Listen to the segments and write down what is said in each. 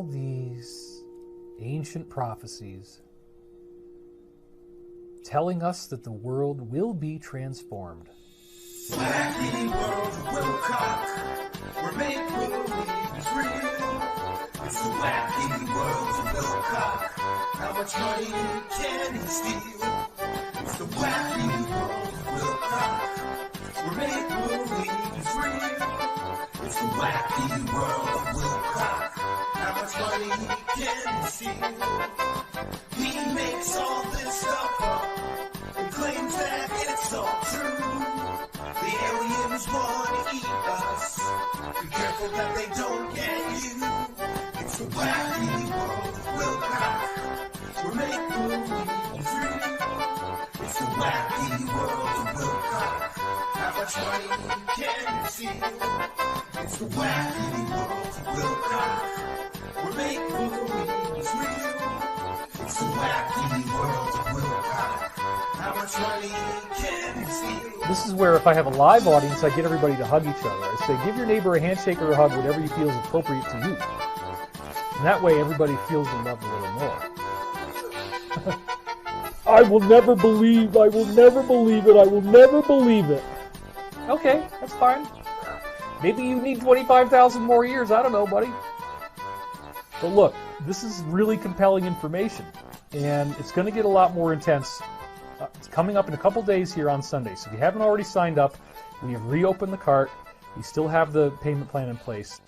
all these ancient prophecies telling us that the world will be transformed. Wacky world of Wilcock, where make-believe is real. It's the wacky world of Wilcock. How much money can he steal? It's the wacky world of Wilcock, where make-believe is real. It's the wacky world of Wilcock. How much money can he steal? He makes all this stuff up and claims that it's all true. The aliens want to eat us. Be careful that they don't get you. It's the wacky world of Wilcock, where make-believe is real. It's the wacky world of Wilcock. How much money can you steal? It's the wacky world of Wilcock, where make-believe is real. It's the wacky world of Wilcock. How much money can you steal? This is where if I have a live audience, I get everybody to hug each other. I say, give your neighbor a handshake or a hug, whatever you feel is appropriate to you. And that way everybody feels the love a little more. I will never believe it, I will never believe it. Okay, that's fine. Maybe you need 25,000 more years, I don't know, buddy. But look, this is really compelling information, and it's going to get a lot more intense. It's coming up in a couple days here on Sunday, so if you haven't already signed up, we have reopened the cart. We still have the payment plan in place.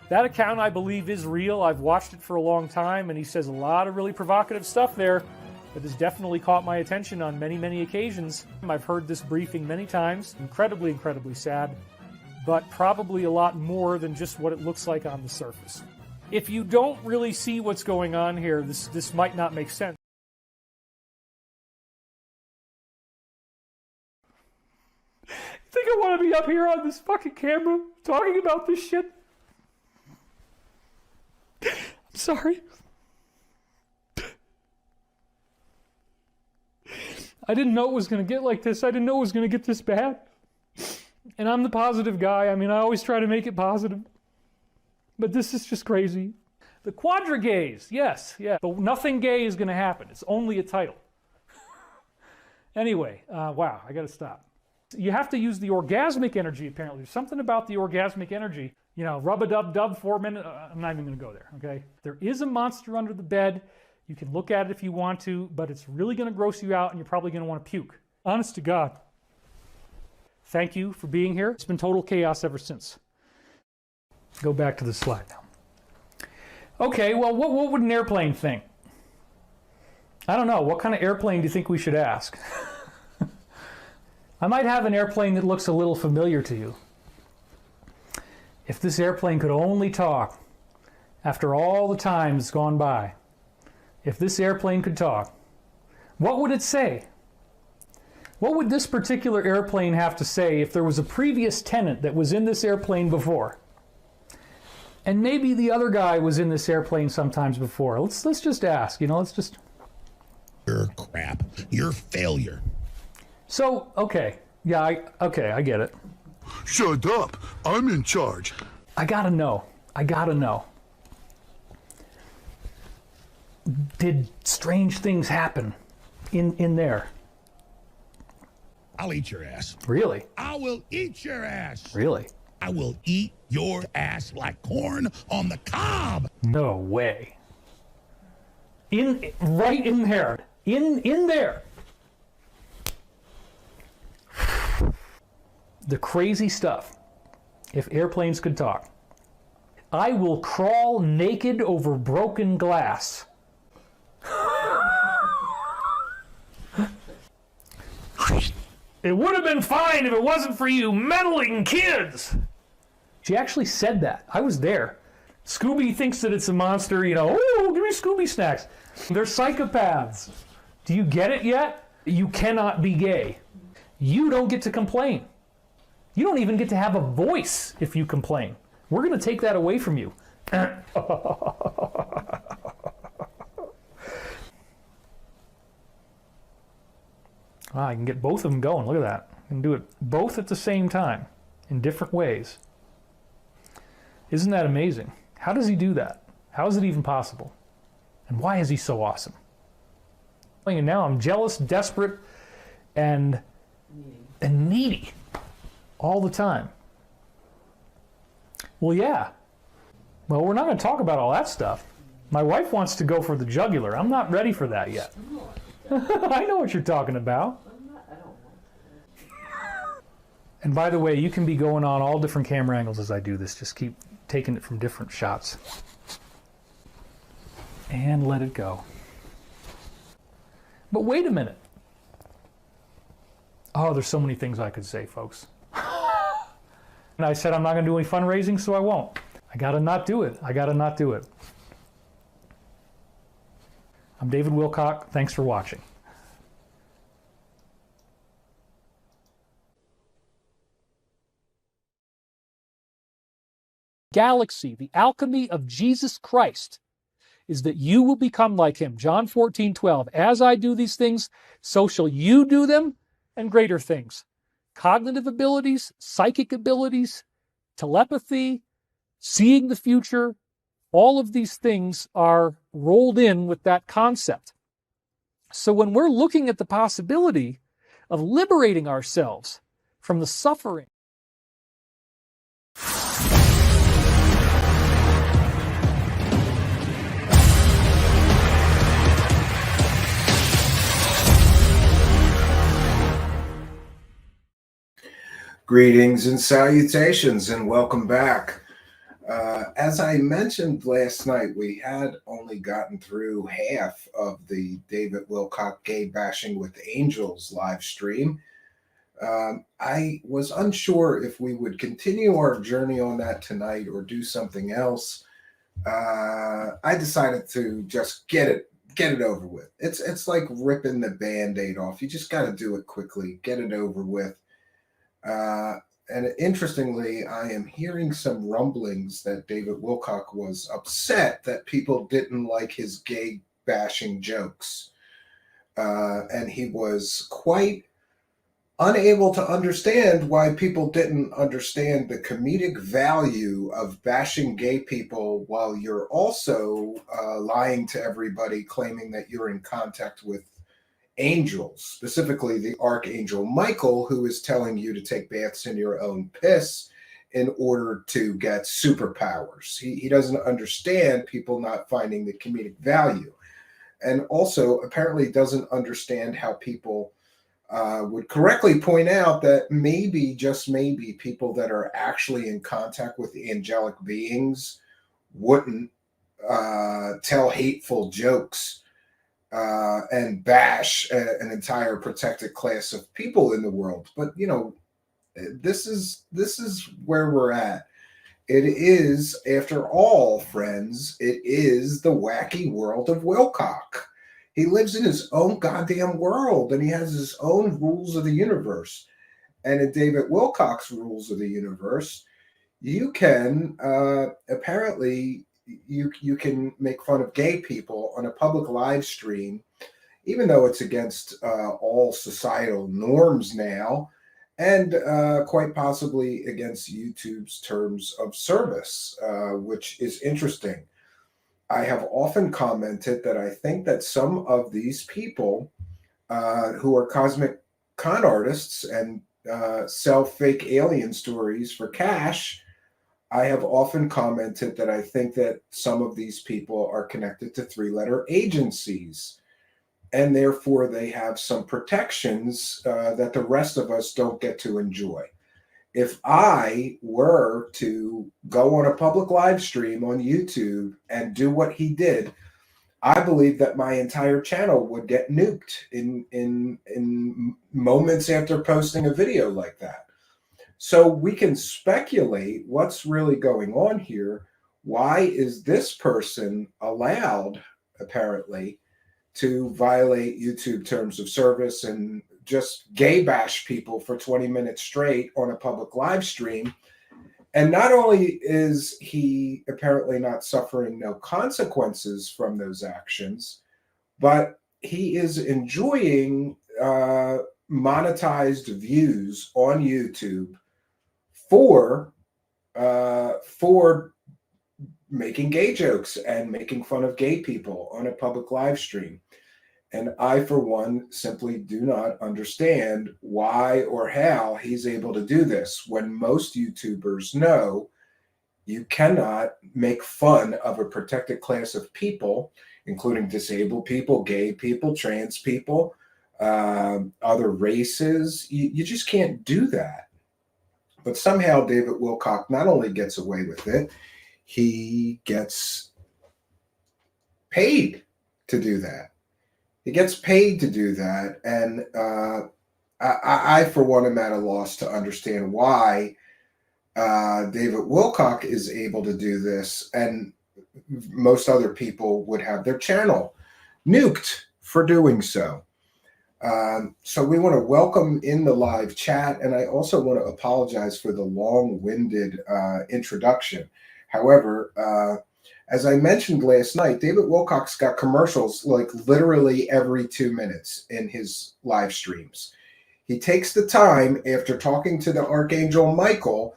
That account, I believe, is real. I've watched it for a long time, and he says a lot of really provocative stuff there that has definitely caught my attention on many, many occasions. I've heard this briefing many times. Incredibly, incredibly sad, but probably a lot more than just what it looks like on the surface. If you don't really see what's going on here, this might not make sense. You think I want to be up here on this fucking camera talking about this shit? I'm sorry. I didn't know it was going to get like this. I didn't know it was going to get this bad. And I'm the positive guy. I mean, I always try to make it positive. But this is just crazy. The quadra gays, yes, yeah. But nothing gay is going to happen. It's only a title. Anyway, wow, I got to stop. You have to use the orgasmic energy, apparently. There's something about the orgasmic energy. You know, rub-a-dub-dub, 4 minutes. I'm not even going to go there, okay? There is a monster under the bed. You can look at it if you want to, but it's really going to gross you out, and you're probably going to want to puke. Honest to God. Thank you for being here. It's been total chaos ever since. Go back to the slide now. Okay, well, what would an airplane think? I don't know. What kind of airplane do you think we should ask? I might have an airplane that looks a little familiar to you. If this airplane could only talk after all the time that's gone by, if this airplane could talk, what would it say? What would this particular airplane have to say if there was a previous tenant that was in this airplane before? And maybe the other guy was in this airplane sometimes before. Let's just ask, you know, let's just... You're crap. You're failure. So, okay. Yeah, I get it. Shut up. I'm in charge. I gotta know. Did strange things happen in there? I'll eat your ass. Really? I will eat your ass. Really? I will eat your ass like corn on the cob. No way. Right in there. In there. The crazy stuff. If airplanes could talk. I will crawl naked over broken glass. It would have been fine if it wasn't for you meddling kids. She actually said that. I was there. Scooby thinks that it's a monster, you know, oh, give me Scooby snacks. They're psychopaths. Do you get it yet? You cannot be gay. You don't get to complain. You don't even get to have a voice if you complain. We're going to take that away from you. Wow, I can get both of them going. Look at that. I can do it both at the same time in different ways. Isn't that amazing? How does he do that? How is it even possible? And why is he so awesome? And now I'm jealous, desperate, and needy all the time. Well, yeah. Well, we're not going to talk about all that stuff. My wife wants to go for the jugular. I'm not ready for that yet. I know what you're talking about. And by the way, you can be going on all different camera angles as I do this. Just keep taking it from different shots. And let it go. But wait a minute. Oh, there's so many things I could say, folks. And I said I'm not going to do any fundraising, so I won't. I got to not do it. I got to not do it. I'm David Wilcock. Thanks for watching. Galaxy, the alchemy of Jesus Christ, is that you will become like him. John 14:12. As I do these things, so shall you do them, and greater things. Cognitive abilities, psychic abilities, telepathy, seeing the future, all of these things are rolled in with that concept. So when we're looking at the possibility of liberating ourselves from the suffering, Greetings and salutations, and welcome back. As I mentioned last night, we had only gotten through half of the David Wilcock Gay Bashing with Angels live stream. I was unsure if we would continue our journey on that tonight or do something else. I decided to just get it over with. It's like ripping the Band-Aid off. You just got to do it quickly, get it over with. And interestingly, I am hearing some rumblings that David Wilcock was upset that people didn't like his gay bashing jokes. And he was quite unable to understand why people didn't understand the comedic value of bashing gay people while you're also lying to everybody, claiming that you're in contact with angels, specifically the Archangel Michael, who is telling you to take baths in your own piss in order to get superpowers. He doesn't understand people not finding the comedic value, and also apparently doesn't understand how people would correctly point out that maybe, just maybe, people that are actually in contact with angelic beings wouldn't tell hateful jokes and bash an entire protected class of people in the world. But you know, this is where we're at. It is, after all, friends, it is the wacky world of Wilcock. He lives in his own goddamn world, and he has his own rules of the universe. And in David Wilcock's rules of the universe, you can apparently you can make fun of gay people on a public live stream, even though it's against all societal norms now, and quite possibly against YouTube's terms of service, which is interesting. I have often commented that I think that some of these people who are cosmic con artists and sell fake alien stories for cash, I have often commented that I think that some of these people are connected to three-letter agencies, and therefore they have some protections that the rest of us don't get to enjoy. If I were to go on a public live stream on YouTube and do what he did, I believe that my entire channel would get nuked in moments after posting a video like that. So we can speculate what's really going on here. Why is this person allowed, apparently, to violate YouTube terms of service and just gay bash people for 20 minutes straight on a public live stream? And not only is he apparently not suffering no consequences from those actions, but he is enjoying monetized views on YouTube for making gay jokes and making fun of gay people on a public live stream. And I, for one, simply do not understand why or how he's able to do this when most YouTubers know you cannot make fun of a protected class of people, including disabled people, gay people, trans people, other races. You just can't do that. But somehow David Wilcock not only gets away with it, he gets paid to do that. He gets paid to do that. And I, for one, am at a loss to understand why David Wilcock is able to do this, and most other people would have their channel nuked for doing so. So we want to welcome in the live chat, and I also want to apologize for the long-winded introduction. However, as I mentioned last night, David Wilcock's got commercials like literally every 2 minutes in his live streams. He takes the time after talking to the Archangel Michael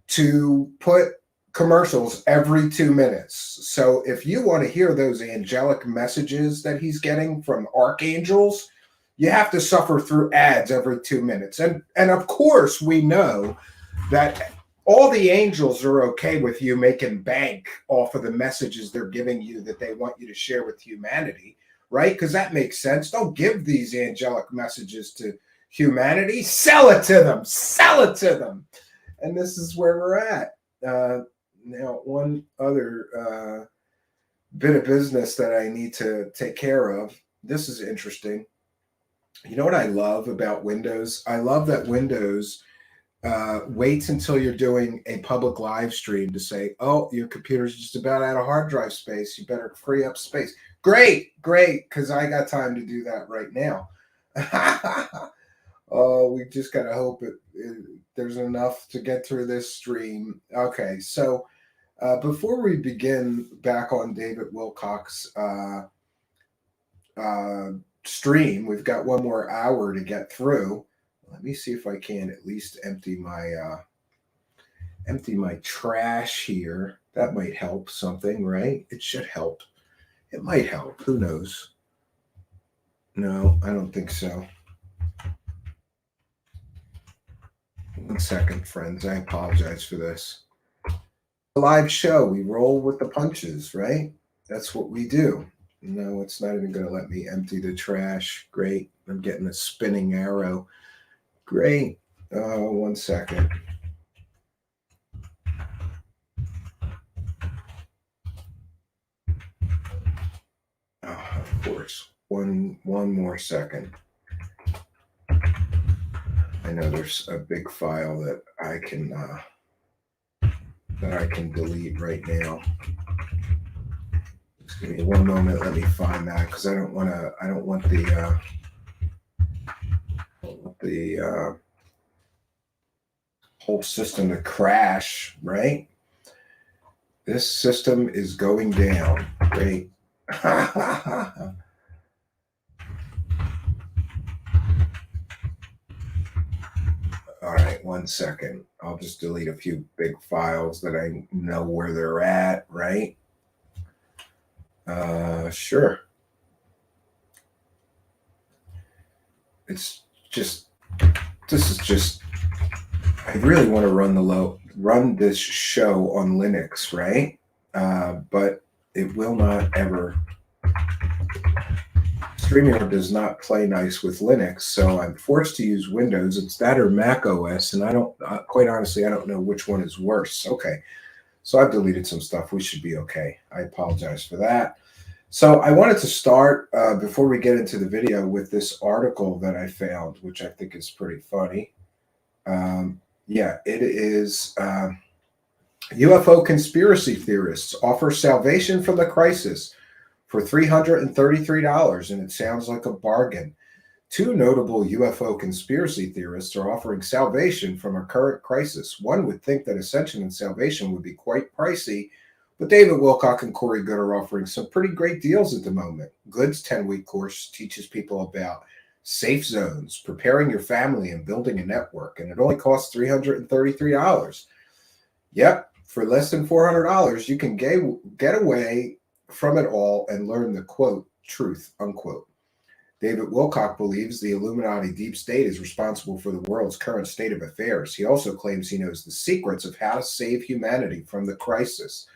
to put commercials every 2 minutes. So if you want to hear those angelic messages that he's getting from archangels, you have to suffer through ads every 2 minutes. And of course, we know that all the angels are okay with you making bank off of the messages they're giving you that they want you to share with humanity, right? Because that makes sense. Don't give these angelic messages to humanity. Sell it to them. Sell it to them. And this is where we're at. Now, one other bit of business that I need to take care of. This is interesting. You know what I love about Windows? I love that Windows waits until you're doing a public live stream to say, oh, your computer's just about out of hard drive space. You better free up space. Great, great, because I got time to do that right now. Oh, we just got to hope there's enough to get through this stream. Okay, so before we begin back on David Wilcock's stream, we've got one more hour to get through. Let me see if I can at least empty my trash here. That might help something, right? It should help. It might help. Who knows? No, I don't think so. 1 second, friends. I apologize for this. A live show. We roll with the punches, right? That's what we do. No, it's not even going to let me empty the trash. Great. I'm getting a spinning arrow. Great. 1 second. Oh, of course. One more second. I know there's a big file that I can delete right now. Just give me one moment. Let me find that because I don't want the whole system to crash, right? This system is going down. Great. All right, 1 second. I'll just delete a few big files that I know where they're at, right? Sure. This is just, I really want to run this show on Linux, right? But it will not ever. StreamYard does not play nice with Linux, so I'm forced to use Windows. It's that or Mac OS, and I don't, quite honestly, I don't know which one is worse. Okay, so I've deleted some stuff. We should be okay. I apologize for that. So I wanted to start, before we get into the video, with this article that I found, which I think is pretty funny. Yeah, it is UFO conspiracy theorists offer salvation from the crisis for $333, and it sounds like a bargain. Two notable UFO conspiracy theorists are offering salvation from a current crisis. One would think that Ascension and Salvation would be quite pricey, but David Wilcock and Corey Good are offering some pretty great deals at the moment. Good's 10-week course teaches people about safe zones, preparing your family, and building a network. And it only costs $333. Yep, for less than $400, you can get away from it all and learn the quote, truth, unquote. David Wilcock believes the Illuminati deep state is responsible for the world's current state of affairs. He also claims he knows the secrets of how to save humanity from the crisis.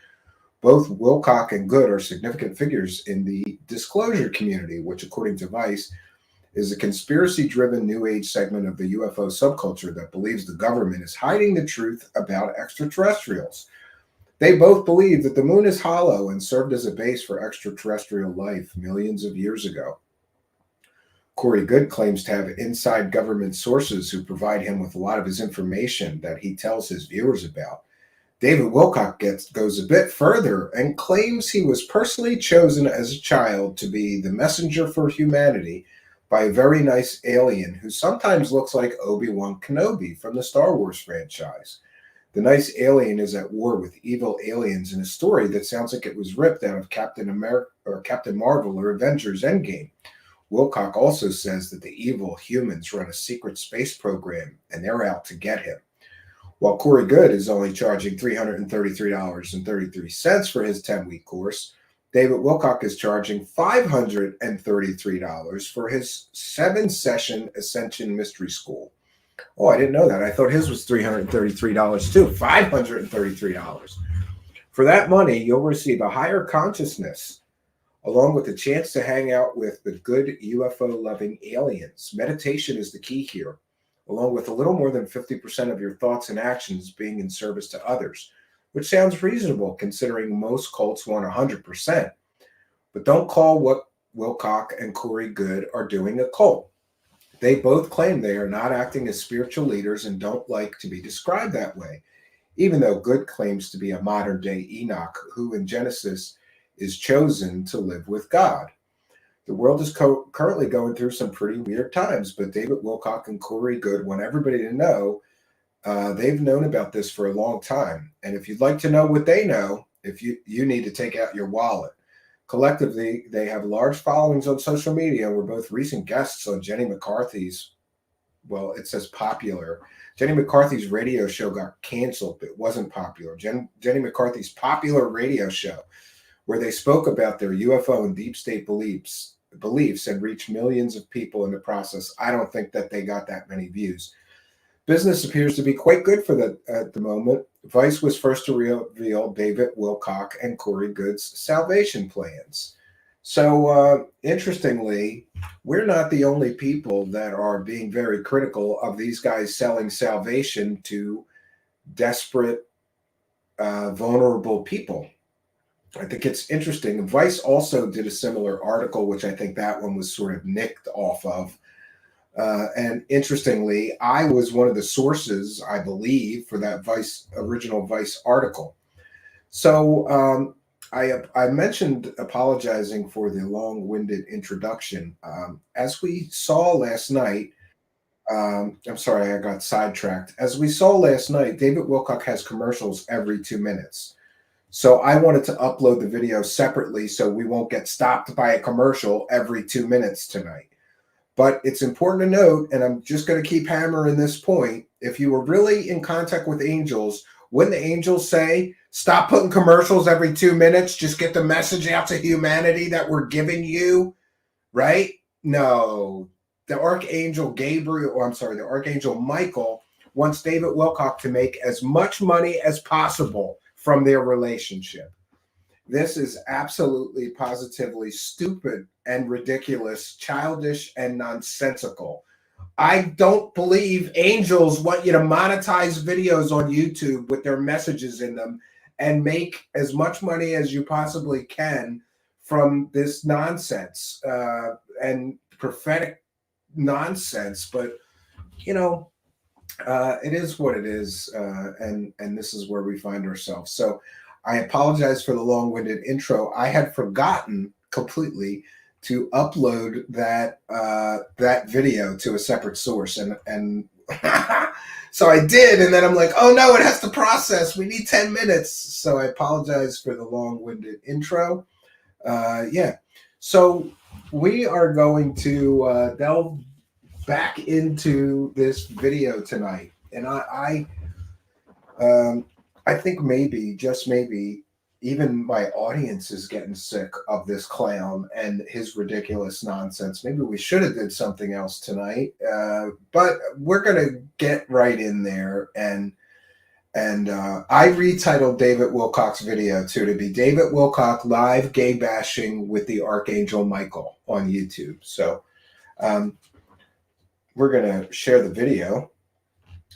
Both Wilcock and Good are significant figures in the disclosure community, which, according to Vice, is a conspiracy-driven New Age segment of the UFO subculture that believes the government is hiding the truth about extraterrestrials. They both believe that the moon is hollow and served as a base for extraterrestrial life millions of years ago. Corey Good claims to have inside government sources who provide him with a lot of his information that he tells his viewers about. David Wilcock goes a bit further and claims he was personally chosen as a child to be the messenger for humanity by a very nice alien who sometimes looks like Obi-Wan Kenobi from the Star Wars franchise. The nice alien is at war with evil aliens in a story that sounds like it was ripped out of Captain America or Captain Marvel or Avengers Endgame. Wilcock also says that the evil humans run a secret space program and they're out to get him. While Corey Good is only charging $333.33 for his 10-week course, David Wilcock is charging $533 for his 7-session Ascension Mystery School. Oh, I didn't know that. I thought his was $333 too. $533. For that money, you'll receive a higher consciousness, along with the chance to hang out with the good UFO-loving aliens. Meditation is the key here, along with a little more than 50% of your thoughts and actions being in service to others, which sounds reasonable considering most cults want 100%. But don't call what Wilcock and Corey Good are doing a cult. They both claim they are not acting as spiritual leaders and don't like to be described that way, even though Good claims to be a modern-day Enoch who in Genesis is chosen to live with God. The world is currently going through some pretty weird times, but David Wilcock and Corey Good want everybody to know they've known about this for a long time. And if you'd like to know what they know, if you need to take out your wallet. Collectively, they have large followings on social media and were both recent guests on Jenny McCarthy's, well, it says popular. Jenny McCarthy's radio show got canceled, but it wasn't popular. Jenny McCarthy's popular radio show, where they spoke about their UFO and deep state beliefs and reached millions of people in the process. I don't think that they got that many views. Business appears to be quite good for at the moment. Vice was first to reveal David Wilcock and Corey Good's salvation plans. So interestingly, we're not the only people that are being very critical of these guys selling salvation to desperate, vulnerable people. I think it's interesting. Vice also did a similar article, which I think that one was sort of nicked off of. And interestingly, I was one of the sources, I believe, for that original Vice article. So I mentioned apologizing for the long-winded introduction. As we saw last night, I'm sorry, I got sidetracked. As we saw last night, David Wilcock has commercials every 2 minutes. So I wanted to upload the video separately so we won't get stopped by a commercial every 2 minutes tonight. But it's important to note, and I'm just going to keep hammering this point, if you were really in contact with angels, when the angels say, stop putting commercials every 2 minutes, just get the message out to humanity that we're giving you, right? No. The Archangel the Archangel Michael wants David Wilcock to make as much money as possible from their relationship. This is absolutely, positively stupid and ridiculous, childish and nonsensical. I don't believe angels want you to monetize videos on YouTube with their messages in them and make as much money as you possibly can from this nonsense and prophetic nonsense. But, you know, it is what it is, and this is where we find ourselves. So I apologize for the long-winded intro. I had forgotten completely to upload that video to a separate source, and so I did, and then I'm like, oh no, it has to process. We need 10 minutes. So I apologize for the long-winded intro. Yeah. So we are going to delve back into this video tonight, and I think maybe, just maybe, even my audience is getting sick of this clown and his ridiculous nonsense. Maybe we should have did something else tonight, but we're gonna get right in there. And I retitled David Wilcock's video too to be David Wilcock live gay bashing with the Archangel Michael on YouTube. So we're gonna share the video.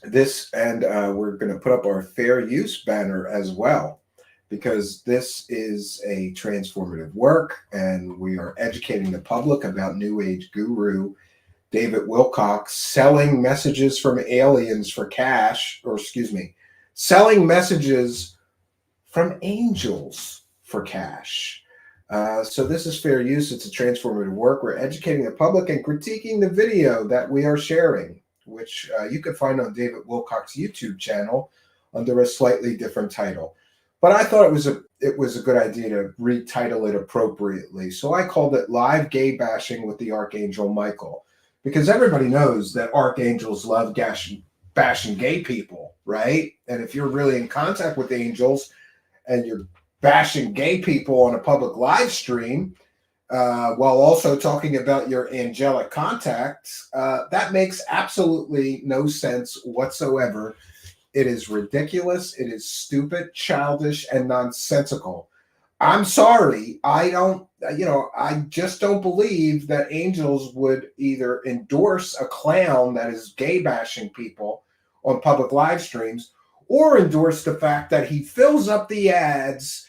This, and we're going to put up our fair use banner as well, because this is a transformative work, and we are educating the public about New Age guru David Wilcock selling messages from aliens for cash, or excuse me, selling messages from angels for cash. So this is fair use. It's a transformative work. We're educating the public and critiquing the video that we are sharing, which you can find on David Wilcock's YouTube channel under a slightly different title. But I thought it was a good idea to retitle it appropriately. So I called it Live Gay Bashing with the Archangel Michael, because everybody knows that archangels love bashing gay people, right? And if you're really in contact with angels and you're bashing gay people on a public live stream, while also talking about your angelic contacts, that makes absolutely no sense whatsoever. It is ridiculous. It is stupid, childish, and nonsensical. I'm sorry. I just don't believe that angels would either endorse a clown that is gay bashing people on public live streams, or endorse the fact that he fills up the ads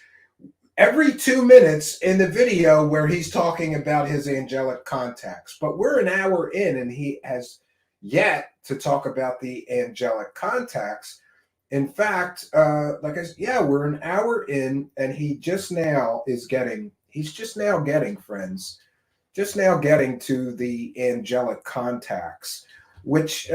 every 2 minutes in the video where he's talking about his angelic contacts. But we're an hour in, and he has yet to talk about the angelic contacts. In fact, like I said, yeah, we're an hour in, and he just now is getting, friends, just now getting to the angelic contacts, which,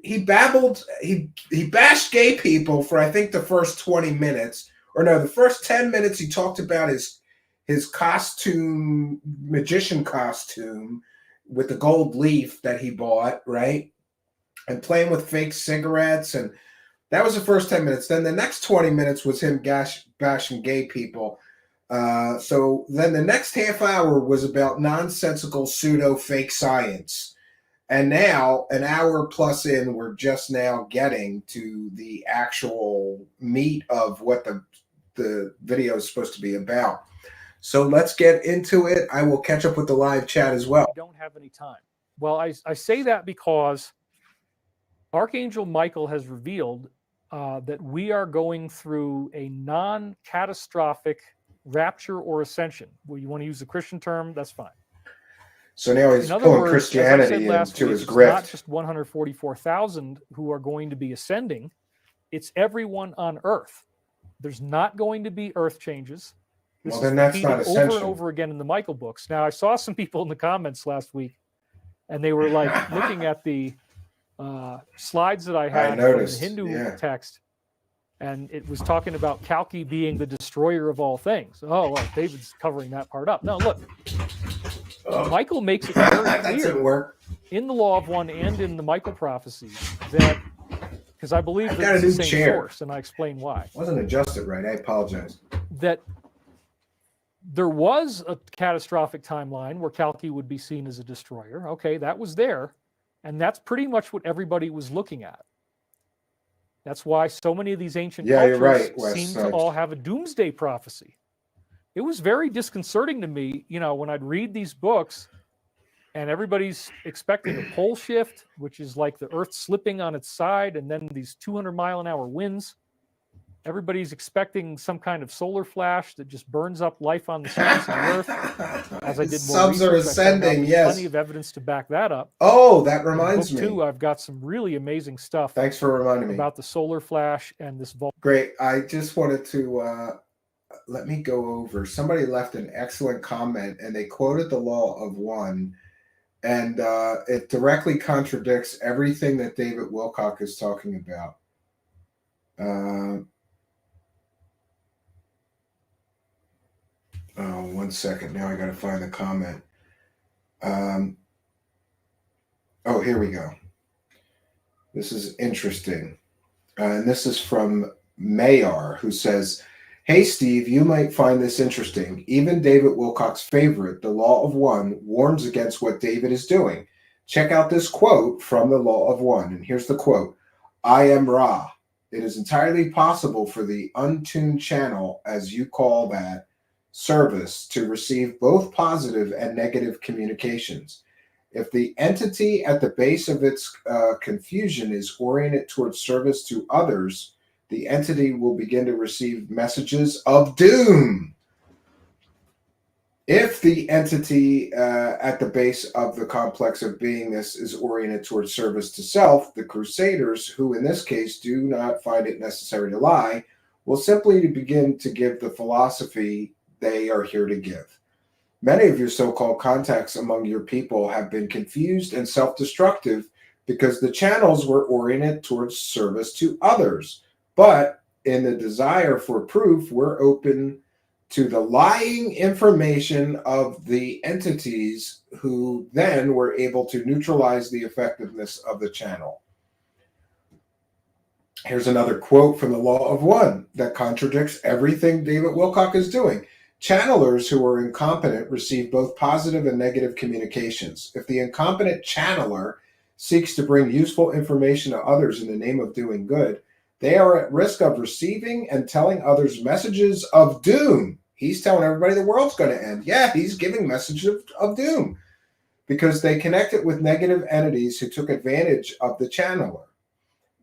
he babbled, he bashed gay people for, I think, the first 20 minutes. Or no, the first 10 minutes he talked about his costume, magician costume with the gold leaf that he bought, right? And playing with fake cigarettes. And that was the first 10 minutes. Then the next 20 minutes was him bashing gay people. So then the next half hour was about nonsensical pseudo fake science. And now, an hour plus in, we're just now getting to the actual meat of what the video is supposed to be about. So let's get into it. I will catch up with the live chat as well. We don't have any time. Well, I say that because Archangel Michael has revealed that we are going through a non-catastrophic rapture or ascension. Well, you want to use the Christian term, that's fine. So now he's pulling Christianity into his grift. It's not just 144,000 who are going to be ascending. It's everyone on Earth. There's not going to be Earth changes. This well, then that's not ascension. Over and over again in the Michael books. Now, I saw some people in the comments last week, and they were like looking at the slides that I had from the Hindu text, and it was talking about Kalki being the destroyer of all things. Oh, well, David's covering that part up. No, look. Michael makes it very clear in the Law of One and in the Michael prophecies that, because I believe that it's the same source, and I explain why. Wasn't adjusted right. I apologize. That there was a catastrophic timeline where Kalki would be seen as a destroyer. Okay, that was there, and that's pretty much what everybody was looking at. That's why so many of these ancient cultures seem to all have a doomsday prophecy. It was very disconcerting to me, when I'd read these books and everybody's expecting a pole shift, which is like the Earth slipping on its side, and then these 200-mile-an-hour winds. Everybody's expecting some kind of solar flash that just burns up life on the surface of the Earth. As I did more subs are ascending, yes. Plenty of evidence to back that up. Oh, that reminds me. Book 2, I've got some really amazing stuff. Thanks for reminding me about the solar flash and this volcano. Great. I just wanted to let me go over. Somebody left an excellent comment, and they quoted the Law of One, and it directly contradicts everything that David Wilcock is talking about. Oh, 1 second. Now I got to find the comment. Oh, here we go. This is interesting. And this is from Mayar, who says, "Hey, Steve, you might find this interesting. Even David Wilcock's favorite, The Law of One, warns against what David is doing. Check out this quote from The Law of One." And here's the quote: "I am Ra. It is entirely possible for the untuned channel, as you call that, service to receive both positive and negative communications. If the entity at the base of its confusion is oriented towards service to others, the entity will begin to receive messages of doom. If the entity at the base of the complex of beingness is oriented towards service to self, the crusaders, who in this case do not find it necessary to lie, will simply begin to give the philosophy they are here to give. Many of your so-called contacts among your people have been confused and self-destructive because the channels were oriented towards service to others. But in the desire for proof, we're open to the lying information of the entities who then were able to neutralize the effectiveness of the channel." Here's another quote from The Law of One that contradicts everything David Wilcock is doing. "Channelers who are incompetent receive both positive and negative communications. If the incompetent channeler seeks to bring useful information to others in the name of doing good, they are at risk of receiving and telling others messages of doom." He's telling everybody the world's going to end. Yeah, he's giving messages of doom because they connected with negative entities who took advantage of the channeler,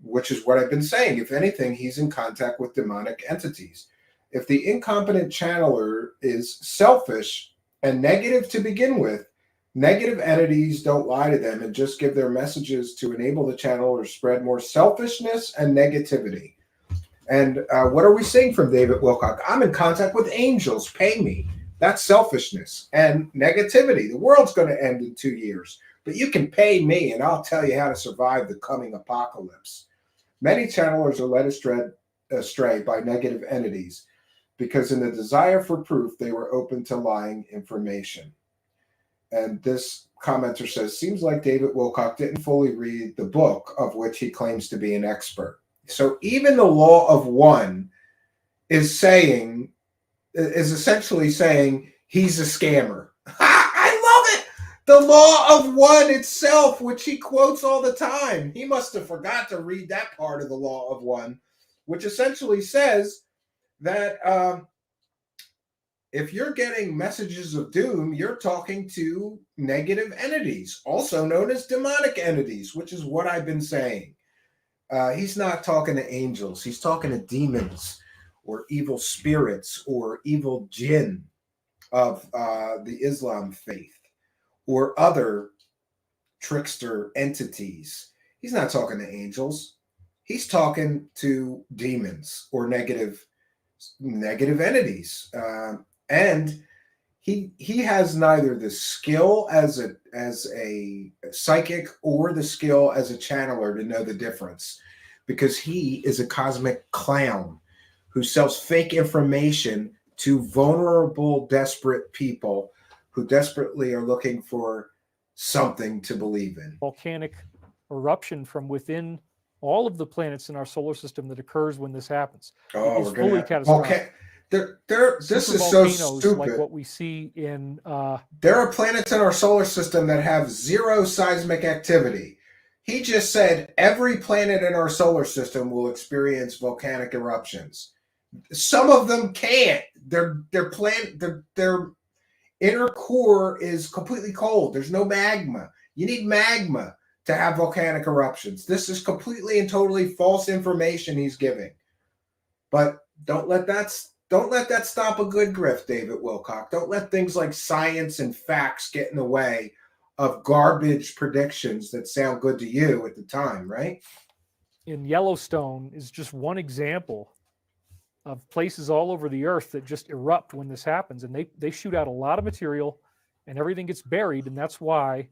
which is what I've been saying. If anything, he's in contact with demonic entities. If the incompetent channeler is selfish and negative to begin with, negative entities don't lie to them and just give their messages to enable the channeler to spread more selfishness and negativity. And what are we seeing from David Wilcock? "I'm in contact with angels. Pay me." That's selfishness and negativity. The world's going to end in 2 years, but you can pay me and I'll tell you how to survive the coming apocalypse. Many channelers are led astray by negative entities because in the desire for proof, they were open to lying information. And this commenter says, "Seems like David Wilcock didn't fully read the book of which he claims to be an expert." So even the Law of One is essentially saying he's a scammer. I love it. The Law of One itself, which he quotes all the time. He must have forgot to read that part of the Law of One, which essentially says that if you're getting messages of doom, you're talking to negative entities, also known as demonic entities, which is what I've been saying. He's not talking to angels. He's talking to demons or evil spirits or evil jinn of the Islam faith or other trickster entities. He's not talking to angels. He's talking to demons or negative entities. And he has neither the skill as a psychic or the skill as a channeler to know the difference, because he is a cosmic clown who sells fake information to vulnerable, desperate people who desperately are looking for something to believe in. Volcanic eruption from within all of the planets in our solar system that occurs when this happens. Oh, it's fully catastrophic. This is so stupid. Like what we see in there are planets in our solar system that have zero seismic activity. He just said every planet in our solar system will experience volcanic eruptions. Some of them can't. Their inner core is completely cold. There's no magma. You need magma to have volcanic eruptions. This is completely and totally false information he's giving. But don't let that stop a good grift, David Wilcock. Don't let things like science and facts get in the way of garbage predictions that sound good to you at the time, right? In Yellowstone is just one example of places all over the earth that just erupt when this happens. And they shoot out a lot of material and everything gets buried. And that's why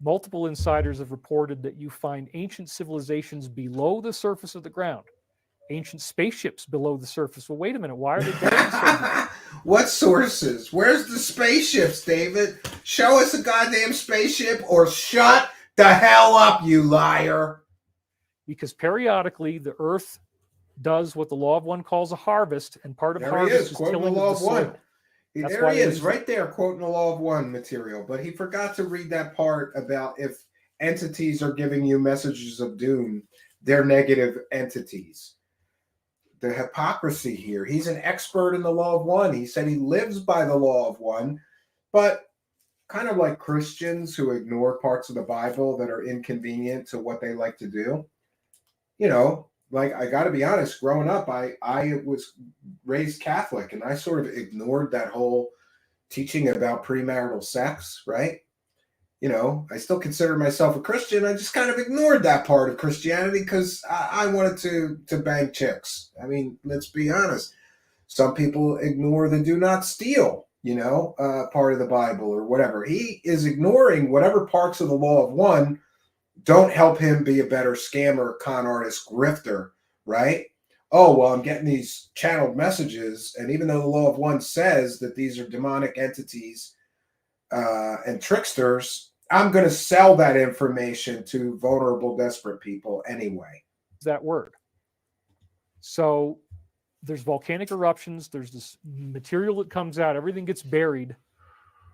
multiple insiders have reported that you find ancient civilizations below the surface of the ground. Ancient spaceships below the surface. Well, wait a minute. Why are they buried so deep? What sources? Where's the spaceships, David? Show us a goddamn spaceship or shut the hell up, you liar. Because periodically the earth does what the law of one calls a harvest, and part of There he harvest is, is quoting the tilling law of the of one. soil. There That's why he they is, use right there, quoting the law of one material. But he forgot to read that part about if entities are giving you messages of doom, they're negative entities. The hypocrisy here. He's an expert in the law of one. He said he lives by the law of one, but kind of like Christians who ignore parts of the Bible that are inconvenient to what they like to do. You know, like, I got to be honest, growing up, I was raised Catholic, and I sort of ignored that whole teaching about premarital sex, right? You know, I still consider myself a Christian. I just kind of ignored that part of Christianity because I wanted to bang chicks. I mean, let's be honest. Some people ignore the do not steal, part of the Bible or whatever. He is ignoring whatever parts of the law of one don't help him be a better scammer, con artist, grifter, right? Oh, well, I'm getting these channeled messages, and even though the law of one says that these are demonic entities and tricksters, I'm going to sell that information to vulnerable, desperate people anyway. that word. So there's volcanic eruptions, there's this material that comes out, everything gets buried,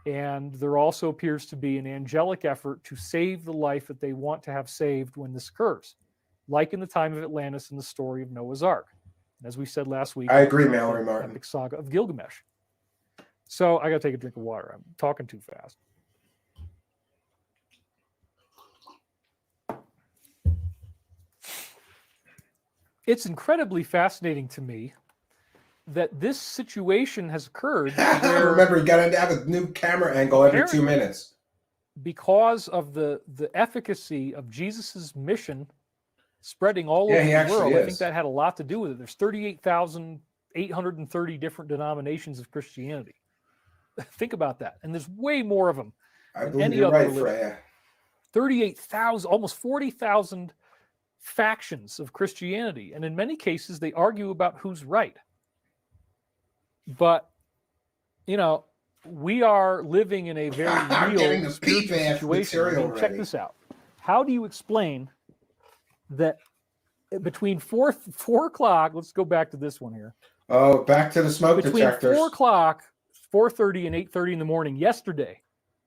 and there also appears to be an angelic effort to save the life that they want to have saved when this occurs, like in the time of Atlantis and the story of Noah's Ark. And as we said last week, I agree, Mallory Martin. Epic saga of Gilgamesh. So I got to take a drink of water. I'm talking too fast. It's incredibly fascinating to me that this situation has occurred. Remember, you got to have a new camera angle every 2 minutes. Because of the efficacy of Jesus's mission spreading all over the world. I think that had a lot to do with it. There's 38,830 different denominations of Christianity. Think about that. And there's way more of them than any other religion. Freya. 38,000, almost 40,000 factions of Christianity. And in many cases, they argue about who's right. But, we are living in a very real spiritual situation. Check this out. How do you explain that between 4 o'clock, let's go back to this one here. Oh, back to the smoke detectors. Between 4 o'clock, 4:30 and 8:30 in the morning yesterday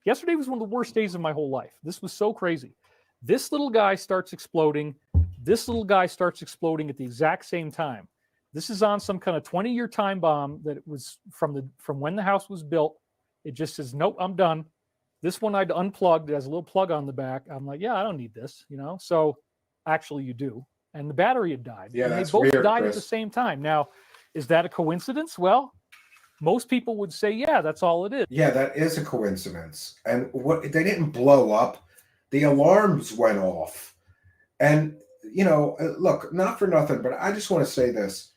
was one of the worst days of my whole life. This was so crazy. This little guy starts exploding. This little guy starts exploding at the exact same time. This is on some kind of 20-year time bomb that it was from when the house was built. It just says, nope, I'm done. This one I'd unplugged. It has a little plug on the back. I'm like, yeah, I don't need this, So actually you do. And the battery had died. Yeah, and that's they both weird, died Chris. at the same time. Now, is that a coincidence? Well, most people would say, yeah, that's all it is. Yeah, that is a coincidence. And they didn't blow up. The alarms went off. And, look, not for nothing, but I just want to say this.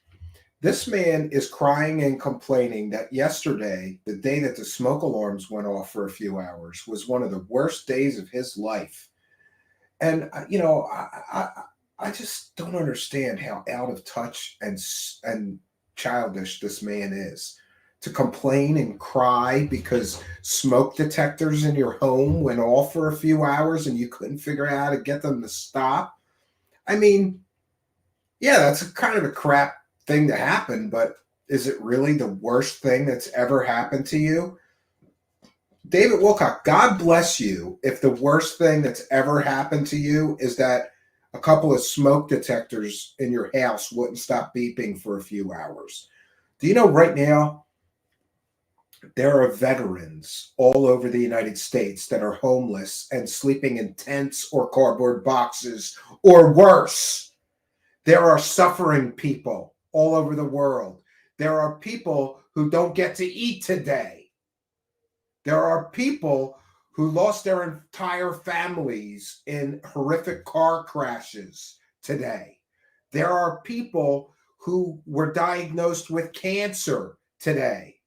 This man is crying and complaining that yesterday, the day that the smoke alarms went off for a few hours, was one of the worst days of his life. And, I just don't understand how out of touch and childish this man is. To complain and cry because smoke detectors in your home went off for a few hours and you couldn't figure out how to get them to stop. I mean, yeah, that's kind of a crap thing to happen, but is it really the worst thing that's ever happened to you? David Wilcock, God bless you if the worst thing that's ever happened to you is that a couple of smoke detectors in your house wouldn't stop beeping for a few hours. Do you know right now there are veterans all over the United States that are homeless and sleeping in tents or cardboard boxes or worse? There are suffering people all over the world. There are people who don't get to eat today. There are people who lost their entire families in horrific car crashes today. There are people who were diagnosed with cancer today,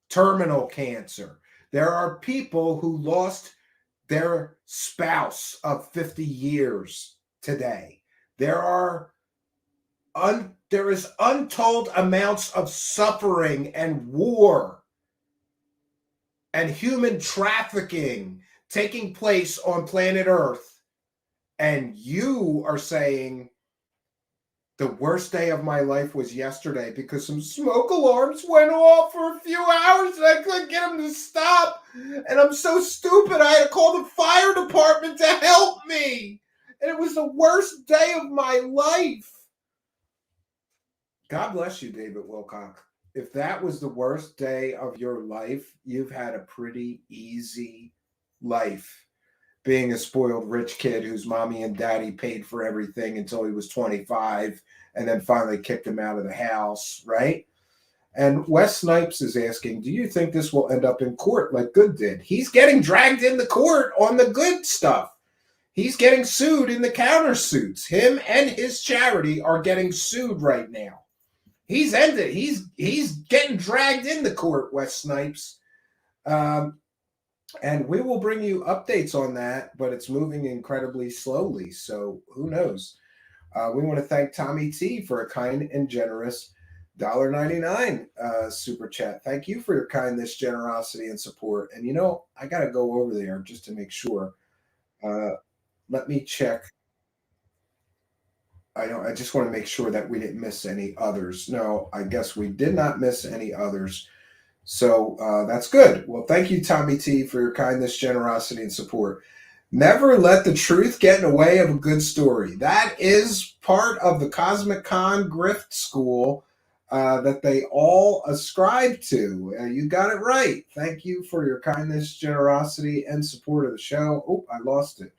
terminal cancer. There are people who lost their spouse of 50 years today. There is untold amounts of suffering and war and human trafficking taking place on planet Earth And you are saying the worst day of my life was yesterday because some smoke alarms went off for a few hours and I couldn't get them to stop. And I'm so stupid, I had to call the fire department to help me. And it was the worst day of my life. God bless you, David Wilcock. If that was the worst day of your life, you've had a pretty easy life. Being a spoiled rich kid whose mommy and daddy paid for everything until he was 25 and then finally kicked him out of the house, right? And Wes Snipes is asking, do you think this will end up in court like Good did? He's getting dragged into court on the Good stuff. He's getting sued in the countersuits. Him and his charity are getting sued right now. He's ended. He's getting dragged into court, Wes Snipes. And we will bring you updates on that, but it's moving incredibly slowly. So who knows? We want to thank Tommy T for a kind and generous $1.99 super chat. Thank you for your kindness, generosity, and support. And I got to go over there just to make sure. Let me check. I just want to make sure that we didn't miss any others. No, I guess we did not miss any others. So that's good. Well, thank you, Tommy T, for your kindness, generosity, and support. Never let the truth get in the way of a good story. That is part of the Cosmic Con Grift School that they all ascribe to. You got it right. Thank you for your kindness, generosity, and support of the show. Oh, I lost it.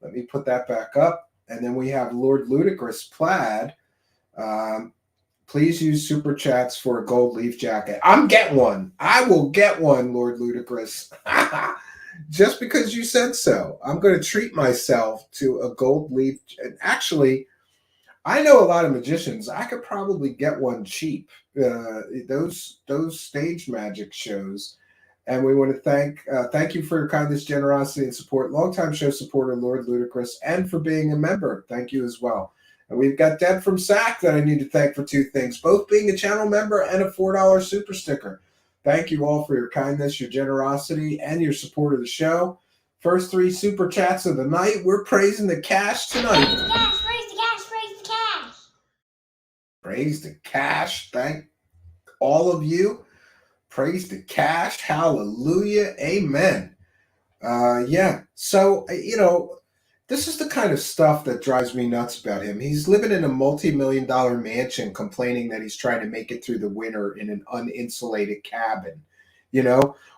Let me put that back up. And then we have Lord Ludicrous Plaid. Please use super chats for a gold leaf jacket. I'm getting one. I will get one, Lord Ludicrous. Just because you said so. I'm going to treat myself to a gold leaf. Actually, I know a lot of magicians. I could probably get one cheap. Those stage magic shows. And we want to thank you for your kindness, generosity, and support. Longtime show supporter, Lord Ludicrous, and for being a member. Thank you as well. And we've got Deb from SAC that I need to thank for two things, both being a channel member and a $4 super sticker. Thank you all for your kindness, your generosity, and your support of the show. First three super chats of the night. We're praising the cash tonight. Praise the cash, praise the cash, praise the cash. Praise the cash. Thank all of you. Praise the cash. Hallelujah. Amen. Yeah. So, this is the kind of stuff that drives me nuts about him. He's living in a multi-million-dollar mansion complaining that he's trying to make it through the winter in an uninsulated cabin,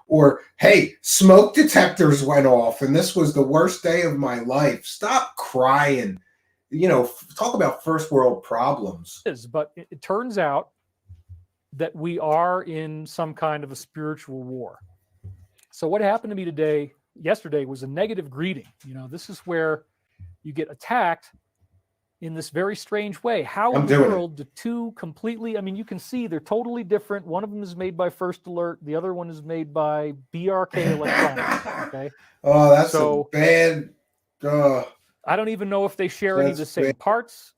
Or, hey, smoke detectors went off and this was the worst day of my life. Stop crying. Talk about first world problems. But it turns out that we are in some kind of a spiritual war. So what happened to me yesterday was a negative greeting. This is where you get attacked in this very strange way. How in the world do two completely, you can see they're totally different. One of them is made by First Alert. The other one is made by BRK Electronics. Okay. Oh, that's so bad. I don't even know if they share any of the same parts.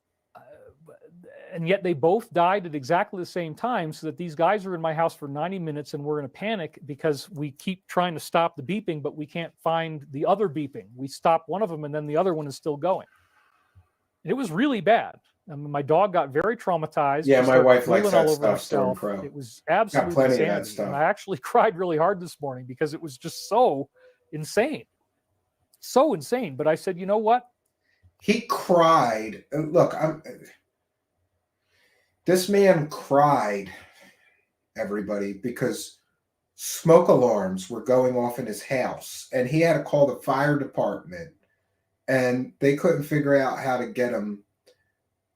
And yet they both died at exactly the same time, so that these guys are in my house for 90 minutes and we're in a panic because we keep trying to stop the beeping, but we can't find the other beeping. We stop one of them and then the other one is still going. It was really bad. My dog got very traumatized. Yeah, my wife likes that all over stuff. herself. It was absolutely insanity. Of that stuff. And I actually cried really hard this morning because it was just so insane. So insane. But I said, you know what? He cried. Look, this man cried, everybody, because smoke alarms were going off in his house, and he had to call the fire department, and they couldn't figure out how to get him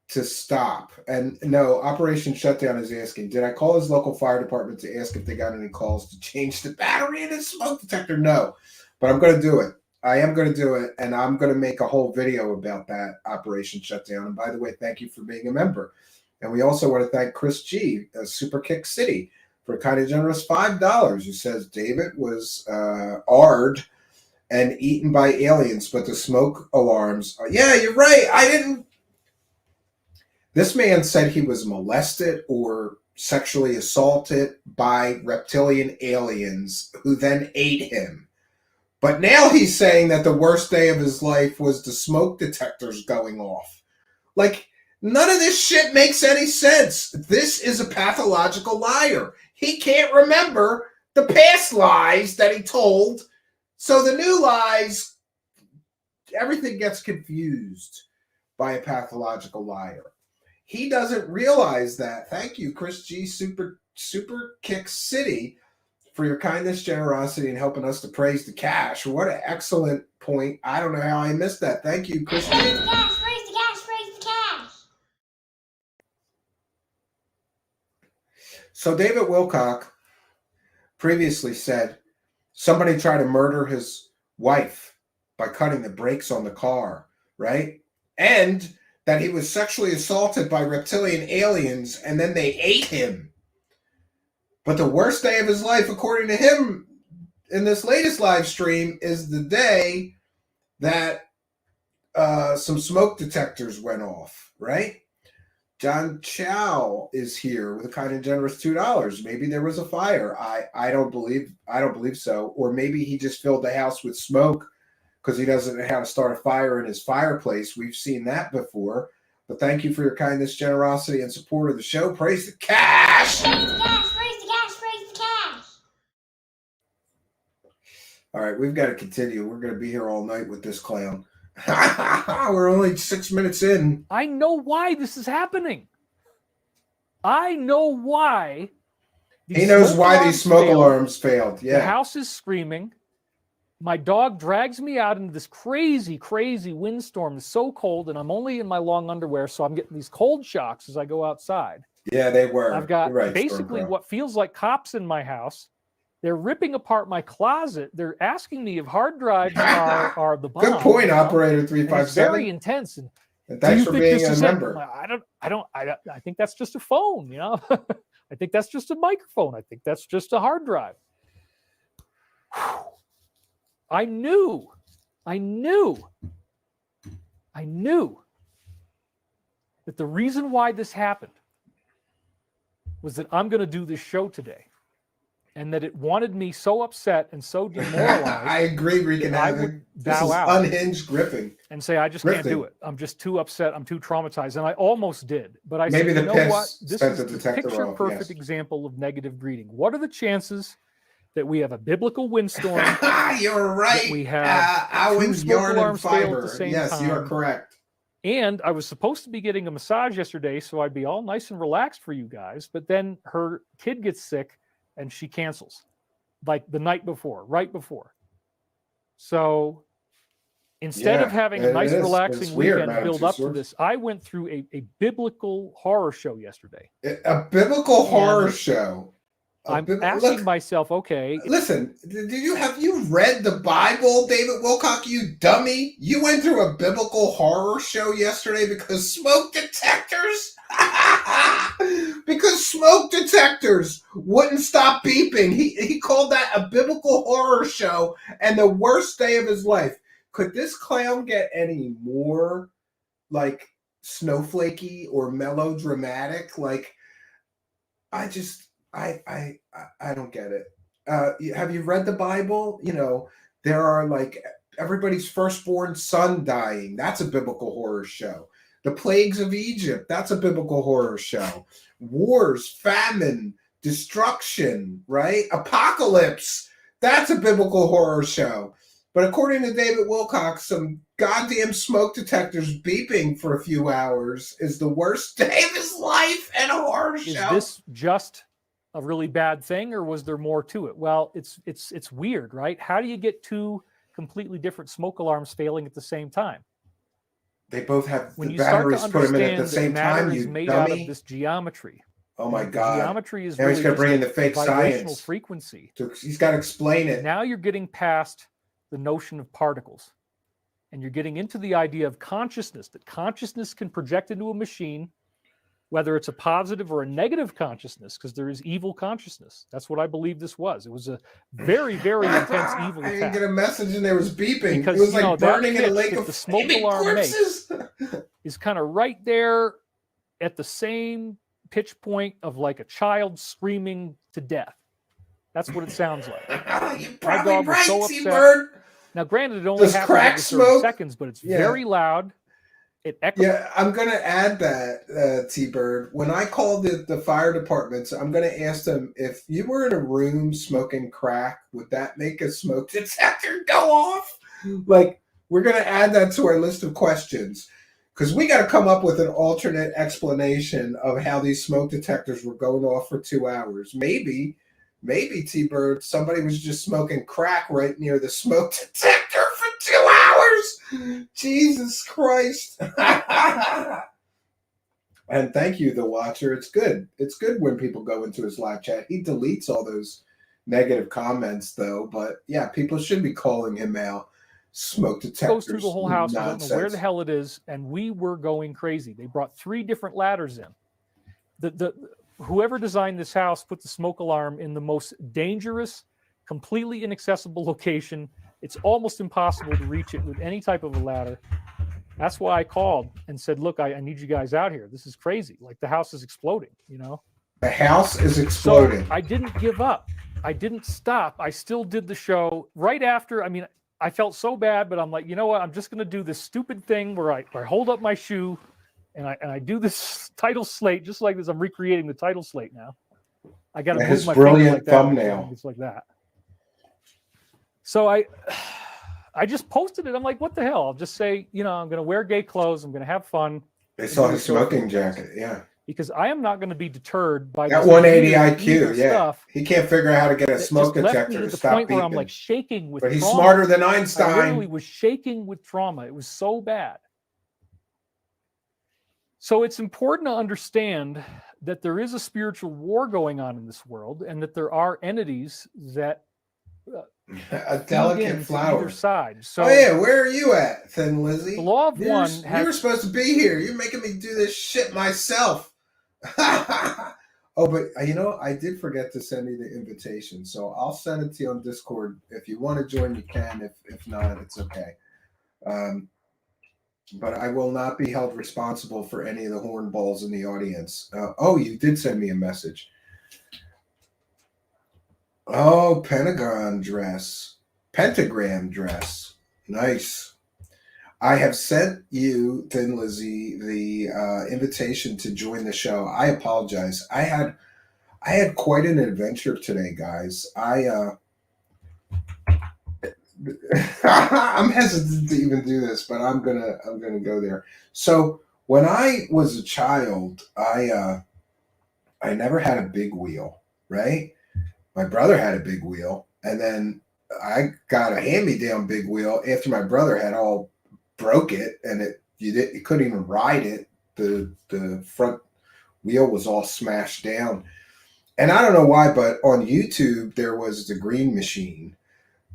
to stop. And no, Operation Shutdown is asking, did I call his local fire department to ask if they got any calls to change the battery in his smoke detector? No, but I'm going to do it. I am going to do it, and I'm going to make a whole video about that Operation Shutdown. And by the way, thank you for being a member. And we also want to thank Chris G, Super Kick City, for a kind of generous $5, who says David was AR'd and eaten by aliens, but the smoke alarms. Yeah, you're right. This man said he was molested or sexually assaulted by reptilian aliens who then ate him. But now he's saying that the worst day of his life was the smoke detectors going off. Like, none of this shit makes any sense. This is a pathological liar. He can't remember the past lies that he told. So the new lies, everything gets confused by a pathological liar. He doesn't realize that. Thank you, Chris G. Super Kick City, for your kindness, generosity, and helping us to praise the cash. What an excellent point. I don't know how I missed that. Thank you, Chris G. Praise the cash, praise the cash, praise the cash. So David Wilcock previously said somebody tried to murder his wife by cutting the brakes on the car, right? And that he was sexually assaulted by reptilian aliens and then they ate him. But the worst day of his life, according to him, in this latest live stream, is the day that some smoke detectors went off, right? John Chow is here with a kind and generous $2. Maybe there was a fire. I don't believe so. Or maybe he just filled the house with smoke because he doesn't know how to start a fire in his fireplace. We've seen that before. But thank you for your kindness, generosity, and support of the show. Praise the cash! Praise the cash, praise the cash, praise the cash. All right, we've got to continue. We're going to be here all night with this clown. We're only 6 minutes in. I know why this is happening. I know why. He knows why these smoke alarms failed. Yeah. The house is screaming. My dog drags me out into this crazy, crazy windstorm. It's so cold, and I'm only in my long underwear, so I'm getting these cold shocks as I go outside. Yeah, they were. I've got right, basically what feels like cops in my house. They're ripping apart my closet. They're asking me if hard drives are the bomb. Good point, Operator 357. It's very intense. And thanks for being a member. I think that's just a phone, you know. I think that's just a microphone. I think that's just a hard drive. I knew that the reason why this happened was that I'm going to do this show today, and that it wanted me so upset and so demoralized. I agree, Regan. I would this bow is out unhinged grifting and say, I just can't do it. I'm just too upset. I'm too traumatized. And I almost did. But I Maybe said, the you know what? piss This spent is the the detector picture off, perfect yes. example of negative greeting. What are the chances that we have a biblical windstorm? You're right. That we have Owen, two smoke yarn, and alarms fail at fiber. the same Yes, time. you are correct. And I was supposed to be getting a massage yesterday, so I'd be all nice and relaxed for you guys. But then her kid gets sick and she cancels, like the night before, right before. So instead of having a nice, relaxing weekend build up to this, I went through a biblical horror show yesterday. A biblical horror show. I'm asking myself, okay. Listen, have you read the Bible, David Wilcock, you dummy? You went through a biblical horror show yesterday because smoke detectors? Because smoke detectors wouldn't stop beeping. He called that a biblical horror show and the worst day of his life. Could this clown get any more, like, snowflakey or melodramatic? Like, I don't get it. Have you read the Bible? You know, there are like everybody's firstborn son dying. That's a biblical horror show. The plagues of Egypt. That's a biblical horror show. Wars, famine, destruction, right? Apocalypse. That's a biblical horror show. But according to David Wilcock, some goddamn smoke detectors beeping for a few hours is the worst day of his life and a horror show. Is this just a really bad thing, or was there more to it? Well, it's weird, right? How do you get two completely different smoke alarms failing at the same time? They both have when the you start batteries to put them in at understand the same that matter time. is You made dummy. out of this geometry. Oh my The God! geometry is Now really he's going to bring in the just fake vibrational science. frequency. He's got to explain it. Now you're getting past the notion of particles, and you're getting into the idea of consciousness. That consciousness can project into a machine, whether it's a positive or a negative consciousness, because there is evil consciousness. That's what I believe this was. It was a very, very intense evil I didn't attack. get a message and there was beeping. Because, it was you know, like burning that in a lake pitch of that the smoke flaming alarm corpses. is kind of right there at the same pitch point of like a child screaming to death. That's what it sounds like. You're My probably dog was right, so upset. Seabird. Now, granted, it only Does happens crack every 30 smoke? seconds, but it's Yeah. very loud. It echoes. Yeah, I'm going to add that, T-Bird. When I call the fire departments, I'm going to ask them, if you were in a room smoking crack, would that make a smoke detector go off? Like, we're going to add that to our list of questions, because we got to come up with an alternate explanation of how these smoke detectors were going off for 2 hours. Maybe, T-Bird, somebody was just smoking crack right near the smoke detector for 2 hours. Jesus Christ. And thank you, the watcher. It's good. It's good when people go into his live chat. He deletes all those negative comments, though. But yeah, people should be calling him out. Smoke detectors. Goes through the whole house. We don't Nonsense. know where the hell it is, and we were going crazy. They brought 3 different ladders in. Whoever designed this house put the smoke alarm in the most dangerous, completely inaccessible location. It's almost impossible to reach it with any type of a ladder. That's why I called and said, look, I need you guys out here. This is crazy. Like, the house is exploding, you know? The house is exploding. So I didn't give up. I didn't stop. I still did the show right after. I mean, I felt so bad, but I'm like, you know what? I'm just going to do this stupid thing where I hold up my shoe and I do this title slate just like this. I'm recreating the title slate now. I got to move my finger brilliant like that. thumbnail. It's like that. So I just posted it. I'm like, what the hell? I'll just say, you know, I'm going to wear gay clothes. I'm going to have fun. They saw his smoking jacket. Yeah. Because I am not going to be deterred by that this 180 evil IQ. Yeah. stuff. He can't figure out how to get a smoke Just left me detector to to the stop point where I'm beeping. like shaking with But he's trauma. smarter than I Einstein. literally was shaking with trauma. It was so bad. So it's important to understand that there is a spiritual war going on in this world, and that there are entities that A feed delicate into flower. Either side. So Oh yeah, where are you at, Thin Lizzy? the law of one You has were supposed to be here. You're making me do this shit myself. Oh, but you know, I did forget to send you the invitation, so I'll send it to you on Discord. If you want to join, you can. If not, it's okay. But I will not be held responsible for any of the hornballs in the audience. Oh, you did send me a message. Oh, pentagram dress. Nice. I have sent you, Thin Lizzy, the invitation to join the show. I apologize. I had quite an adventure today, guys. I'm hesitant to even do this, but I'm gonna go there. So when I was a child, I never had a big wheel, right? My brother had a big wheel, and then I got a hand-me-down big wheel after my brother had all broke it, and you couldn't even ride it. The front wheel was all smashed down, and I don't know why, but on YouTube there was the Green Machine,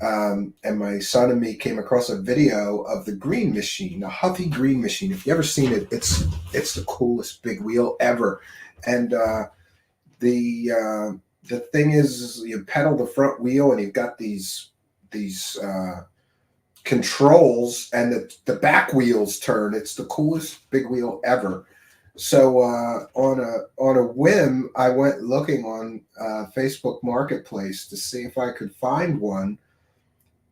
and my son and me came across a video of the Green Machine, a Huffy Green Machine. If you ever seen it, it's the coolest big wheel ever, and the thing is, you pedal the front wheel, and you've got these controls, and the back wheels turn. It's the coolest big wheel ever. So on a whim, I went looking on Facebook Marketplace to see if I could find one,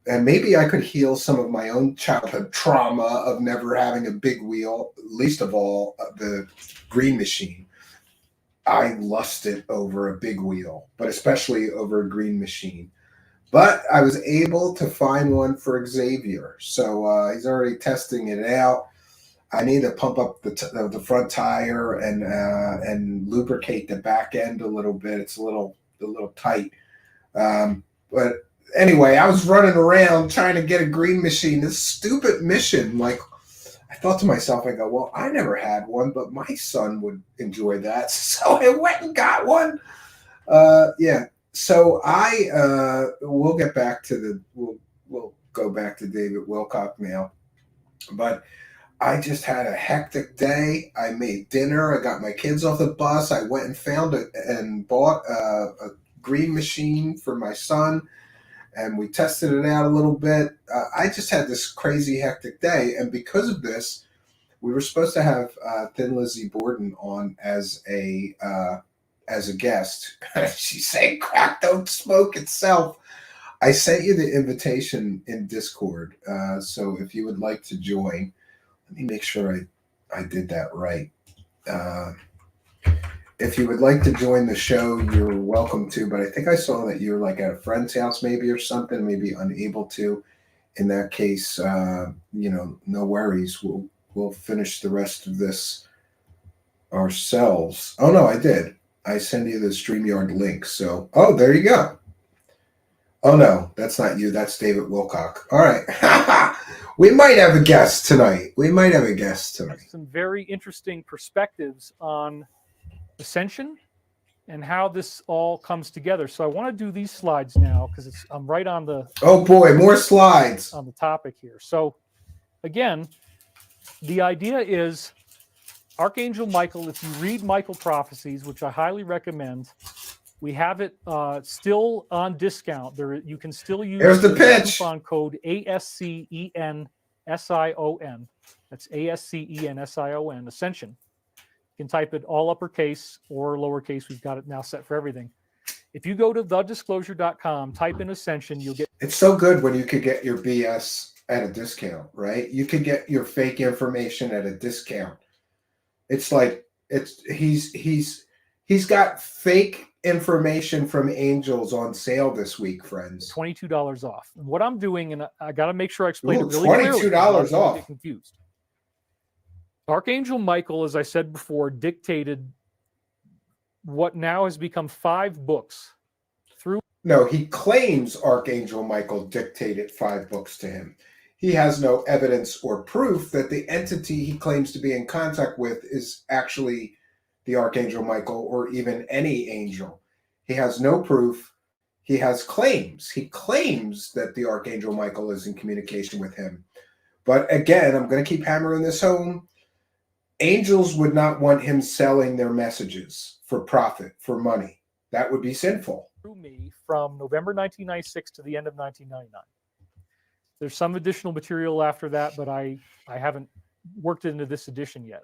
and maybe I could heal some of my own childhood trauma of never having a big wheel. Least of all, the Green Machine. I lusted over a big wheel, but especially over a Green Machine. But I was able to find one for Xavier, so he's already testing it out. I need to pump up the front tire and lubricate the back end a little bit. It's a little tight, but anyway, I was running around trying to get a Green Machine. This stupid mission, like. I thought to myself, I go, well, I never had one, but my son would enjoy that. So I went and got one. Yeah. So we'll get back to we'll go back to David Wilcock now. But I just had a hectic day. I made dinner. I got my kids off the bus. I went and found it and bought a Green Machine for my son. And we tested it out a little bit. I just had this crazy hectic day, and because of this, we were supposed to have Thin Lizzy Borden on as a guest. She's saying crack don't smoke itself. I sent you the invitation in Discord. So if you would like to join, let me make sure I did that right. If you would like to join the show, you're welcome to. But I think I saw that you're like at a friend's house, maybe, or something, maybe unable to. In that case, no worries. We'll finish the rest of this ourselves. Oh no, I did. I send you the StreamYard link. So, there you go. Oh no, that's not you. That's David Wilcock. All right. We might have a guest tonight. Some very interesting perspectives on ascension and how this all comes together. So I want to do these slides now because I'm right on the oh boy, more slides on the topic here. So again, the idea is Archangel Michael. If you read Michael Prophecies, which I highly recommend, we have it still on discount. There you can still use the pitch coupon code ASCENSION. That's ASCENSION, Ascension. You can type it all uppercase or lowercase. We've got it now set for everything. If you go to thedisclosure.com, type in Ascension, you'll get. It's so good when you could get your BS at a discount, right? You could get your fake information at a discount. It's like he's got fake information from angels on sale this week, friends. $22 off. And what I'm doing, and I got to make sure I explain it really clearly. $22 off. Get confused. Archangel Michael, as I said before, dictated what now has become 5 books through. No, he claims Archangel Michael dictated 5 books to him. He has no evidence or proof that the entity he claims to be in contact with is actually the Archangel Michael or even any angel. He has no proof. He has claims. He claims that the Archangel Michael is in communication with him. But again, I'm going to keep hammering this home. Angels would not want him selling their messages for profit, for money. That would be sinful. Through me from November 1996 to the end of 1999. There's some additional material after that, but I haven't worked it into this edition yet.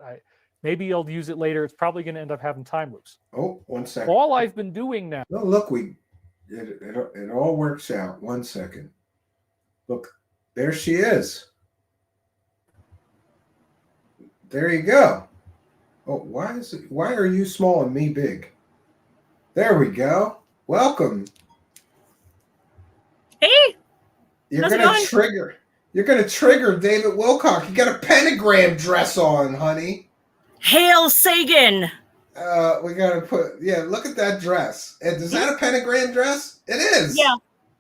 Maybe I'll use it later. It's probably going to end up having time loops. Oh, 1 second. All I've been doing now. No, look, it all works out. 1 second. Look, there she is. There you go. Oh, why are you small and me big? There we go. Welcome. Hey. You're gonna trigger David Wilcock. You got a pentagram dress on, honey. Hail Sagan. We gotta look at that dress. Is that a pentagram dress? It is. Yeah.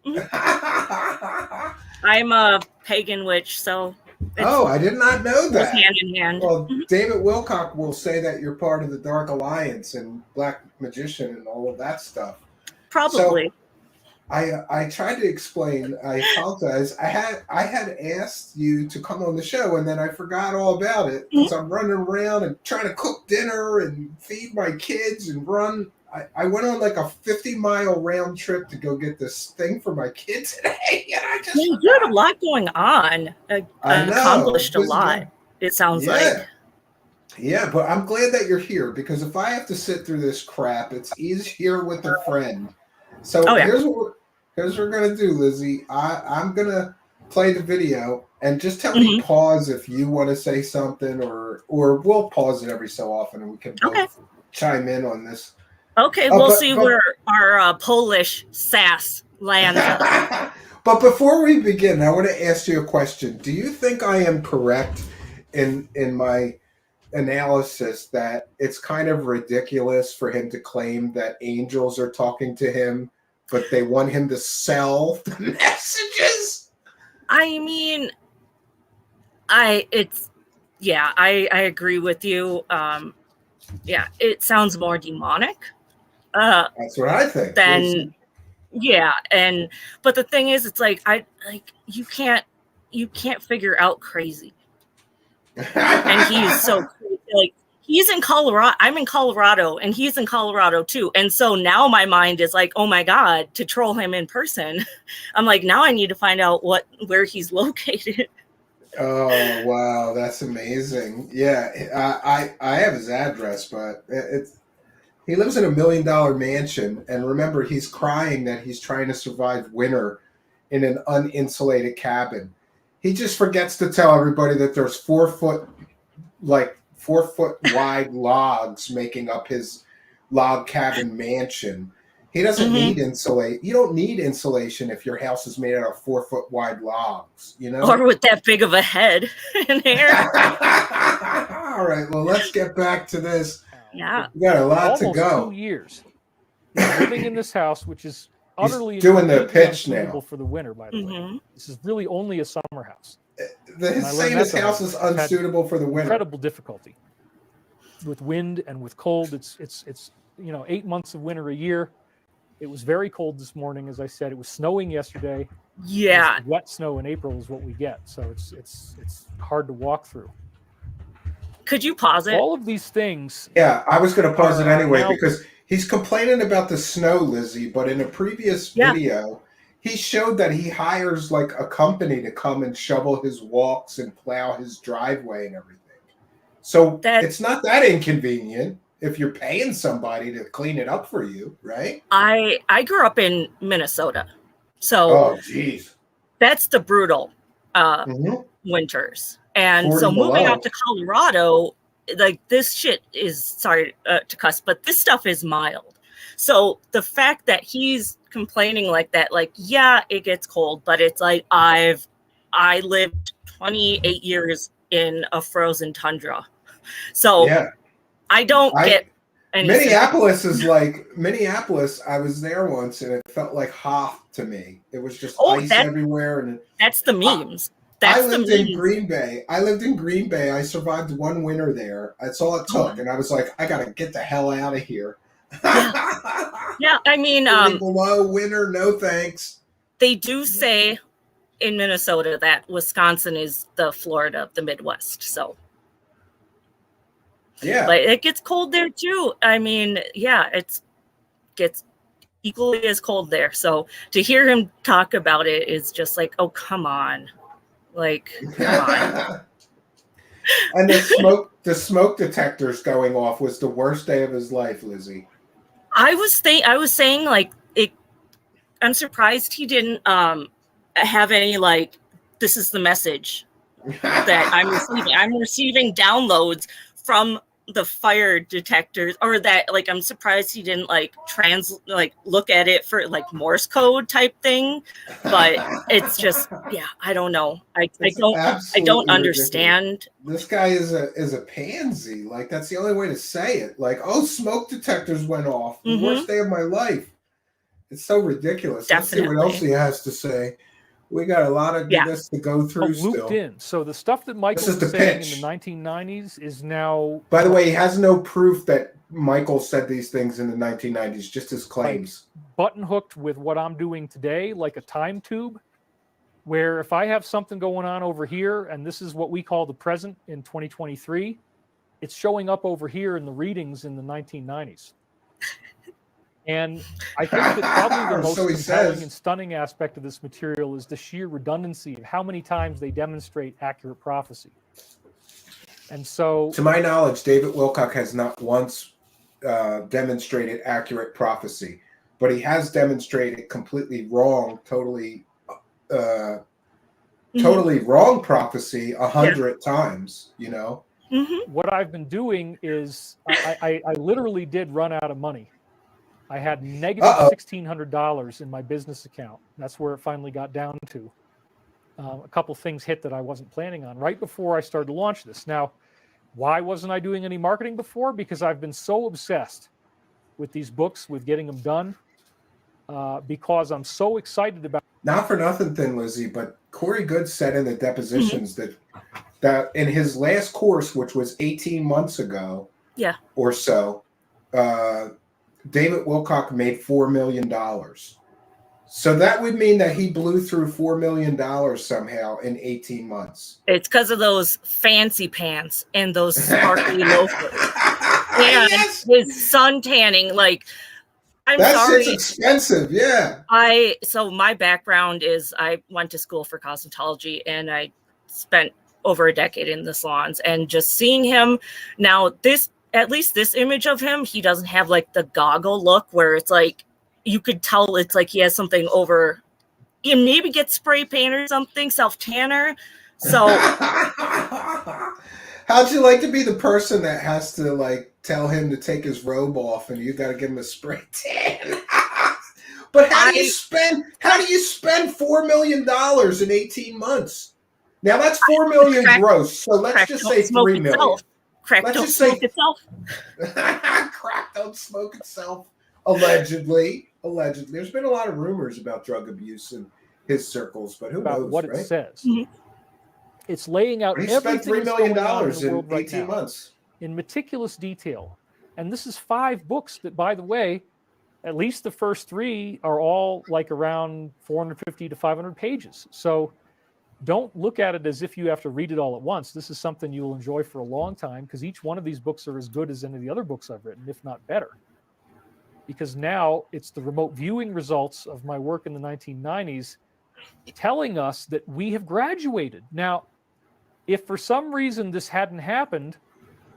Mm-hmm. I'm a pagan witch, so. I did not know that. Hand in hand. Well, David Wilcock will say that you're part of the Dark Alliance and Black Magician and all of that stuff. Probably. So, I tried to explain. I apologize. I had asked you to come on the show, and then I forgot all about it because I'm running around and trying to cook dinner and feed my kids and run. I went on like a 50-mile round trip to go get this thing for my kids today. And you had a lot going on. Accomplished a lot. It sounds like. Yeah, but I'm glad that you're here because if I have to sit through this crap, it's easier with a friend. So here's what we're gonna do, Lizzie. I'm gonna play the video and just tell me pause if you want to say something, or we'll pause it every so often and we can both chime in on this. Okay, we'll see where our Polish sass lands. But before we begin, I want to ask you a question. Do you think I am correct in my analysis that it's kind of ridiculous for him to claim that angels are talking to him, but they want him to sell the messages? I mean, I agree with you. It sounds more demonic. That's what I think. But the thing is, it's like you can't figure out crazy. And he's so crazy. Like, he's in Colorado. I'm in Colorado, and he's in Colorado too. And so now my mind is like, oh my God, to troll him in person. I'm like, now I need to find out where he's located. Oh wow, that's amazing. Yeah, I have his address, but he lives in $1 million mansion, and remember, he's crying that he's trying to survive winter in an uninsulated cabin. He just forgets to tell everybody that there's 4 foot wide logs making up his log cabin mansion. He doesn't need insulate. You don't need insulation if your house is made out of 4 foot wide logs, you know? Or with that big of a head and hair. All right, well, let's get back to this. Yeah. We got a lot to Almost go. 2 years living in this house, which is utterly doing the completely pitch now. unsuitable for the winter, by the way. This is really only a summer house. He's saying his house is unsuitable for the winter. Incredible difficulty with wind and with cold. It's 8 months of winter a year. It was very cold this morning, as I said. It was snowing yesterday. Yeah. Wet snow in April is what we get, so it's hard to walk through. Could you pause it? All of these things. Yeah, I was going to pause it anyway now, because he's complaining about the snow, Lizzie, but in a previous video, he showed that he hires like a company to come and shovel his walks and plow his driveway and everything. So it's not that inconvenient if you're paying somebody to clean it up for you, right? I grew up in Minnesota. So that's the brutal winters. And so moving out to Colorado, like this shit is, sorry to cuss, but this stuff is mild. So the fact that he's complaining like that, like, yeah, it gets cold, but it's like I lived 28 years in a frozen tundra. So I don't get any Minneapolis is like Minneapolis. I was there once and it felt like Hoth to me. It was just ice everywhere. And that's the memes. I lived in Green Bay. I survived one winter there. That's all it took. And I was like, I got to get the hell out of here. Yeah, I mean, below winter, no thanks. They do say in Minnesota that Wisconsin is the Florida of the Midwest. So, yeah, but it gets cold there too. I mean, yeah, it gets equally as cold there. So to hear him talk about it is just like, oh, come on. Like, come on. And the smoke detectors going off was the worst day of his life, Lizzie. I was saying like it. I'm surprised he didn't have any like, this is the message that I'm receiving. I'm receiving downloads from the fire detectors, or that like I'm surprised he didn't like look at it for like Morse code type thing. But it's just I don't know. I don't understand. Ridiculous. This guy is a pansy. Like that's the only way to say it. Like, oh, smoke detectors went off. The worst day of my life. It's so ridiculous. Definitely. Let's see what else he has to say. We got a lot of this to go through still. Looped in. So the stuff that Michael was saying in the 1990s is now... By the way, he has no proof that Michael said these things in the 1990s, just his claims. Like button hooked with what I'm doing today, like a time tube, where if I have something going on over here, and this is what we call the present in 2023, it's showing up over here in the readings in the 1990s. And I think that probably the most compelling and stunning aspect of this material is the sheer redundancy of how many times they demonstrate accurate prophecy. And so... To my knowledge, David Wilcock has not once demonstrated accurate prophecy, but he has demonstrated completely wrong, totally wrong prophecy 100 times, you know? What I've been doing is I literally did run out of money. I had negative $1,600 in my business account. That's where it finally got down to. A couple things hit that I wasn't planning on right before I started to launch this. Now, why wasn't I doing any marketing before? Because I've been so obsessed with these books, with getting them done, because I'm so excited about. Not for nothing, Thin Lizzie, but Corey Good said in the depositions that in his last course, which was 18 months ago, or so, David Wilcock made $4 million. So that would mean that he blew through $4 million somehow in 18 months. It's because of those fancy pants and those sparkly loafers. And his sun tanning. Like, That shit's expensive, yeah. So my background is I went to school for cosmetology and I spent over a decade in the salons. And just seeing him now, at least this image of him, he doesn't have like the goggle look where it's like, you could tell it's like he has something over. You maybe get spray paint or something, self-tanner. So how'd you like to be the person that has to like tell him to take his robe off and you got to give him a spray tan? But how do you spend $4 million in 18 months? Now that's $4 million gross. So let's just say $3 million. Crack don't smoke itself. Crack don't smoke itself. Allegedly. There's been a lot of rumors about drug abuse in his circles, but who knows? What right? it says. Mm-hmm. It's laying out he spent $3 million in 18 months in meticulous detail. And this is 5 books that, by the way, at least the first 3 are all like around 450 to 500 pages. So don't look at it as if you have to read it all at once. This is something you'll enjoy for a long time because each one of these books are as good as any of the other books I've written, if not better. Because now it's the remote viewing results of my work in the 1990s telling us that we have graduated. Now, if for some reason this hadn't happened,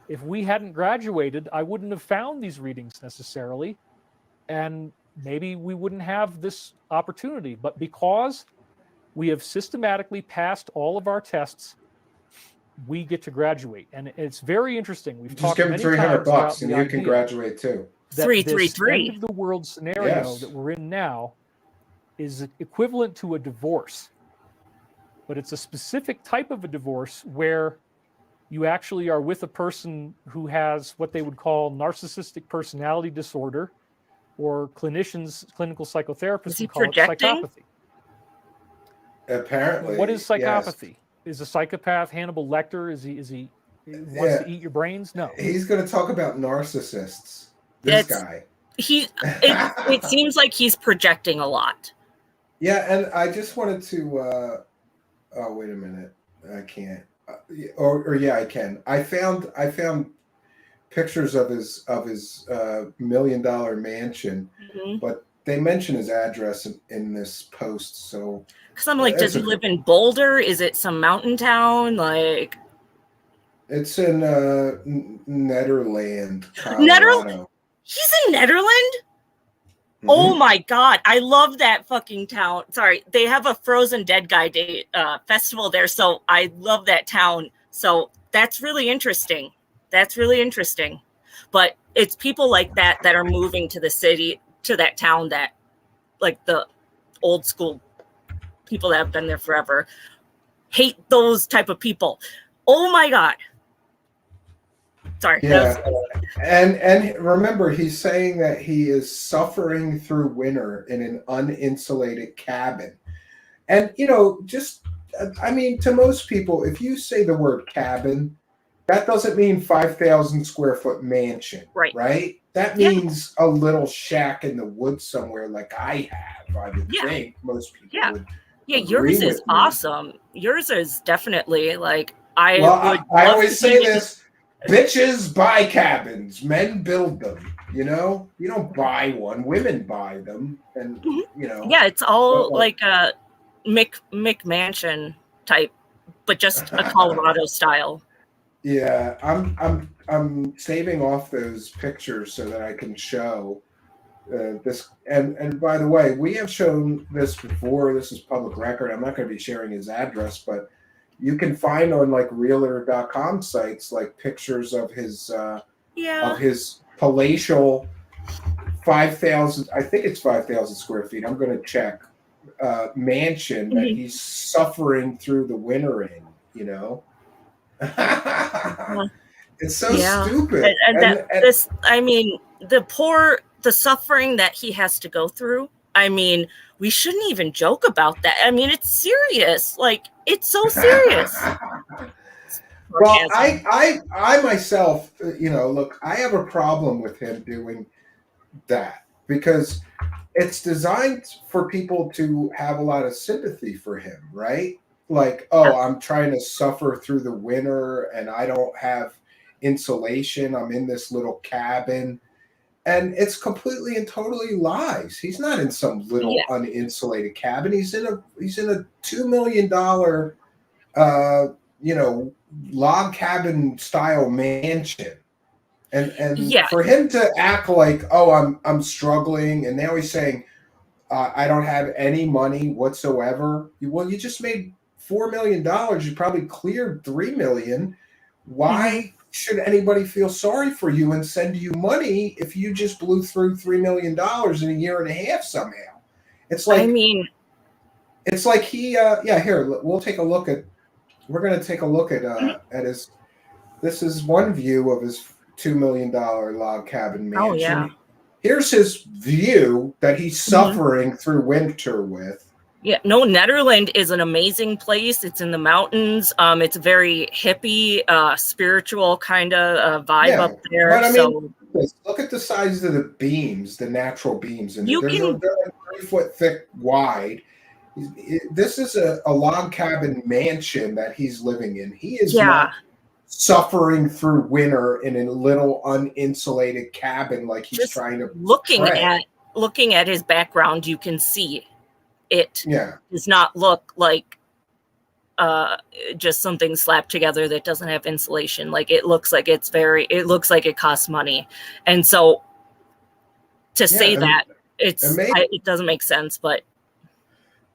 if we hadn't graduated, I wouldn't have found these readings necessarily, and maybe we wouldn't have this opportunity. But because we have systematically passed all of our tests, we get to graduate. And it's very interesting. We've just give them $300 and you can graduate too. 333. End of the world scenario that we're in now is equivalent to a divorce. But it's a specific type of a divorce where you actually are with a person who has what they would call narcissistic personality disorder, or clinical psychotherapists call it psychopathy. Apparently. What is psychopathy? Yes. Is a psychopath Hannibal Lecter? Is he wants to eat your brains? No. He's going to talk about narcissists. This guy. It seems like he's projecting a lot. Yeah, and I just wanted to oh, wait a minute. I can't. Or yeah, I can. I found pictures of his $1 million mansion, but they mention his address in this post. So, because I'm like, does he live in Boulder? Is it some mountain town? Like, it's in Nederland, Colorado. He's in Nederland? Oh my God. I love that fucking town. Sorry. They have a Frozen Dead Guy Day festival there. So I love that town. So that's really interesting. But it's people like that are moving to the city, to that town, that like the old school people that have been there forever hate those type of people. Oh my God. Sorry. Yeah. And remember, he's saying that he is suffering through winter in an uninsulated cabin. And, to most people, if you say the word cabin, that doesn't mean 5,000 square foot mansion, right? That means a little shack in the woods somewhere like I have, I would think most people would. Yeah, yours is awesome. Yours is definitely like, I always say this. Bitches buy cabins, men build them. You don't buy one, women buy them, and Yeah, it's all like a McMansion type, but just a Colorado style. Yeah, I'm saving off those pictures so that I can show this. And by the way, we have shown this before. This is public record. I'm not going to be sharing his address, but you can find on like realtor.com sites like pictures of his palatial 5,000, I think it's 5,000 square feet. I'm going to check mansion that he's suffering through the winter in, It's so stupid. The suffering that he has to go through. I mean, we shouldn't even joke about that. I mean, it's serious. Like, it's so serious. Well, I myself, look, I have a problem with him doing that because it's designed for people to have a lot of sympathy for him, right? Like, I'm trying to suffer through the winter and I don't have insulation. I'm in this little cabin. And it's completely and totally lies. He's not in some little uninsulated cabin. He's in a $2 million log cabin style mansion. And for him to act like, I'm struggling, and now he's saying, I don't have any money whatsoever. You just made $4 million. You probably cleared $3 million. Why should anybody feel sorry for you and send you money if you just blew through $3 million in a year and a half somehow? It's like, I mean, it's like he, here, we'll take a look at, we're going to take a look at his, this is one view of his $2 million log cabin mansion. Oh, yeah. Here's his view that he's suffering through winter with. Yeah, no, Netherlands is an amazing place. It's in the mountains. It's a very hippie, spiritual kind of vibe up there. But I so mean, look at the size of the beams, the natural beams, and You they're can- they're like 3 foot thick wide. This is a log cabin mansion that he's living in. He is not suffering through winter in a little uninsulated cabin like he's Just trying to looking pray. at his background, you can see it Yeah. does not look like just something slapped together that doesn't have insulation. Like it looks like it costs money. And so to say that it doesn't make sense, but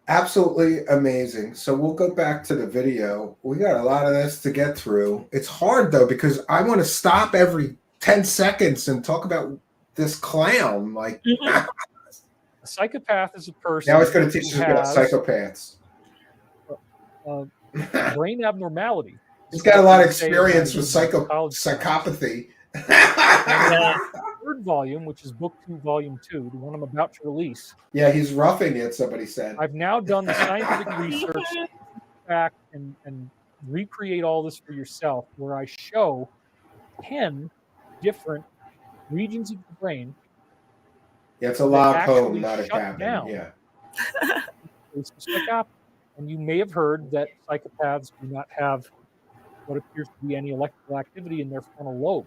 Absolutely amazing. So we'll go back to the video. We got a lot of this to get through. It's hard though, because I want to stop every 10 seconds and talk about this clown. Like A psychopath is a person. now it's going to teach us who about has psychopaths. brain abnormality. He's got a lot of Say experience with college class. psychopathy. Third volume, which is book 2, volume 2, the one I'm about to release. Yeah, he's roughing it, somebody said. I've now done the scientific research back and recreate all this for yourself, where I show 10 different regions of the brain. Yeah, it's a log actually home, not a shut cabin. down. Yeah. It's psychopathy. And you may have heard that psychopaths do not have what appears to be any electrical activity in their frontal lobe,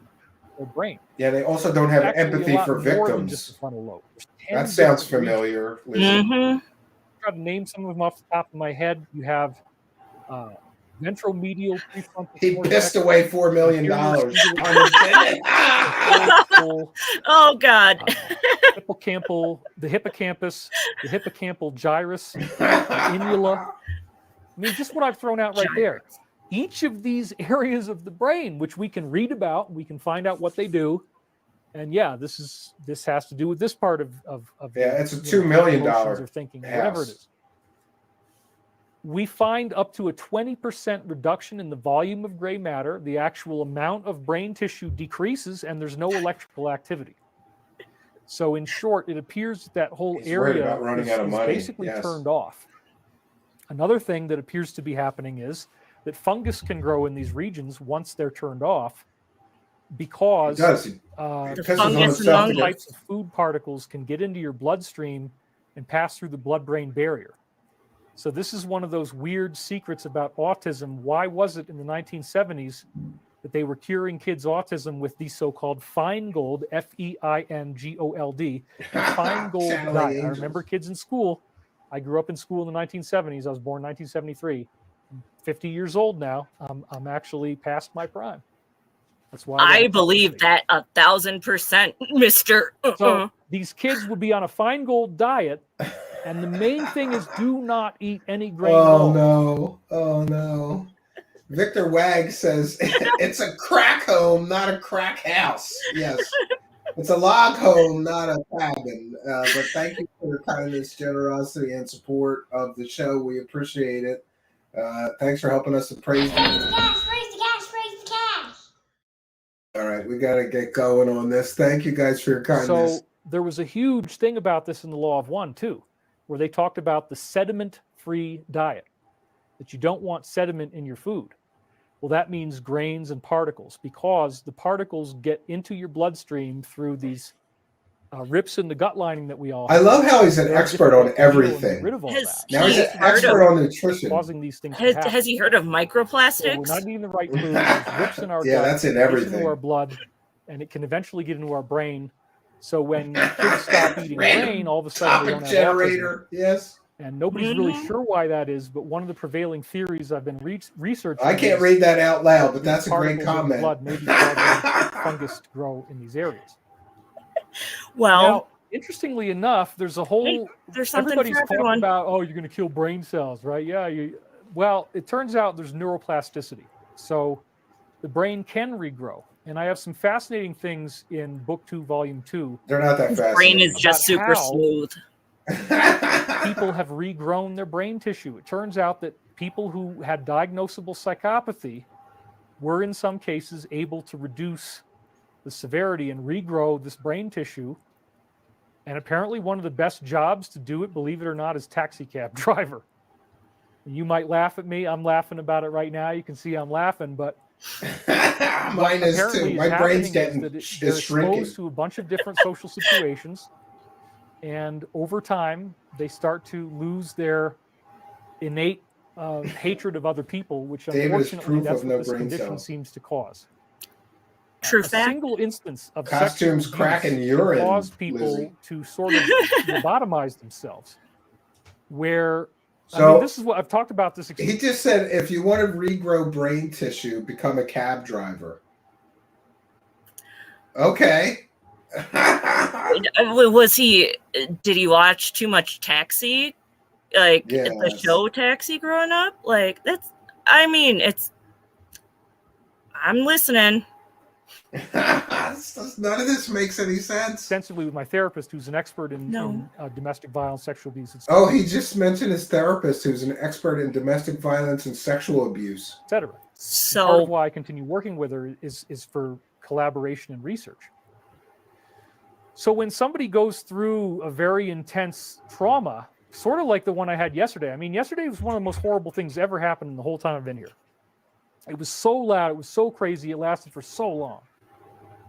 their brain. Yeah, they also don't have Actually, empathy a lot for more than just victims. the frontal lobe. There's 10 That sounds different regions. familiar. Lizzie. Try to name some of them off the top of my head. You have ventromedial prefrontal He cortex, pissed away $4 million. oh god, the hippocampus, the hippocampal gyrus, innula. I mean, just what I've thrown out right there. Each of these areas of the brain, which we can read about, we can find out what they do. And yeah, this has to do with this part of it's a $2 million emotions or thinking, whatever it house. is. We find up to a 20% reduction in the volume of gray matter. The actual amount of brain tissue decreases, and there's no electrical activity. So, in short, it appears that whole He's worried area about running out of is money. basically Yes. turned off. Another thing that appears to be happening is that fungus can grow in these regions once they're turned off, because He does. He pisses on fungus himself among to get- types of food particles can get into your bloodstream and pass through the blood-brain barrier. So this is one of those weird secrets about autism. Why was it in the 1970s that they were curing kids' autism with the so-called Feingold, Feingold, Feingold Channeling diet? I angels. remember kids in school. I grew up in school in the 1970s. I was born in 1973. I'm 50 years old now. I'm actually past my prime. That's why I believe that 1,000%, Mister. So these kids would be on a Feingold diet, and the main thing is do not eat any grain at Oh all. no! Oh no! Victor Wag says it's a crack home, not a crack house. Yes, it's a log home, not a cabin. But thank you for your kindness, generosity, and support of the show. We appreciate it. Thanks for helping us to praise. Raise the cash, raise the cash, raise the cash. All right, we got to get going on this. Thank you guys for your kindness. So there was a huge thing about this in the Law of One, too, where they talked about the sediment-free diet, that you don't want sediment in your food. Well, that means grains and particles, because the particles get into your bloodstream through these rips in the gut lining that we all I have. love how he's an They're expert difficult on to heal and get everything. rid of all Has that. Now he's an heard expert of- on nutrition. Causing these things to happen. Has he heard of So we're microplastics? not eating the right food. There's rips in our Yeah, gut, that's in it gets everything. into our blood, and it can eventually get into our brain. So when kids stop eating Random grain, all of a sudden they Topic don't have autism. generator. Yes. And nobody's really sure why that is, but one of the prevailing theories I've been researching. I can't is read that out loud, but these that's a great particles in the comment. blood may be causing fungus to grow in these areas. Well, Now, interestingly enough, there's a whole. There's something Everybody's for talking everyone. about, oh, you're going to kill brain cells, right? Yeah. Well, it turns out there's neuroplasticity, so the brain can regrow. And I have some fascinating things in Book 2, Volume 2. They're not that His fascinating. brain is just About super how- smooth. People have regrown their brain tissue. It turns out that people who had diagnosable psychopathy were in some cases able to reduce the severity and regrow this brain tissue. And apparently one of the best jobs to do it, believe it or not, is taxi cab driver. You might laugh at me. I'm laughing about it right now. You can see I'm laughing, but Mine is apparently too. is My brain's happening getting is that is they're shrinking. exposed to a bunch of different social situations, and over time they start to lose their innate hatred of other people, which David is unfortunately proof that's of what no this brain condition cells. seems to cause. True A fact. single instance of Costumes sexual cracking abuse urine, can cause people Lizzie. to sort of lobotomize themselves. Where I So mean, this is what I've talked about this. he just said, if you want to regrow brain tissue, become a cab driver. Okay. Was he? Did he watch too much Taxi? Like the Yes. show Taxi growing up? Like that's. I mean, it's. I'm listening. None of this makes any sense. Extensively with my therapist, who's an expert in domestic violence, sexual abuse, Oh, he just mentioned his therapist, who's an expert in domestic violence and sexual abuse. etc. Part So of why I continue working with her is for collaboration and research. So when somebody goes through a very intense trauma, sort of like the one I had yesterday. I mean, yesterday was one of the most horrible things that ever happened in the whole time I've been here. It was so loud, it was so crazy, it lasted for so long.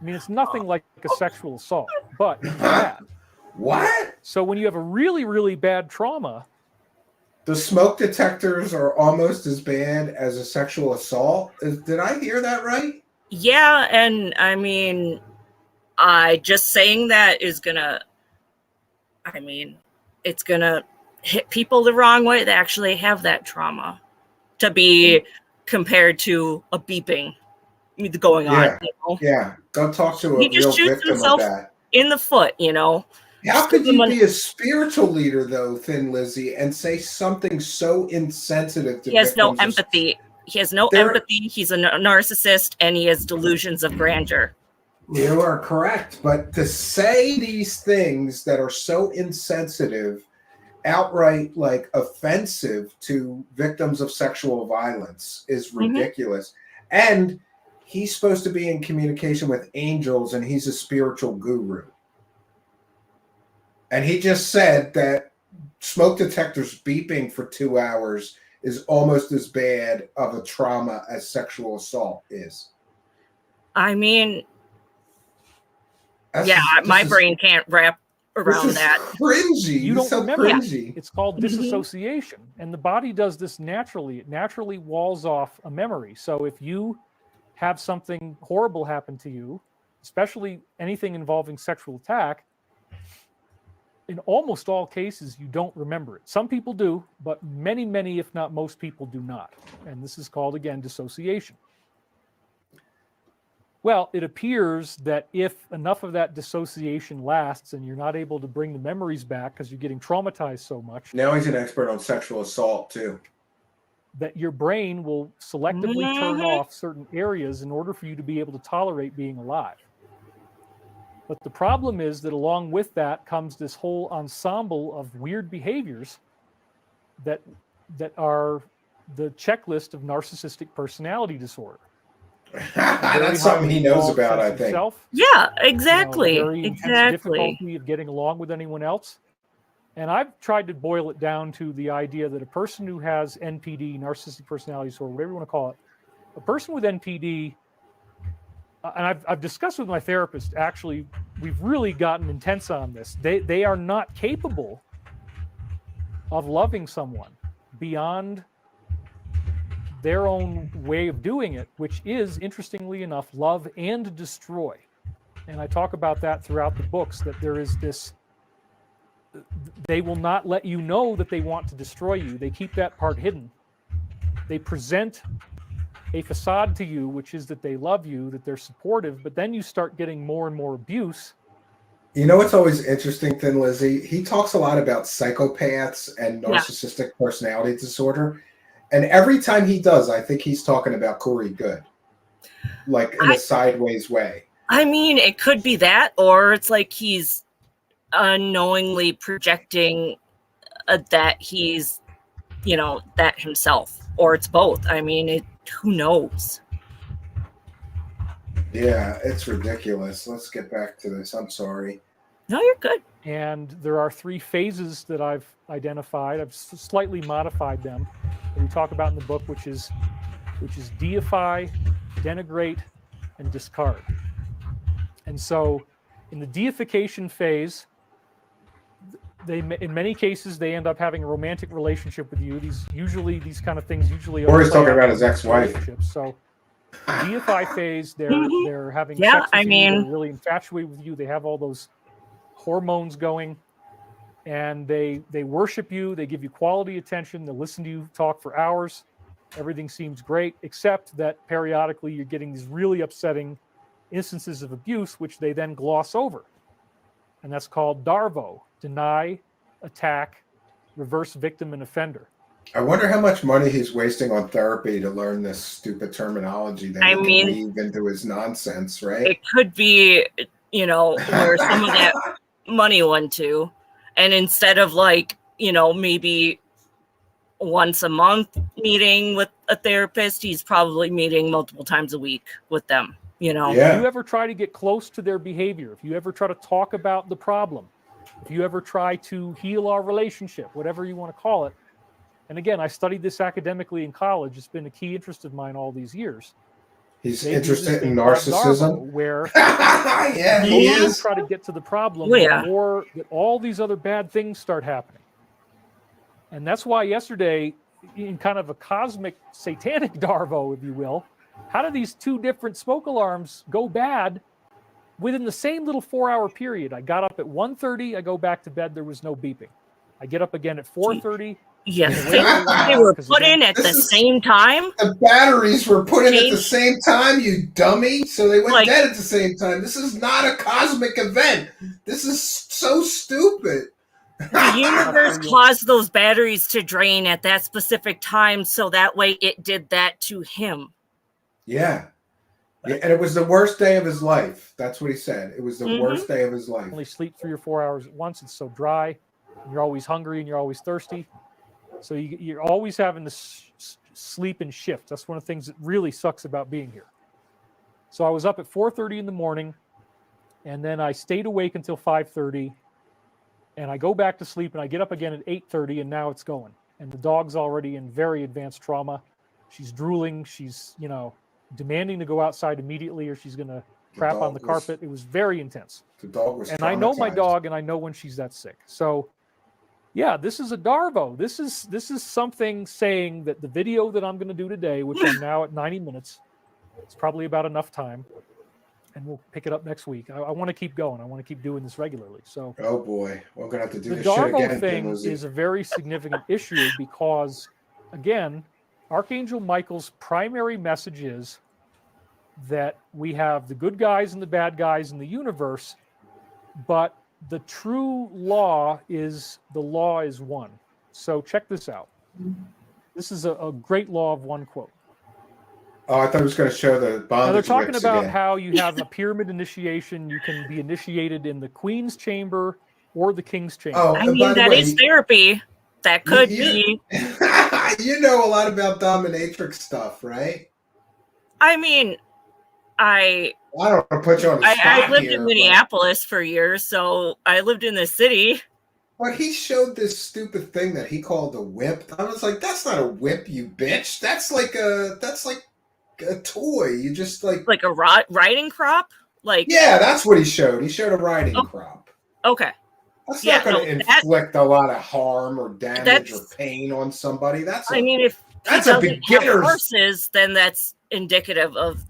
I mean, it's nothing like a sexual assault, but it's bad. What? So when you have a really, really bad trauma, The smoke detectors are almost as bad as a sexual assault. Did I hear that right? yeah, and I mean, I just saying that is gonna. I mean, it's gonna hit people the wrong way that actually have that trauma, to be compared to a beeping going on. Yeah. You know? Yeah. Go talk to a He just real shoots victim of himself that. in the foot, you know. How Just could give him you a- be a spiritual leader, though, Thin Lizzy, and say something so insensitive to He has no victims of- empathy. He has no There- empathy. He's a narcissist, and he has delusions of grandeur. You are correct. But to say these things that are so insensitive, outright like offensive to victims of sexual violence is ridiculous. And he's supposed to be in communication with angels, and he's a spiritual guru. And he just said that smoke detectors beeping for 2 hours is almost as bad of a trauma as sexual assault is. I mean, That's- yeah, this my is- brain can't wrap this around is that. cringy. You don't It's so remember. cringy. it's called disassociation. And the body does this naturally. It naturally walls off a memory. So if you have something horrible happen to you, especially anything involving sexual attack, in almost all cases, you don't remember it. Some people do, but many, many, if not most people do not. And this is called, again, dissociation. Well, it appears that if enough of that dissociation lasts and you're not able to bring the memories back because you're getting traumatized so much, Now he's an expert on sexual assault, too. that your brain will selectively turn off certain areas in order for you to be able to tolerate being alive. But the problem is that along with that comes this whole ensemble of weird behaviors that are the checklist of narcissistic personality disorder. That's something he knows about, I think. Yeah, exactly. Very intense Exactly. difficulty of getting along with anyone else. And I've tried to boil it down to the idea that a person who has NPD, narcissistic personality disorder, whatever you want to call it, a person with NPD, and I've discussed with my therapist, actually, we've really gotten intense on this. They are not capable of loving someone beyond their own way of doing it, which is, interestingly enough, love and destroy. And I talk about that throughout the books, that there is this, they will not let you know that they want to destroy you. They keep that part hidden. They present a facade to you, which is that they love you, that they're supportive, but then you start getting more and more abuse, You know what's always interesting, Thin Lizzy? He talks a lot about psychopaths and Yeah. narcissistic personality disorder. And every time he does, I think he's talking about Corey Good, like in a sideways way. I mean, it could be that, or it's like he's unknowingly projecting that he's, that himself, or it's both. I mean, who knows? Yeah, it's ridiculous. Let's get back to this. I'm sorry. No, you're good. And there are 3 phases that I've identified. I've slightly modified them that we talk about in the book, which is deify, denigrate, and discard. And so in the deification phase, in many cases they end up having a romantic relationship with you. These kind of things usually Or he's play talking out about in his ex-wife. relationships. So the deify phase, they're having Yeah, sex I with you, mean- they're really infatuated with you. They have all those hormones going, and they worship you. They give you quality attention. They listen to you talk for hours. Everything seems great, except that periodically you're getting these really upsetting instances of abuse, which they then gloss over. And that's called DARVO, deny, attack, reverse victim and offender. I wonder how much money he's wasting on therapy to learn this stupid terminology that I he can mean, weave into his nonsense, right? It could be, where some of that money went to. And instead of maybe once a month meeting with a therapist, he's probably meeting multiple times a week with them, Yeah. If you ever try to get close to their behavior, if you ever try to talk about the problem, if you ever try to heal our relationship, whatever you want to call it. And again, I studied this academically in college. It's been a key interest of mine all these years. He's They do this interested in thing called narcissism. DARVO, where Yeah, the he more you is. try to get to the problem, Oh, yeah. the more that all these other bad things start happening. And that's why yesterday, in kind of a cosmic satanic DARVO, if you will, how do these 2 different smoke alarms go bad within the same little 4-hour period? I got up at 1:30, I go back to bed, there was no beeping. I get up again at 4:30. Yes, Yeah. they were Because put again, in at the this is- same time. The batteries were put in at the Change- same time, you dummy. So they went Like- dead at the same time. This is not a cosmic event. This is so stupid. The universe caused those batteries to drain at that specific time, so that way it did that to him. Yeah. And it was the worst day of his life. That's what he said. It was the Mhm. worst day of his life. only sleep 3 or 4 hours at once. It's so dry. And you're always hungry and you're always thirsty. So you're always having to sleep in shift. That's one of the things that really sucks about being here. So I was up at 4:30 in the morning, and then I stayed awake until 5:30, and I go back to sleep, and I get up again at 8:30, and now it's going. And the dog's already in very advanced trauma. She's drooling. She's, demanding to go outside immediately, or she's going to crap on the carpet. It was very intense. The dog was And I know my traumatized. dog, and I know when she's that sick. So, yeah, this is a DARVO. This is something saying that the video that I'm going to do today, which I'm now at 90 minutes, it's probably about enough time, and we'll pick it up next week. I want to keep going. I want to keep doing this regularly. So, Oh boy, we're gonna have to do the this shit DARVO again. thing Lizzie. is a very significant issue because, again, Archangel Michael's primary message is that we have the good guys and the bad guys in the universe, but the true law is one. So check this out. This is a great law of one quote. Oh, I thought it was going to show the bondage. Now they're talking whips about again. how you have a pyramid initiation. You can be initiated in the Queen's chamber or the King's chamber. Oh, I and mean, by the that way, is therapy. That could be. You know a lot about dominatrix stuff, right? I mean, I I don't want to put you on the spot I lived here, in but- Minneapolis for years, so I lived in the city. But he showed this stupid thing that he called a whip. I was like, "That's not a whip, you bitch. That's like a toy. You just like Like a riding crop? Like, yeah, that's what he showed. He showed a riding crop. okay. That's Yeah, not going to no, that- inflict a lot of harm or damage or That's- pain on somebody. That's I mean, if he that's a doesn't have beginner's. horses, then that's indicative of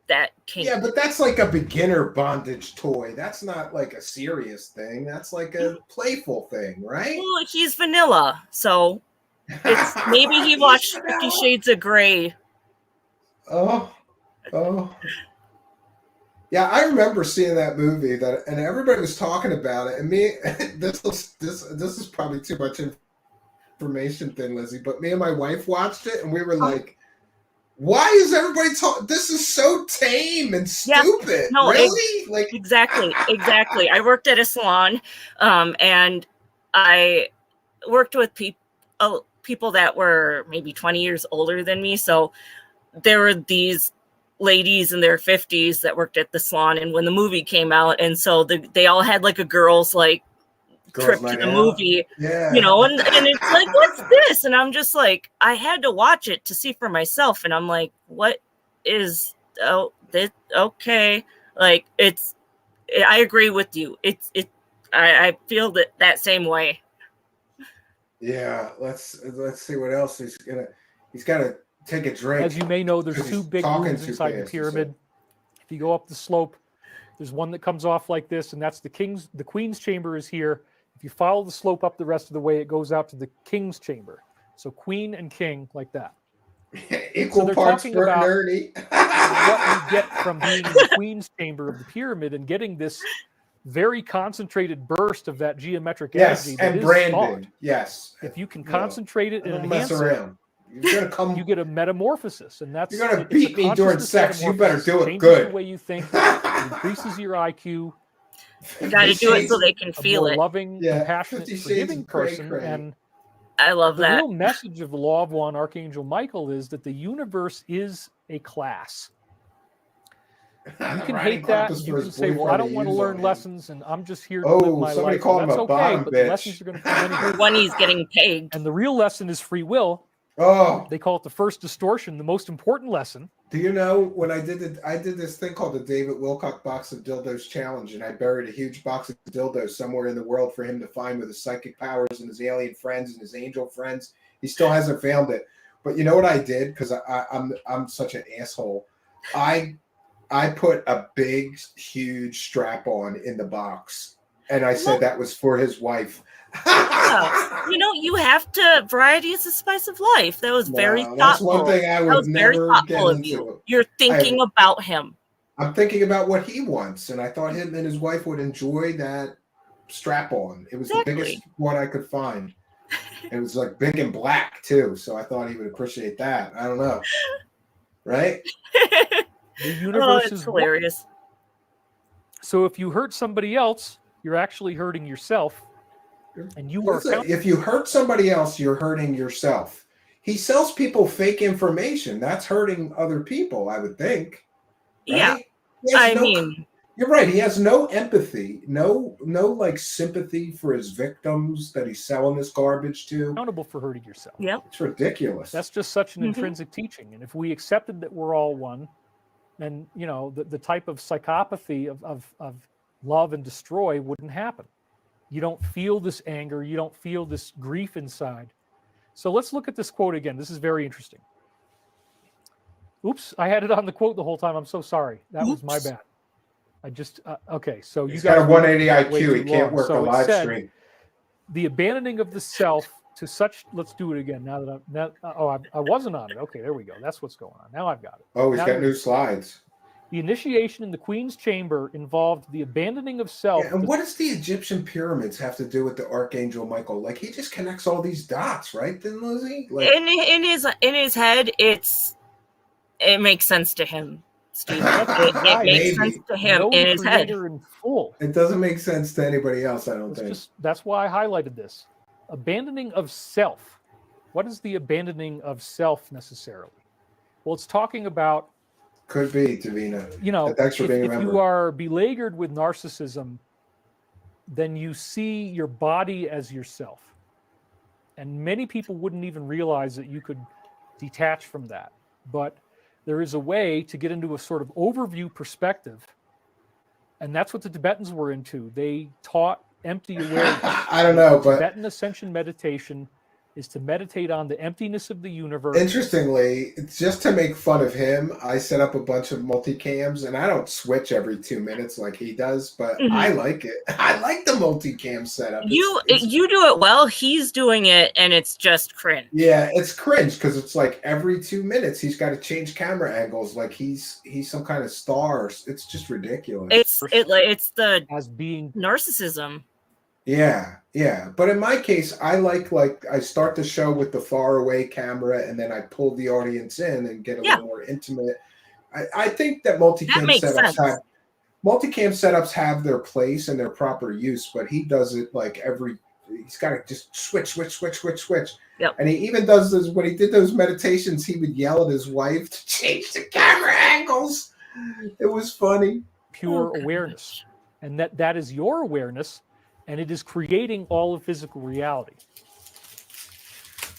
that kink. Yeah, but that's like a beginner bondage toy. That's not like a serious thing. That's like a playful thing, right? Well, he's vanilla, so it's maybe he watched 50 Shades of Grey. Oh. Yeah, I remember seeing that movie and everybody was talking about it. And me, this is probably too much information thing, Lizzie, but me and my wife watched it and we were like, why is everybody talking? This is so tame and stupid. No, really? Like exactly. I worked at a salon, and I worked with people that were maybe 20 years older than me. So there were these ladies in their 50s that worked at the salon, and when the movie came out, and so they all had like a girls trip to the movie, yeah, and it's like, what's this? And I'm just like, I had to watch it to see for myself, and I'm like, what is this? Okay, like I agree with you. I feel that same way. Yeah, let's see what else he's got to take a drink. As you may know, there's two big rooms inside the pyramid. If you go up the slope, there's one that comes off like this, and that's the queen's chamber is here. If you follow the slope up the rest of the way, it goes out to the king's chamber. So queen and king, like that. Equal so parts talking for about nerdy. what you get from being in the queen's chamber of the pyramid and getting this very concentrated burst of that geometric energy. And branding. Yes. If you can concentrate it and enhance it, you get a metamorphosis, and that's you're gonna beat me during sex. You better do it good. The way you think, it increases your IQ. You got to do it so they can feel it. Loving, compassionate, forgiving person, and I love that. The real message of the Law of One, Archangel Michael, is that the universe is a class. You can hate that. You can say, well, I don't want to learn lessons, and I'm just here to live my life. Called that's him a okay, but bitch. the lessons are going to come anyway. When he's getting paid. And the real lesson is free will. Oh, they call it the first distortion, the most important lesson. Do you know when I did this thing called the David Wilcock Box of Dildos Challenge, and I buried a huge box of dildos somewhere in the world for him to find with his psychic powers and his alien friends and his angel friends. He still hasn't found it. But you know what I did? Because I'm such an asshole. I put a big, huge strap on in the box, and I said that was for his wife. Yeah. You have to. Variety is the spice of life. That was very thoughtful. That's one thing I would never get into. You. You're thinking about him. I'm thinking about what he wants, and I thought him and his wife would enjoy that strap on. It was the biggest one I could find. It was like big and black too, so I thought he would appreciate that. I don't know, right? The universe is hilarious. So if you hurt somebody else, you're actually hurting yourself. And if you hurt somebody else, you're hurting yourself. He sells people fake information. That's hurting other people, I would think. Right? Yeah. You're right. He has no empathy, no like sympathy for his victims that he's selling this garbage to. Accountable for hurting yourself. Yep. It's ridiculous. That's just such an intrinsic teaching. And if we accepted that we're all one, then the type of psychopathy of love and destroy wouldn't happen. You don't feel this anger. You don't feel this grief inside. So let's look at this quote again. This is very interesting. Oops, I had it on the quote the whole time. I'm so sorry. That was my bad. I just, okay. So He's got a 180 IQ. He can't work a live stream. The abandoning of the self to such, let's do it again. Now that I wasn't on it. Okay, there we go. That's what's going on. Now I've got it. Oh, he's got new slides. The initiation in the Queen's chamber involved the abandoning of self. Yeah, and what does the Egyptian pyramids have to do with the Archangel Michael? Like, he just connects all these dots, right? Then, Lizzie? Like, in his head, it makes sense to him, Steve. It makes sense to him in his head. In full. It doesn't make sense to anybody else, I don't think. That's why I highlighted this. Abandoning of self. What is the abandoning of self necessarily? Well, it's talking about. Could be, Davina. Thanks for being a member. If you are beleaguered with narcissism, then you see your body as yourself. And many people wouldn't even realize that you could detach from that. But there is a way to get into a sort of overview perspective. And that's what the Tibetans were into. They taught empty awareness. I don't know, but Tibetan ascension meditation is to meditate on the emptiness of the universe. Interestingly, just to make fun of him, I set up a bunch of multicams, and I don't switch every 2 minutes like he does, but I like it. I like the multicam setup. You do it well. He's doing it, and it's just cringe. Yeah, it's cringe because it's like every 2 minutes he's got to change camera angles, like he's some kind of star. It's just ridiculous. It's the as being narcissism. Yeah. But in my case, I like I start the show with the far away camera, and then I pull the audience in and get a little more intimate. I think that multicam setups have their place and their proper use, but he does it like he's got to just switch. Yep. And he even does this when he did those meditations. He would yell at his wife to change the camera angles. It was funny. Pure awareness, and that is your awareness. And it is creating all of physical reality.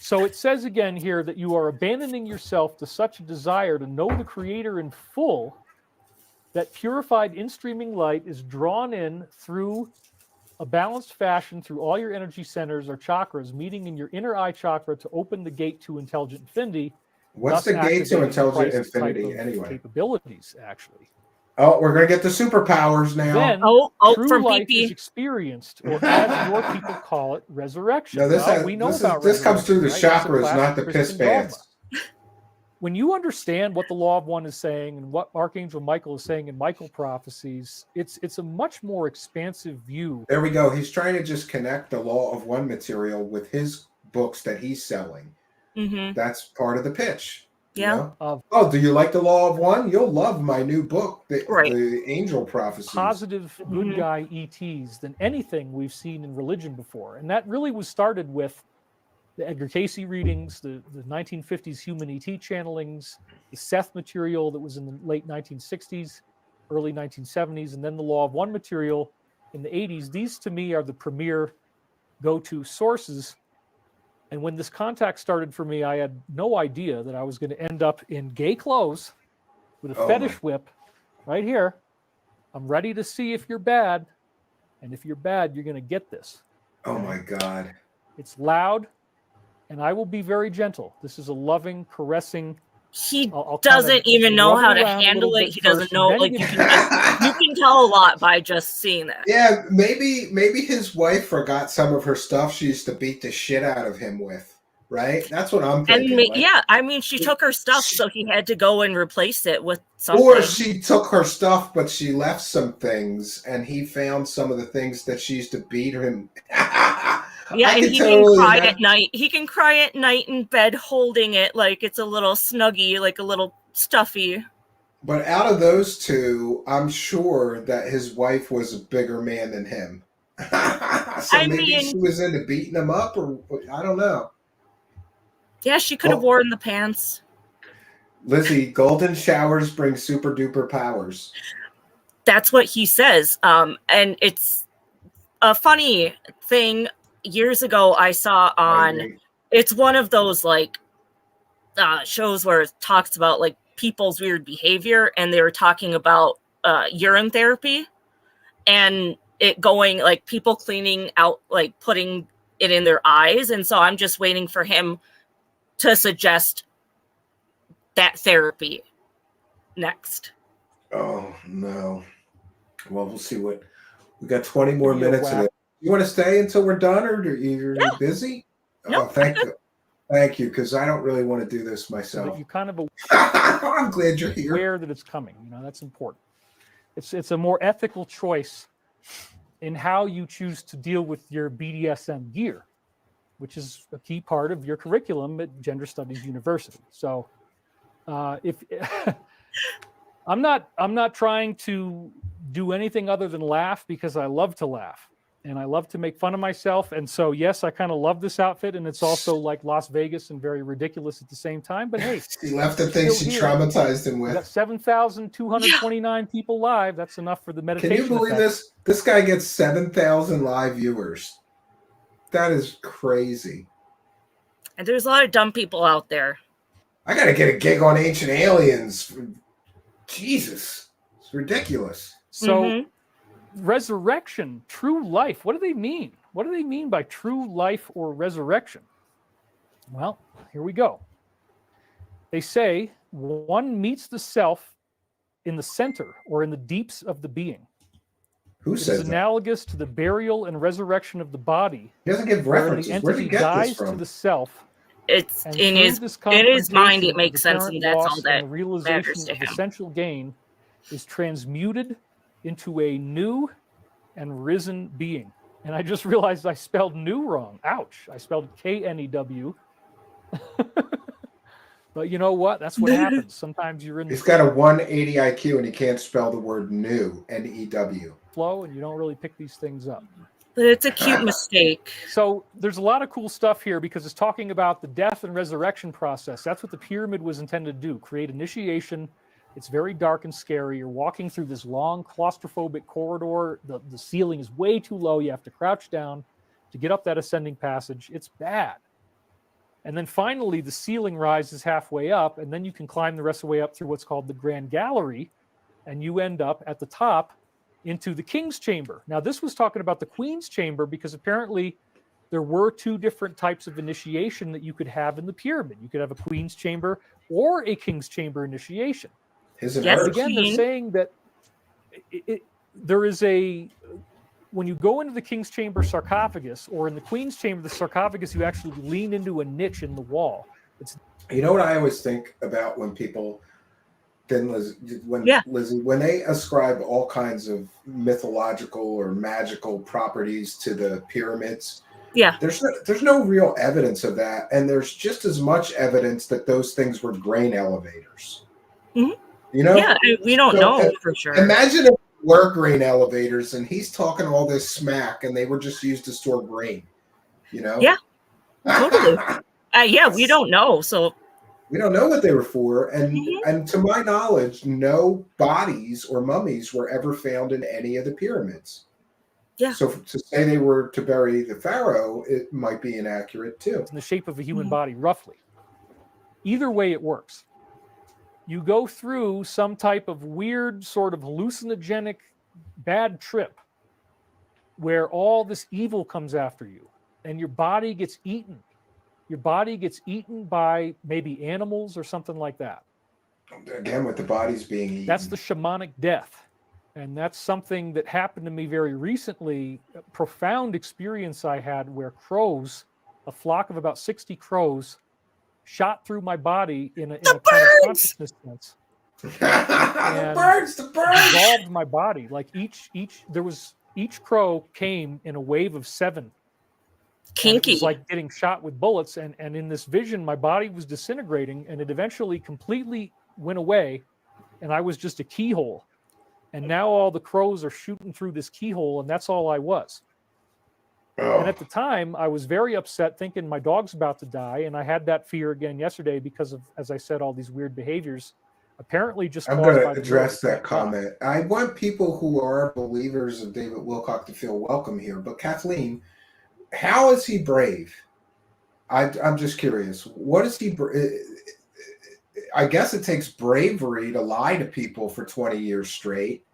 So it says again here that you are abandoning yourself to such a desire to know the Creator in full that purified in-streaming light is drawn in through a balanced fashion through all your energy centers or chakras, meeting in your inner eye chakra to open the gate to intelligent infinity. What's the gate to intelligent infinity anyway? Capabilities, actually. Oh, we're going to get the superpowers now. Then, true from life PP. is experienced, or as your people call it, resurrection. No, this comes through the chakras, not the piss baths. When you understand what the Law of One is saying and what Archangel Michael is saying in Michael prophecies, it's a much more expansive view. There we go. He's trying to just connect the Law of One material with his books that he's selling. Mm-hmm. That's part of the pitch. Yeah. Do you like the Law of One? You'll love my new book, the Angel Prophecies. Positive good guy ETs than anything we've seen in religion before. And that really was started with the Edgar Cayce readings, the 1950s human ET channelings, the Seth material that was in the late 1960s, early 1970s, and then the Law of One material in the 80s. These, to me, are the premier go-to sources. And when this contact started for me, I had no idea that I was going to end up in gay clothes with a fetish whip right here. I'm ready to see if you're bad. And if you're bad, you're going to get this. Oh, my God. It's loud, and I will be very gentle. This is a loving, caressing. He doesn't even know how to handle it. He doesn't know. Like you can tell a lot by just seeing that. Yeah, maybe his wife forgot some of her stuff she used to beat the shit out of him with. Right? That's what I'm thinking. And she took her stuff, so he had to go and replace it with something. Or she took her stuff, but she left some things, and he found some of the things that she used to beat him. Yeah, and he can cry at night. He can cry at night in bed holding it like it's a little snuggie, like a little stuffy. But out of those two, I'm sure that his wife was a bigger man than him. So maybe she was into beating him up, or I don't know. Yeah, she could have worn the pants. Lizzie, golden showers bring super duper powers. That's what he says. And it's a funny thing. Years ago, I saw it's one of those like shows where it talks about like people's weird behavior, and they were talking about urine therapy and it going like people cleaning out, like putting it in their eyes. And so I'm just waiting for him to suggest that therapy next. Oh no. Well, we'll see what we got. 20 more minutes of it. You want to stay until we're done, or are you busy? No, oh, thank you, because I don't really want to do this myself. But you kind of I'm glad you're here. Aware that it's coming. That's important. It's a more ethical choice in how you choose to deal with your BDSM gear, which is a key part of your curriculum at Gender Studies University. So, if I'm not trying to do anything other than laugh, because I love to laugh. And I love to make fun of myself. And so, yes, I kind of love this outfit. And it's also like Las Vegas and very ridiculous at the same time. But hey, she left the things she traumatized him with. We got 7,229 people live. That's enough for the meditation. Can you believe this? This guy gets 7,000 live viewers. That is crazy. And there's a lot of dumb people out there. I got to get a gig on Ancient Aliens. Jesus. It's ridiculous. So... Resurrection, true life. What do they mean? What do they mean by true life or resurrection? Well, here we go. They say one meets the self in the center or in the deeps of the being. Who It says is that? analogous to the burial and resurrection of the body, He doesn't give wherein references. the Where did entity he get this dies to from? the self, It's and in through his this mind. confrontation It of makes sense, apparent and that's all loss that and the realization matters to of him. essential gain is transmuted into a new and risen being. And I just realized I spelled new wrong. Ouch. I spelled Knew. But you know what? That's what happens. Sometimes you're in the He's got a 180 IQ and he can't spell the word new, N-E-W. flow and you don't really pick these things up. But it's a cute mistake. So there's a lot of cool stuff here because it's talking about the death and resurrection process. That's what the pyramid was intended to do, create initiation. It's very dark and scary. You're walking through this long claustrophobic corridor. The ceiling is way too low. You have to crouch down to get up that ascending passage. It's bad. And then finally, the ceiling rises halfway up, and then you can climb the rest of the way up through what's called the Grand Gallery, and you end up at the top into the King's Chamber. Now, this was talking about the Queen's Chamber because apparently there were two different types of initiation that you could have in the pyramid. You could have a Queen's Chamber or a King's Chamber initiation. His and Yes, hers. Again, they're Queen. saying that there is when you go into the King's Chamber sarcophagus or in the Queen's Chamber, the sarcophagus, you actually lean into a niche in the wall. You know what I always think about when people, when they ascribe all kinds of mythological or magical properties to the pyramids. Yeah. There's no real evidence of that, and there's just as much evidence that those things were grain elevators. Mhm. You know? Yeah, we don't know for sure. Imagine if they were grain elevators, and he's talking all this smack, and they were just used to store grain. You know? Yeah, totally. Yeah, we don't know. So we don't know what they were for, and to my knowledge, no bodies or mummies were ever found in any of the pyramids. Yeah. So to say they were to bury the pharaoh, it might be inaccurate too. In the shape of a human body, roughly. Either way, it works. You go through some type of weird sort of hallucinogenic bad trip where all this evil comes after you and your body gets eaten. Your body gets eaten by maybe animals or something like that. Again, with the bodies being eaten. That's the shamanic death. And that's something that happened to me very recently. A profound experience I had where crows, a flock of about 60 crows, shot through my body in a kind of consciousness sense. The birds! Dissolved my body. Like each crow came in a wave of 7. Kinky. It was like getting shot with bullets, and in this vision, my body was disintegrating, and it eventually completely went away, and I was just a keyhole. And now all the crows are shooting through this keyhole, and that's all I was. Oh. And at the time, I was very upset, thinking my dog's about to die, and I had that fear again yesterday because of, as I said, all these weird behaviors. Apparently, just I'm caused going by to the address world. that comment. I want people who are believers of David Wilcock to feel welcome here. But Kathleen, how is he brave? I'm just curious. What is he? I guess it takes bravery to lie to people for 20 years straight.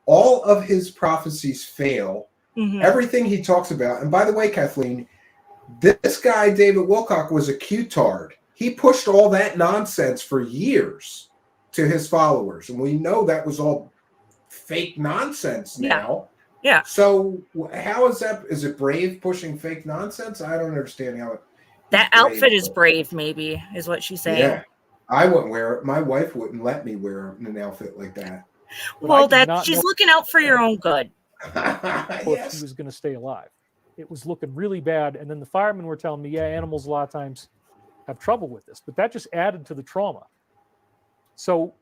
All of his prophecies fail. Everything he talks about. And by the way, Kathleen, this guy, David Wilcock, was a Q-tard. He pushed all that nonsense for years to his followers. And we know that was all fake nonsense now. Yeah. So how is that? Is it brave pushing fake nonsense? I don't understand how it. That outfit is brave, maybe, is what she's saying. Yeah. I wouldn't wear it. My wife wouldn't let me wear an outfit like that. Well, she's looking out for your own good. Yes. He was going to stay alive. It was looking really bad. And then the firemen were telling me, yeah, animals a lot of times have trouble with this. But that just added to the trauma. So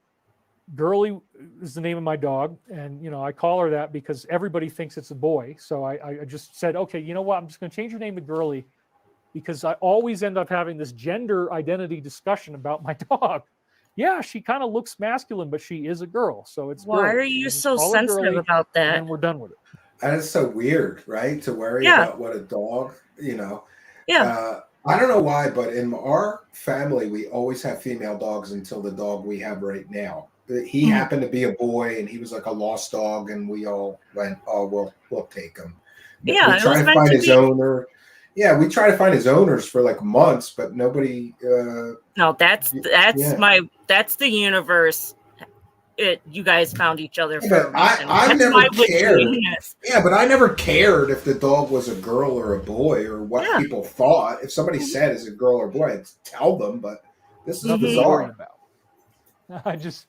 Girly is the name of my dog. And, you know, I call her that because everybody thinks it's a boy. So I just said, okay, you know what? I'm just going to change her name to Girly because I always end up having this gender identity discussion about my dog. Yeah, she kind of looks masculine, but she is a girl. So it's Why Girly. are you so sensitive about that? And we're done with it. And it's so weird, right? To worry about what a dog, you know. Yeah. I don't know why, but in our family, we always have female dogs until the dog we have right now. He happened to be a boy, and he was like a lost dog, and we all went, "Oh, we'll take him." Yeah, we try to find his owner. Yeah, we tried to find his owners for like months, but nobody. No, that's yeah. that's the universe. You guys found each other Yeah, for a but reason. I've That's my never cared. witchiness. Yeah, but I never cared if the dog was a girl or a boy or what Yeah. people thought. If somebody said is a girl or boy, I'd tell them. But this is Nothing to worry bizarre. about. I just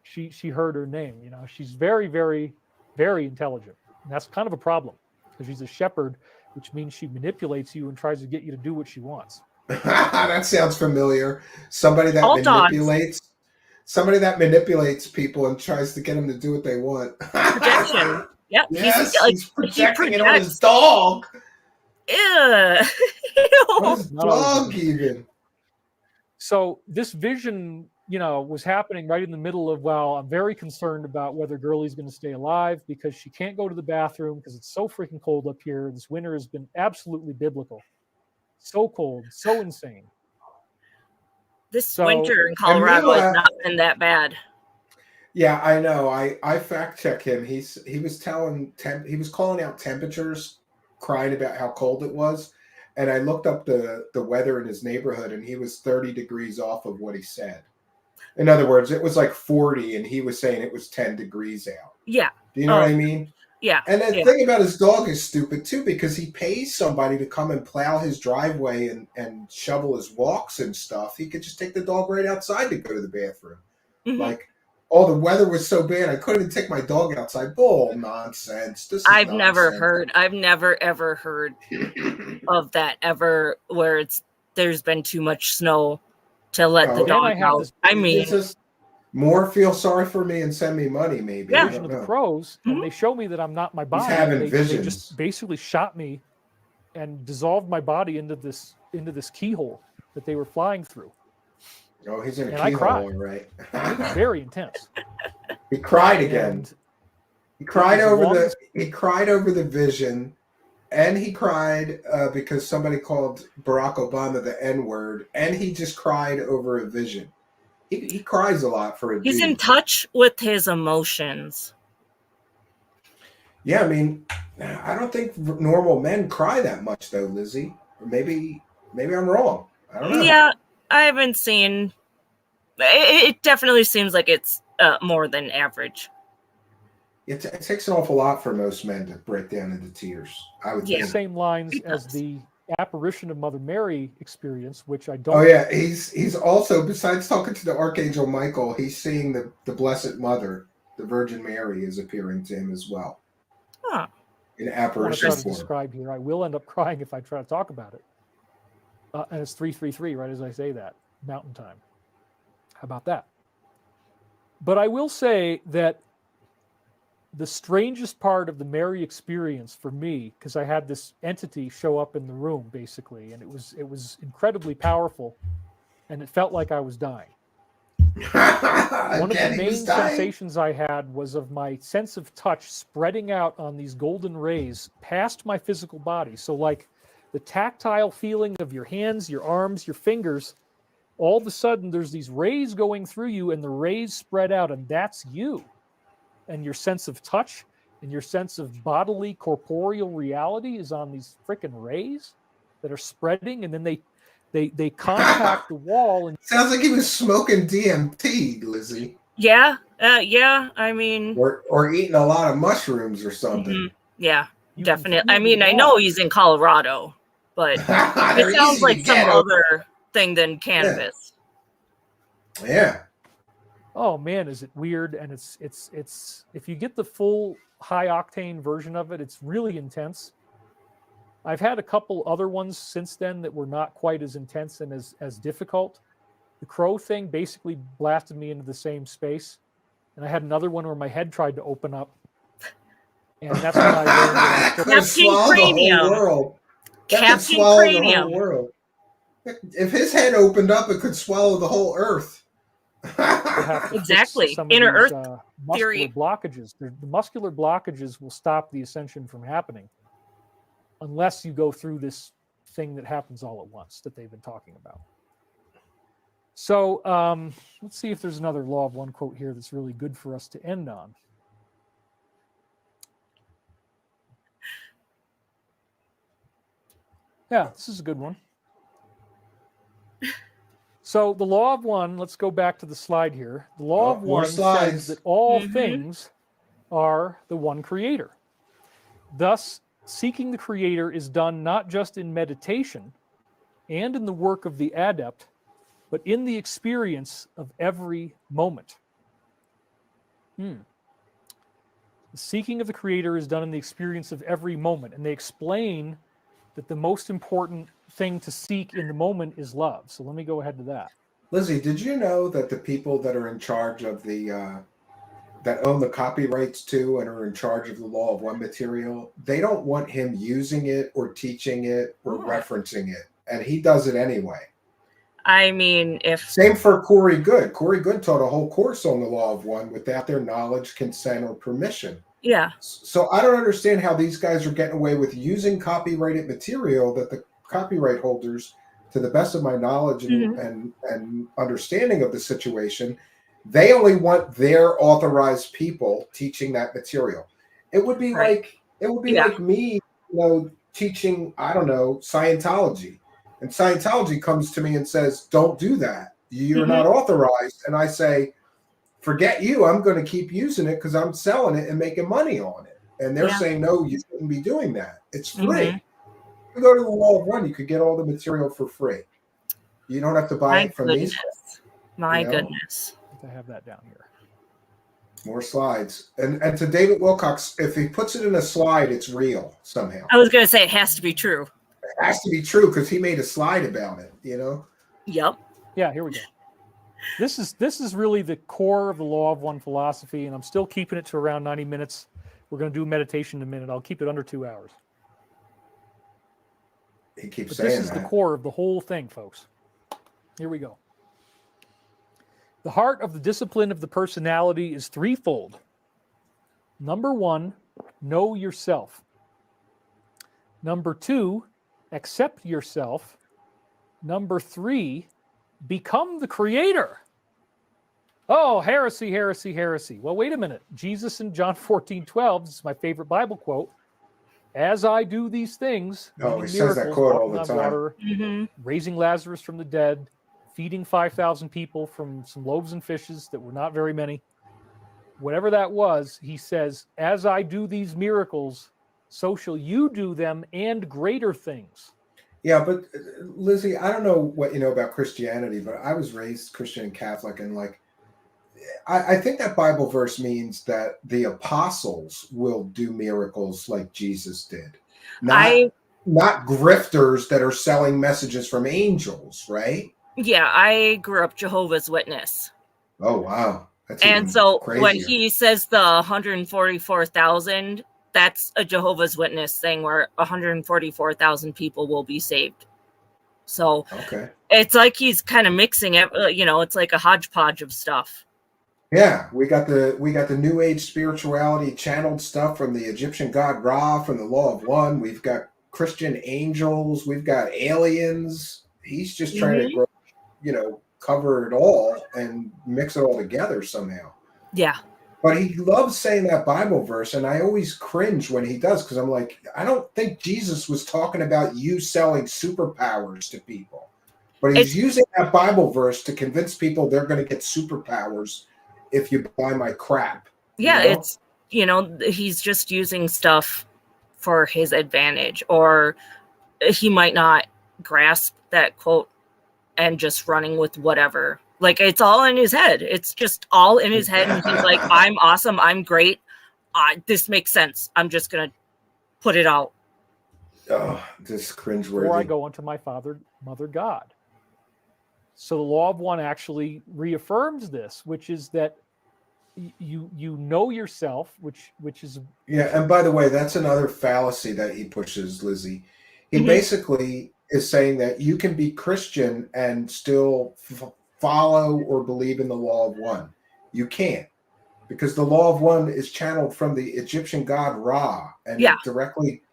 she heard her name. You know, she's very, very, very intelligent. And that's kind of a problem because she's a shepherd, which means she manipulates you and tries to get you to do what she wants. That sounds familiar. Somebody that All dogs. manipulates. Somebody that manipulates people and tries to get them to do what they want. Projection. Yep. Yes, he's projecting it on projects. his dog. Ew. On his Not always dog, good. even. So this vision, you know, was happening right in the middle of, well, I'm very concerned about whether Girlie's going to stay alive because she can't go to the bathroom because it's so freaking cold up here. This winter has been absolutely biblical. So cold, so insane. This winter in Colorado has not been that bad. Yeah, I know. I fact check him. He was calling out temperatures, crying about how cold it was, and I looked up the weather in his neighborhood, and he was 30 degrees off of what he said. In other words, it was like 40, and he was saying it was 10 degrees out. Yeah. Do you know what I mean? Yeah. And the thing about his dog is stupid too, because he pays somebody to come and plow his driveway and shovel his walks and stuff. He could just take the dog right outside to go to the bathroom. Mm-hmm. Like, oh, the weather was so bad I couldn't even take my dog outside. Bull nonsense. I've never ever heard of that ever where there's been too much snow to let the dog out. I mean, it's just more feel sorry for me and send me money, maybe. Yeah. Of the crows, and they show me that I'm not my body. He's having they visions. just basically shot me and dissolved my body into this keyhole that they were flying through. Oh, he's in a and keyhole, right? It was very intense. He cried again. He cried over the vision, and he cried because somebody called Barack Obama the N-word, and he just cried over a vision. He cries a lot for a He's dude. in touch with his emotions. Yeah, I mean, I don't think normal men cry that much, though, Lizzie. Or maybe I'm wrong. I don't know. Yeah, I haven't seen. It definitely seems like it's more than average. It takes an awful lot for most men to break down into tears. I would think. The same lines as the apparition of Mother Mary experience, which I don't. Oh yeah, he's also, besides talking to the Archangel Michael, he's seeing the Blessed Mother, the Virgin Mary, is appearing to him as well. Huh. In I want to apparition try to form. describe here. I will end up crying if I try to talk about it. And it's 333, right as I say that, Mountain Time. How about that? But I will say that the strangest part of the Mary experience for me, because I had this entity show up in the room basically, and it was incredibly powerful, and it felt like I was dying. One of the main sensations I had was of my sense of touch spreading out on these golden rays past my physical body. So like the tactile feeling of your hands, your arms, your fingers, all of a sudden there's these rays going through you, and the rays spread out, and that's you. And your sense of touch and your sense of bodily corporeal reality is on these freaking rays that are spreading, and then they contact the wall. And sounds like he was smoking DMT, Lizzie. Yeah, yeah. I mean, or eating a lot of mushrooms or something. Mm-hmm. Yeah, definitely. I mean, I know he's in Colorado, but it sounds like some other thing than cannabis. Yeah. Oh man, is it weird? And it's if you get the full high octane version of it, it's really intense. I've had a couple other ones since then that were not quite as intense and as difficult. The crow thing basically blasted me into the same space, and I had another one where my head tried to open up, and that's when I learned Captain Cranium. Captain Cranium. If his head opened up, it could swallow the whole Earth. Exactly. Inner Earth theory. Blockages. The muscular blockages will stop the ascension from happening unless you go through this thing that happens all at once that they've been talking about. So let's see if there's another Law of One quote here that's really good for us to end on. Yeah, this is a good one. So the law of one, let's go back to the slide here. The law of more one slides. says that all things are the one creator. Thus, seeking the creator is done not just in meditation and in the work of the adept, but in the experience of every moment. The seeking of the creator is done in the experience of every moment. And they explain that the most important thing to seek in the moment is love. So let me go ahead to that. Lizzie, did you know that the people that are in charge of the that own the copyrights to and are in charge of the law of one material, they don't want him using it or teaching it or referencing it, and he does it anyway. I mean, if Same for Corey Good. Corey Good taught a whole course on the law of one without their knowledge, consent, or permission. yeah, So I don't understand how these guys are getting away with using copyrighted material that the copyright holders, to the best of my knowledge and understanding of the situation, they only want their authorized people teaching that material. It would be like like me, teaching, I don't know, Scientology. And Scientology comes to me and says, don't do that. You're not authorized. And I say, forget you. I'm going to keep using it because I'm selling it and making money on it. And they're saying, no, you shouldn't be doing that. It's free. You go to the law of one, you could get all the material for free. You don't have to buy it from these. My goodness. I have that down here. More slides. And to David Wilcock, if he puts it in a slide, it's real somehow. I was going to say it has to be true. It has to be true because he made a slide about it, Yep. Yeah, here we go. This is really the core of the law of one philosophy, and I'm still keeping it to around 90 minutes. We're going to do meditation in a minute. I'll keep it under 2 hours. He keeps But saying this is the core of the whole thing, folks. Here we go. The heart of the discipline of the personality is threefold. Number 1, know yourself. Number 2, accept yourself. Number 3, become the creator. Oh, heresy, heresy, heresy. Well, wait a minute. Jesus in John 14:12, this is my favorite Bible quote. As I do these things, he says that quote all the time. water, raising Lazarus from the dead, feeding 5,000 people from some loaves and fishes that were not very many. Whatever that was, he says, as I do these miracles, so shall you do them and greater things. Yeah, but Lizzie, I don't know what you know about Christianity, but I was raised Christian and Catholic, and I think that Bible verse means that the apostles will do miracles like Jesus did. Not grifters that are selling messages from angels, right? Yeah, I grew up Jehovah's Witness. Oh, wow. That's and so crazier. When he says the 144,000, that's a Jehovah's Witness thing where 144,000 people will be saved. So it's like he's kind of mixing it, it's like a hodgepodge of stuff. Yeah, we got the New Age spirituality channeled stuff from the Egyptian god Ra, from the Law of One. We've got Christian angels. We've got aliens. He's just trying to cover it all and mix it all together somehow. Yeah. But he loves saying that Bible verse, and I always cringe when he does because I'm like, I don't think Jesus was talking about you selling superpowers to people. But he's using that Bible verse to convince people they're going to get superpowers if you buy my crap. Yeah, it's, he's just using stuff for his advantage, or he might not grasp that quote and just running with whatever. Like, it's all in his head. It's just all in his head. And he's like, I'm awesome. I'm great. This makes sense. I'm just going to put it out. Oh, this cringeworthy. Before I go unto my mother God. So the law of one actually reaffirms this, which is that you know yourself, which is and by the way, that's another fallacy that he pushes, Lizzie. He basically is saying that you can be Christian and still follow or believe in the law of one. You can't, because the law of one is channeled from the Egyptian god Ra, and directly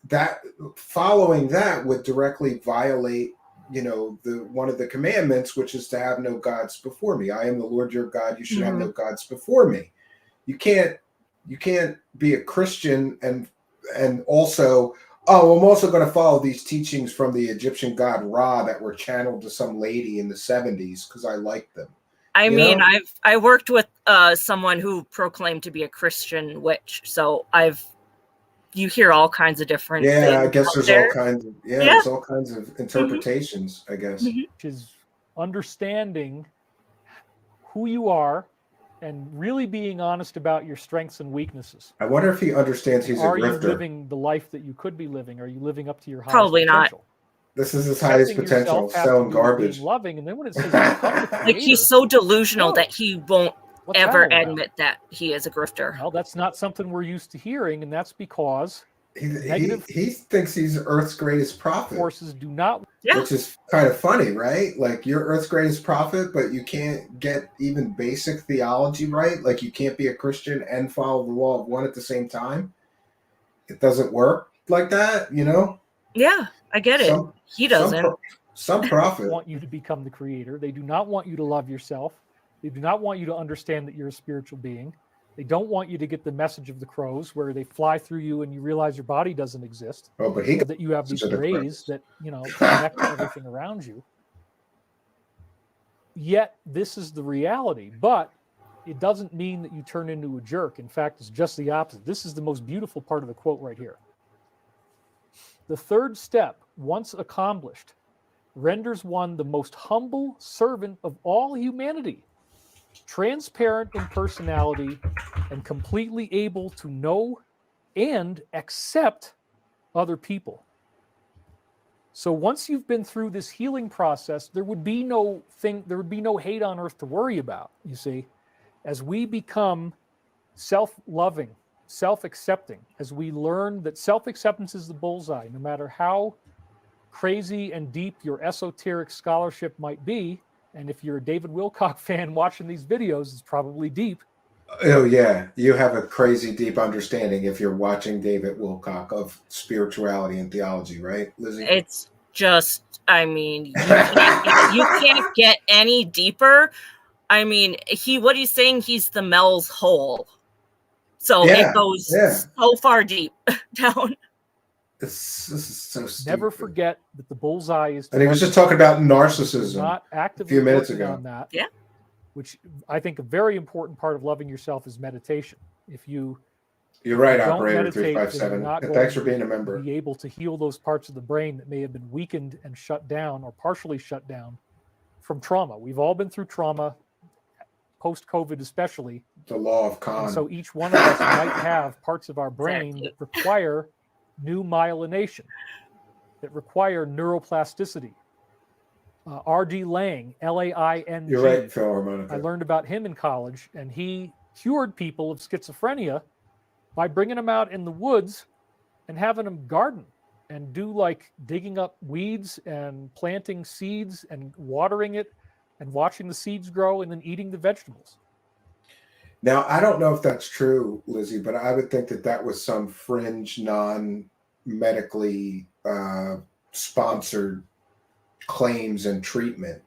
that following that would directly violate the one of the commandments, which is to have no gods before me. I am the Lord your God. You should have no gods before me. You can't be a Christian and also Oh, I'm also going to follow these teachings from the Egyptian god Ra that were channeled to some lady in the 70s because I liked them. I You mean, know? I worked with someone who proclaimed to be a Christian witch, so you hear all kinds of different Yeah, things I guess out there's there. all kinds of Yeah. there's all kinds of interpretations, I guess. Mhm. Which is understanding who you are and really being honest about your strengths and weaknesses. I wonder if he understands he's a Are you grifter. living the life that you could be living? Are you living up to your highest Probably not. potential? This is his highest Accepting potential, yourself has to selling do with garbage. being loving, and then when it says become the creator, Like, he's so delusional Whoa. that he won't what's that ever all about? admit that he is a grifter. Well, that's not something we're used to hearing, and that's because He negative thinks he's Earth's greatest prophet, forces do not. Yeah. which is kind of funny, right? Like, you're Earth's greatest prophet, but you can't get even basic theology right. Like, you can't be a Christian and follow the law of one at the same time. It doesn't work like that, you know? Yeah, I get it. He doesn't. Some prophet. Want you to become the creator. They do not want you to love yourself. They do not want you to understand that you're a spiritual being. They don't want you to get the message of the crows where they fly through you and you realize your body doesn't exist. Oh, but he got That you have these message of the rays that, connect to everything around you. Yet this is the reality, but it doesn't mean that you turn into a jerk. In fact, it's just the opposite. This is the most beautiful part of the quote right here. The third step, once accomplished, renders one the most humble servant of all humanity, transparent in personality, and completely able to know and accept other people. So once you've been through this healing process, there would be no hate on earth to worry about, you see. As we become self-loving, self-accepting, as we learn that self-acceptance is the bullseye, no matter how crazy and deep your esoteric scholarship might be, and if you're a David Wilcock fan watching these videos, it's probably deep. Oh, yeah. You have a crazy deep understanding if you're watching David Wilcock of spirituality and theology, right, Lizzie? It's just, I mean, you can't get any deeper. I mean, what he's saying, he's the Mel's hole. So Yeah, it goes yeah. so far deep down. This is so stupid. Never forget that the bullseye is. And he was just talking about We're narcissism not a actively few minutes working ago. on that. Yeah. Which I think a very important part of loving yourself is meditation. If you You're right, don't Operator meditate, then you're 357. not And going thanks for being a member. to be able to heal those parts of the brain that may have been weakened and shut down or partially shut down from trauma. We've all been through trauma, post-COVID especially. The law of And Khan. so each one of us might have parts of our brain Exactly. that require new myelination, that require neuroplasticity. R.D. Lang, L-A-I-N-G. You're right, Phil Harmonica. I learned about him in college, and he cured people of schizophrenia by bringing them out in the woods and having them garden and do like digging up weeds and planting seeds and watering it and watching the seeds grow and then eating the vegetables. Now, I don't know if that's true, Lizzie, but I would think that that was some fringe, non-medically sponsored claims and treatment.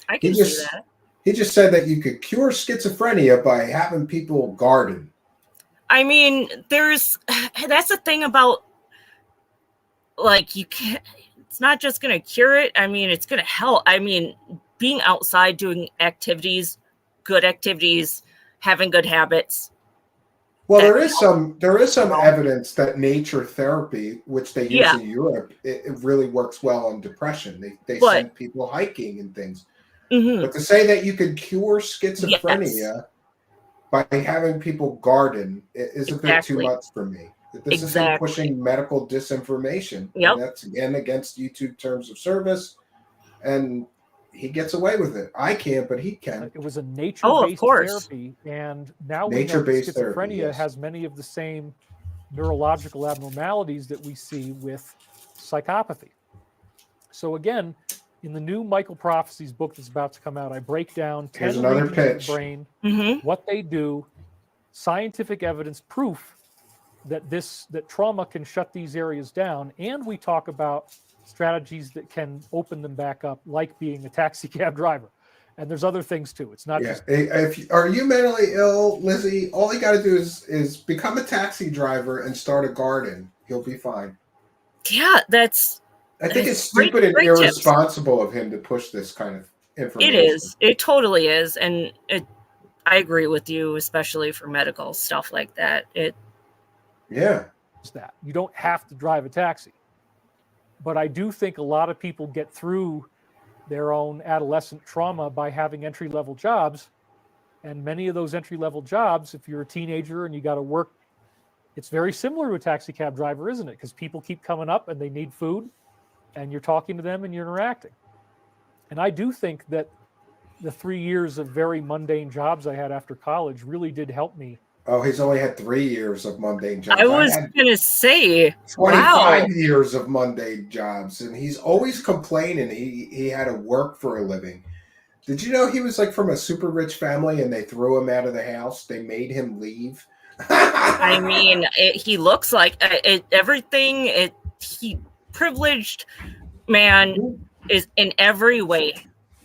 I can He see just- that. He just said that you could cure schizophrenia by having people garden. I mean, that's the thing about, like, you can't, it's not just going to cure it. I mean, it's going to help. I mean, being outside, doing activities, good activities, having good habits. Well, there is some evidence that nature therapy, which they use Yeah. in Europe, it really works well on depression. They But- send people hiking and things. Mhm. But to say that you could cure schizophrenia by having people garden is a bit too Exactly. much for me. This is Exactly. pushing medical disinformation. Yep. And that's again against YouTube terms of service, and he gets away with it. I can't, but he can. It was a Oh, of nature-based course. therapy, and now we know that Nature-based schizophrenia therapy, yes. has many of the same neurological abnormalities that we see with psychopathy. So again, in the new Michael Prophecies book that's about to come out, I break down 10 Here's another regions of pitch. the brain, Mhm. what they do, scientific evidence, proof that trauma can shut these areas down, and we talk about strategies that can open them back up, like being a taxi cab driver. And there's other things too. It's not Yeah. just Are you mentally ill, Lizzie? All you got to do is become a taxi driver and start a garden. You'll be fine. Yeah, that's. I think it's great- stupid and great tips. irresponsible of him to push this kind of information. It is. It totally is, and I agree with you, especially for medical stuff like that. Yeah. That you don't have to drive a taxi, but I do think a lot of people get through their own adolescent trauma by having entry-level jobs, and many of those entry-level jobs, if you're a teenager and you got to work, it's very similar to a taxi cab driver, isn't it? Because people keep coming up and they need food, and you're talking to them and you're interacting. And I do think that the 3 years of very mundane jobs I had after college really did help me. Oh, he's only had 3 years of mundane jobs. I was had gonna say 25 wow. years of mundane jobs, and he's always complaining he had to work for a living. Did you know he was like from a super rich family and they threw him out of the house? They made him leave. I mean, he looks like everything. He privileged man is in every way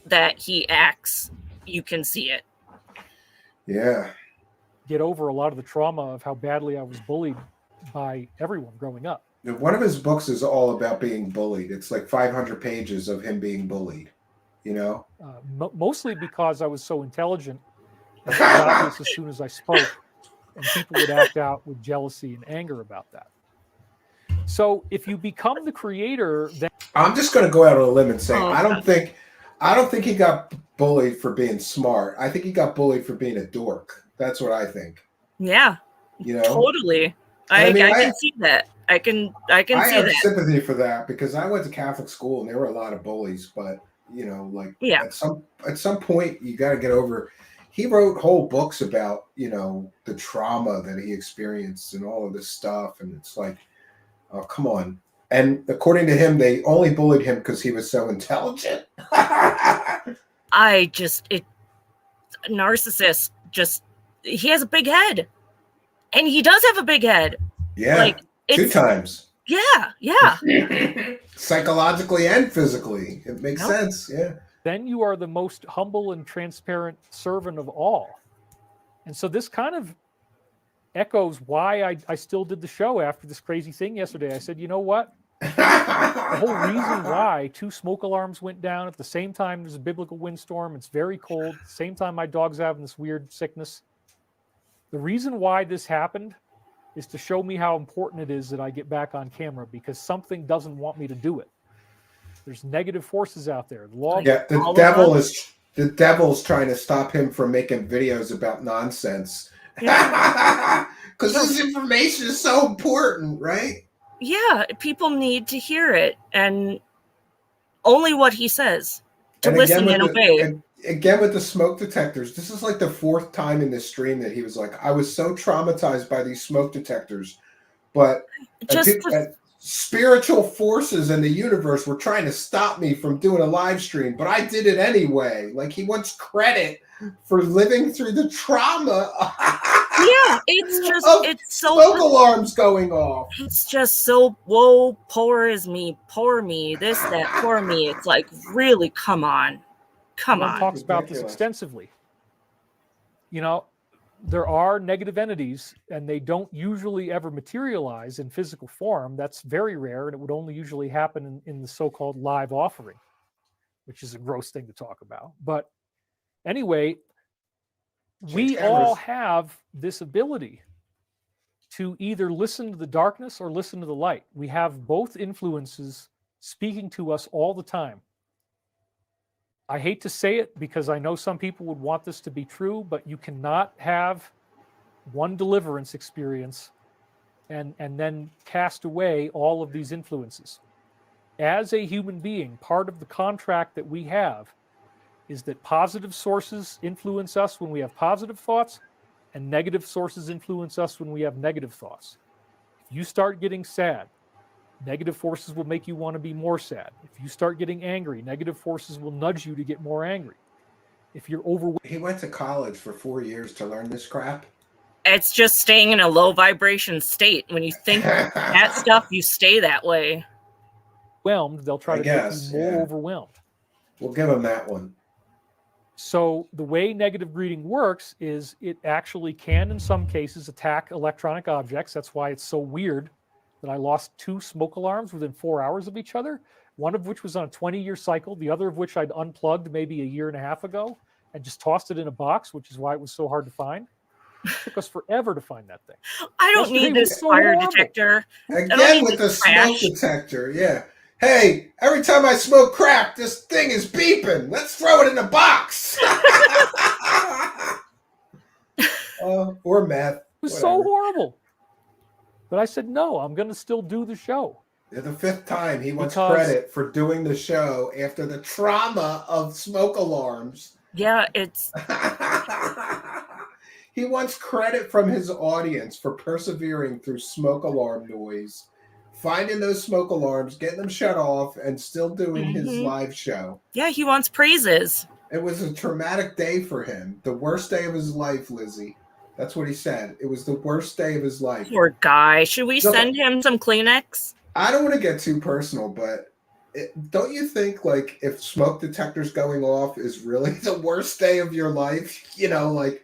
that he acts. You can see it. Yeah. Get over a lot of the trauma of how badly I was bullied by everyone growing up. One of his books is all about being bullied. It's like 500 pages of him being bullied, you know? Mostly because I was so intelligent. It was obvious as soon as I spoke, and people would act out with jealousy and anger about that. So if you become the creator, then I'm just going to go out on a limb and say Oh, I don't think he got bullied for being smart. I think he got bullied for being a dork. That's what I think. Yeah, You know? totally. I can see that. I can I see have that. sympathy for that because I went to Catholic school and there were a lot of bullies, but you know, like Yeah. at some point you got to get over. He wrote whole books about, you know, the trauma that he experienced and all of this stuff, and it's like, oh, come on. And according to him, they only bullied him because he was so intelligent. Narcissist he has a big head, and he does have a big head. Yeah, like 2 times. Yeah. Psychologically and physically, it makes sense. Yeah. then you are the most humble and transparent servant of all. And so this kind of echoes why I still did the show after this crazy thing yesterday. I said, you know what? The whole reason why 2 smoke alarms went down at the same time there's a biblical windstorm, it's very cold, at the same time my dog's having this weird sickness. The reason why this happened is to show me how important it is that I get back on camera, because something doesn't want me to do it. There's negative forces out there. The devil's trying to stop him from making videos about nonsense. Because this information is so important, right? Yeah, people need to hear it, and only what he says to listen and obey. Again, with the smoke detectors, this is like the 4th time in this stream that he was like, I was so traumatized by these smoke detectors, but spiritual forces in the universe were trying to stop me from doing a live stream, but I did it anyway. Like, he wants credit for living through the trauma. Yeah, it's so smoke alarms going off. It's just so, whoa, poor me, this, that, poor me. It's like, really, come on. Everyone talks about this extensively. You know, there are negative entities, and they don't usually ever materialize in physical form. That's very rare, and it would only usually happen in the so-called live offering, which is a gross thing to talk about. But anyway, we all have this ability to either listen to the darkness or listen to the light. We have both influences speaking to us all the time. I hate to say it because I know some people would want this to be true, but you cannot have one deliverance experience and then cast away all of these influences. As a human being, part of the contract that we have is that positive sources influence us when we have positive thoughts, and negative sources influence us when we have negative thoughts. If you start getting sad, negative forces will make you want to be more sad. If you start getting angry, negative forces will nudge you to get more angry. If you're overwhelmed. He went to college for 4 years to learn this crap. It's just staying in a low vibration state. When you think that stuff, you stay that way. They'll try to make you more overwhelmed. We'll give him that one. So the way negative greeting works is it actually can, in some cases, attack electronic objects. That's why it's so weird that I lost 2 smoke alarms within 4 hours of each other, one of which was on a 20-year cycle, the other of which I'd unplugged maybe a year and a half ago and just tossed it in a box, which is why it was so hard to find. It took us forever to find that thing. I don't Yesterday need was this so fire horrible. detector. Again with the smoke detector, yeah. Hey, every time I smoke crack, this thing is beeping. Let's throw it in a box. Or meth. It was whatever. so horrible. But I said, no, I'm going to still do the show. The 5th time he wants Because- credit for doing the show after the trauma of smoke alarms. Yeah, it's He wants credit from his audience for persevering through smoke alarm noise, finding those smoke alarms, getting them shut off, and still doing his live show. yeah, he wants praises. It was a traumatic day for him. The worst day of his life, Lizzie. That's what he said. It was the worst day of his life. Poor guy. Should we So- send him some Kleenex? I don't want to get too personal, but don't you think, like, if smoke detectors going off is really the worst day of your life? You know, like,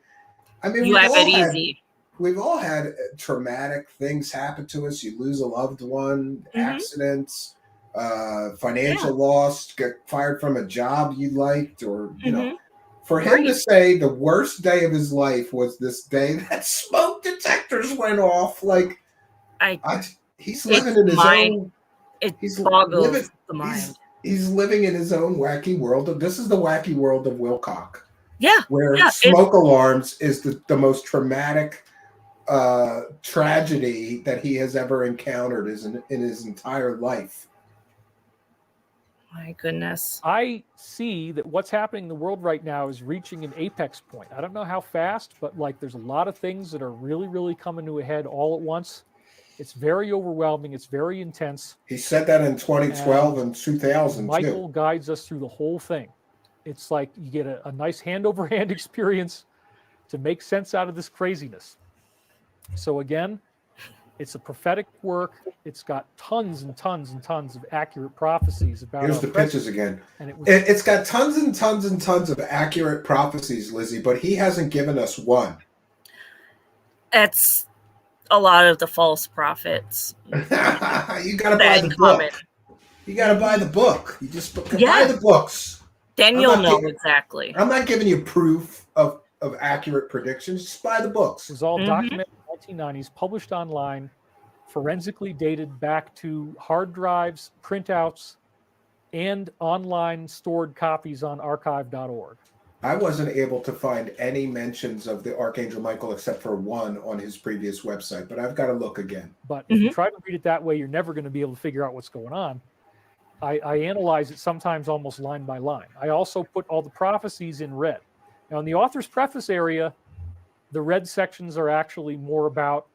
I mean, You have it easy. we've all had traumatic things happen to us. You lose a loved one, accidents, financial loss, get fired from a job you liked, or, you know. For him to say the worst day of his life was this day that smoke detectors went off, like, he's living in his own. It He's boggles living- the mind. He's living in his own wacky world. This is the wacky world of Wilcock, Yeah. where Yeah, smoke alarms is the most traumatic tragedy that he has ever encountered in his entire life. My goodness. I see that what's happening in the world right now is reaching an apex point. I don't know how fast, but like there's a lot of things that are really, really coming to a head all at once. It's very overwhelming. It's very intense. He said that in 2012 and 2000 Michael too. guides us through the whole thing. It's like you get a nice hand-over-hand experience to make sense out of this craziness. So again, it's a prophetic work. It's got tons and tons and tons of accurate prophecies about. Here's the pitches again. And It's got tons and tons and tons of accurate prophecies, Lizzie, but he hasn't given us one. It's a lot of the false prophets. You gotta buy the book. You gotta buy the book. You just buy the books. Then you'll know exactly. I'm not giving you proof of accurate predictions. Just buy the books. It was all documented in the 1990s, published online, forensically dated back to hard drives, printouts, and online stored copies on archive.org. I wasn't able to find any mentions of the Archangel Michael except for one on his previous website, but I've got to look again. But if you try to read it that way, you're never going to be able to figure out what's going on. I analyze it sometimes almost line by line. I also put all the prophecies in red. Now, in the author's preface area, the red sections are actually more about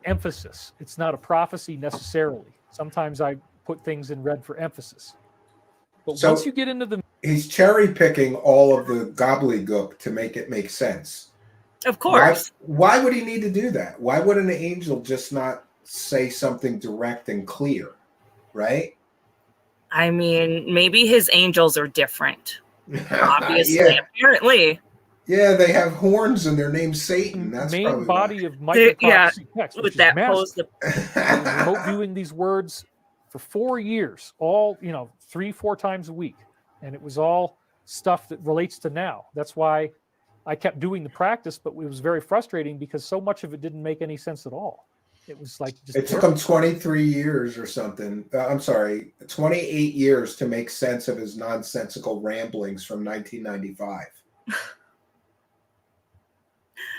emphasis. It's not a prophecy necessarily. Sometimes I put things in red for emphasis. But So- once you get into the He's cherry picking all of the gobbledygook to make it make sense. Of course. Why would he need to do that? Why would an angel just not say something direct and clear? Right? I mean, maybe his angels are different. Obviously, Yeah. apparently. Yeah, they have horns and their name's Satan. That's main probably body of micro prophecy text, which With is that massive. pose, I've been remote viewing these words for 4 years, all 3-4 times a week, and it was all stuff that relates to now. That's why I kept doing the practice, but it was very frustrating because so much of it didn't make any sense at all. It was like just It took him 23 years or something. 28 years to make sense of his nonsensical ramblings from 1995.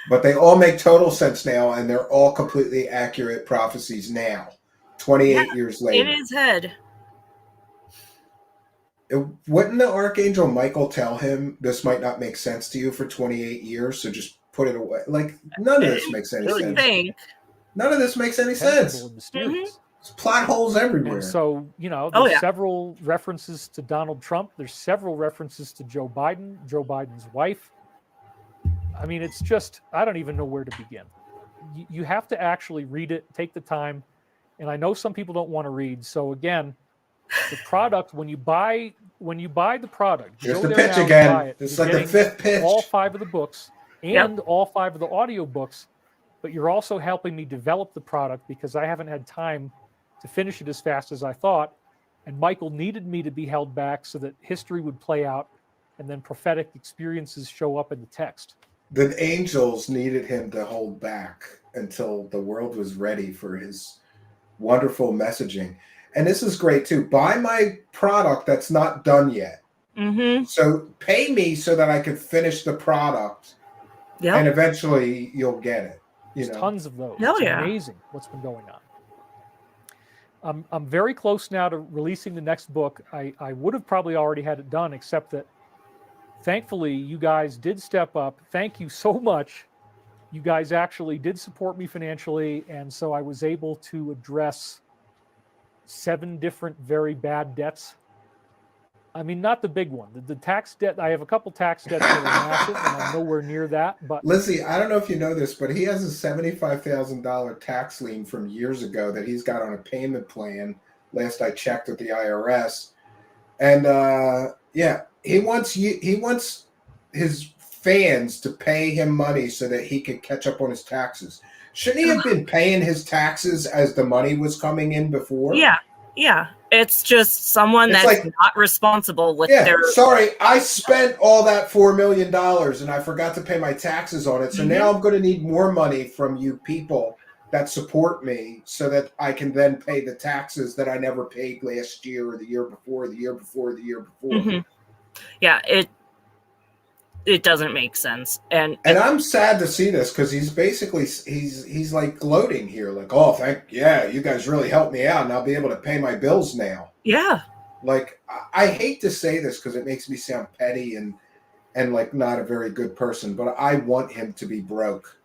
But they all make total sense now, and they're all completely accurate prophecies now, 28 years later. in his head. Wouldn't the Archangel Michael tell him this might not make sense to you for 28 years, so just put it away? Like, none of this makes any I would sense. think. None of this makes any sensible sense. and mysterious. There's plot holes everywhere. And so, Oh, there's yeah. several references to Donald Trump. There's several references to Joe Biden's wife. I mean, it's just, I don't even know where to begin. You have to actually read it, take the time. And I know some people don't want to read. So again, the product, when you buy the product, Here's go the there pitch now and again. buy it. This is You're like the getting 5th pitch. all 5 of the books and all 5 of the audio books but you're also helping me develop the product because I haven't had time to finish it as fast as I thought. And Michael needed me to be held back so that history would play out and then prophetic experiences show up in the text. The angels needed him to hold back until the world was ready for his wonderful messaging. And this is great too. Buy my product that's not done yet. Mm-hmm. So pay me so that I can finish the product. Yeah. And eventually you'll get it. There's tons of those. Oh, it's yeah. amazing what's been going on. I'm very close now to releasing the next book. I would have probably already had it done, except that thankfully you guys did step up. Thank you so much. You guys actually did support me financially, and so I was able to address 7 different very bad debts. I mean, not the big one. The tax debt, I have a couple tax debts that are massive, and I'm nowhere near that. But Lizzie, I don't know if you know this, but he has a $75,000 tax lien from years ago that he's got on a payment plan. Last I checked with the IRS, and he wants his fans to pay him money so that he could catch up on his taxes. Shouldn't he have been paying his taxes as the money was coming in before? Yeah. It's just someone It's that's like, not responsible with their. Sorry, I spent all that $4 million and I forgot to pay my taxes on it. So now I'm going to need more money from you people that support me so that I can then pay the taxes that I never paid last year or the year before, the year before, the year before. Mm-hmm. Yeah, it doesn't make sense. And I'm sad to see this because he's basically he's like gloating here, like, oh, you guys really helped me out and I'll be able to pay my bills now. Yeah. Like, I hate to say this because it makes me sound petty and like not a very good person, but I want him to be broke.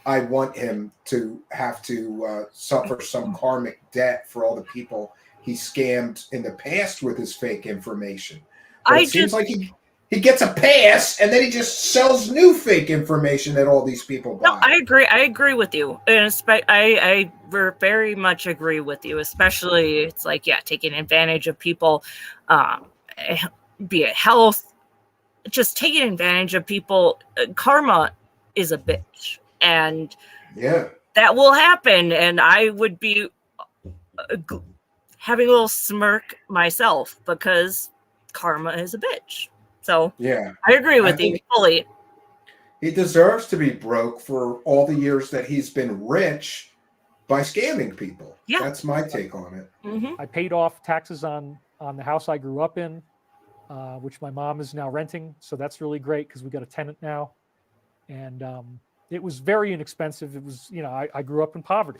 I want him to have to suffer some karmic debt for all the people he scammed in the past with his fake information. But it seems like he gets a pass, and then he just sells new fake information that all these people buy. No, I agree. I agree with you, and I very much agree with you. Especially, it's like, taking advantage of people, be it health, just taking advantage of people. Karma is a bitch, and that will happen. And I would be having a little smirk myself because karma is a bitch. So I agree with you fully. He deserves to be broke for all the years that he's been rich by scamming people. Yeah. That's my take on it. Mm-hmm. I paid off taxes on the house I grew up in, which my mom is now renting. So that's really great because we got a tenant now. And it was very inexpensive. It was, I grew up in poverty.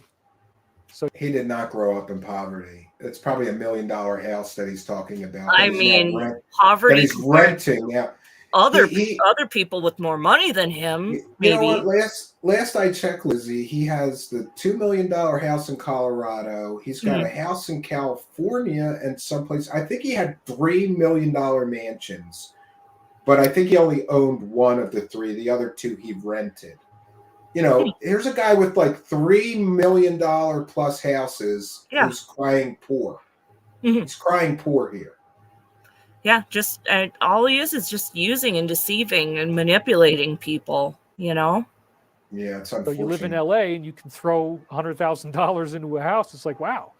So he did not grow up in poverty. It's probably $1 million house that he's talking about. I mean, poverty. That he's renting. Yeah. Other people with more money than him, maybe. You know what? Last I checked, Lizzie, he has the $2 million house in Colorado. He's got a house in California and someplace. I think he had $3 million mansions, but I think he only owned one of the 3. The other 2 he rented. Here's a guy with like $3 million plus houses who's crying poor. Mm-hmm. He's crying poor here. Yeah, just all he is just using and deceiving and manipulating people, Yeah, it's unfortunate. So you live in LA and you can throw $100,000 into a house. It's like, wow,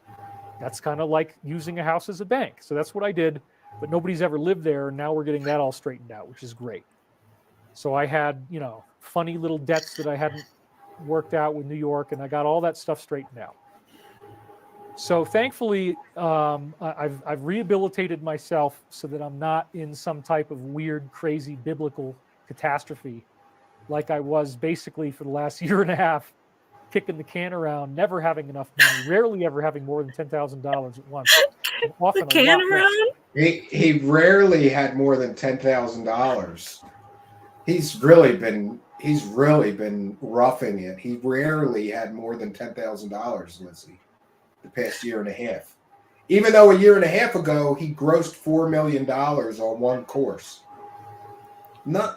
that's kind of like using a house as a bank. So that's what I did, but nobody's ever lived there. And now we're getting that all straightened out, which is great. So I had, funny little debts that I hadn't worked out with New York, and I got all that stuff straightened out. So thankfully, I've rehabilitated myself so that I'm not in some type of weird, crazy biblical catastrophe like I was basically for the last year and a half, kicking the can around, never having enough money, rarely ever having more than $10,000 at once. The can around? He rarely had more than $10,000. He's really been roughing it. He rarely had more than $10,000, Lizzie, the past year and a half. Even though a year and a half ago he grossed $4 million on one course.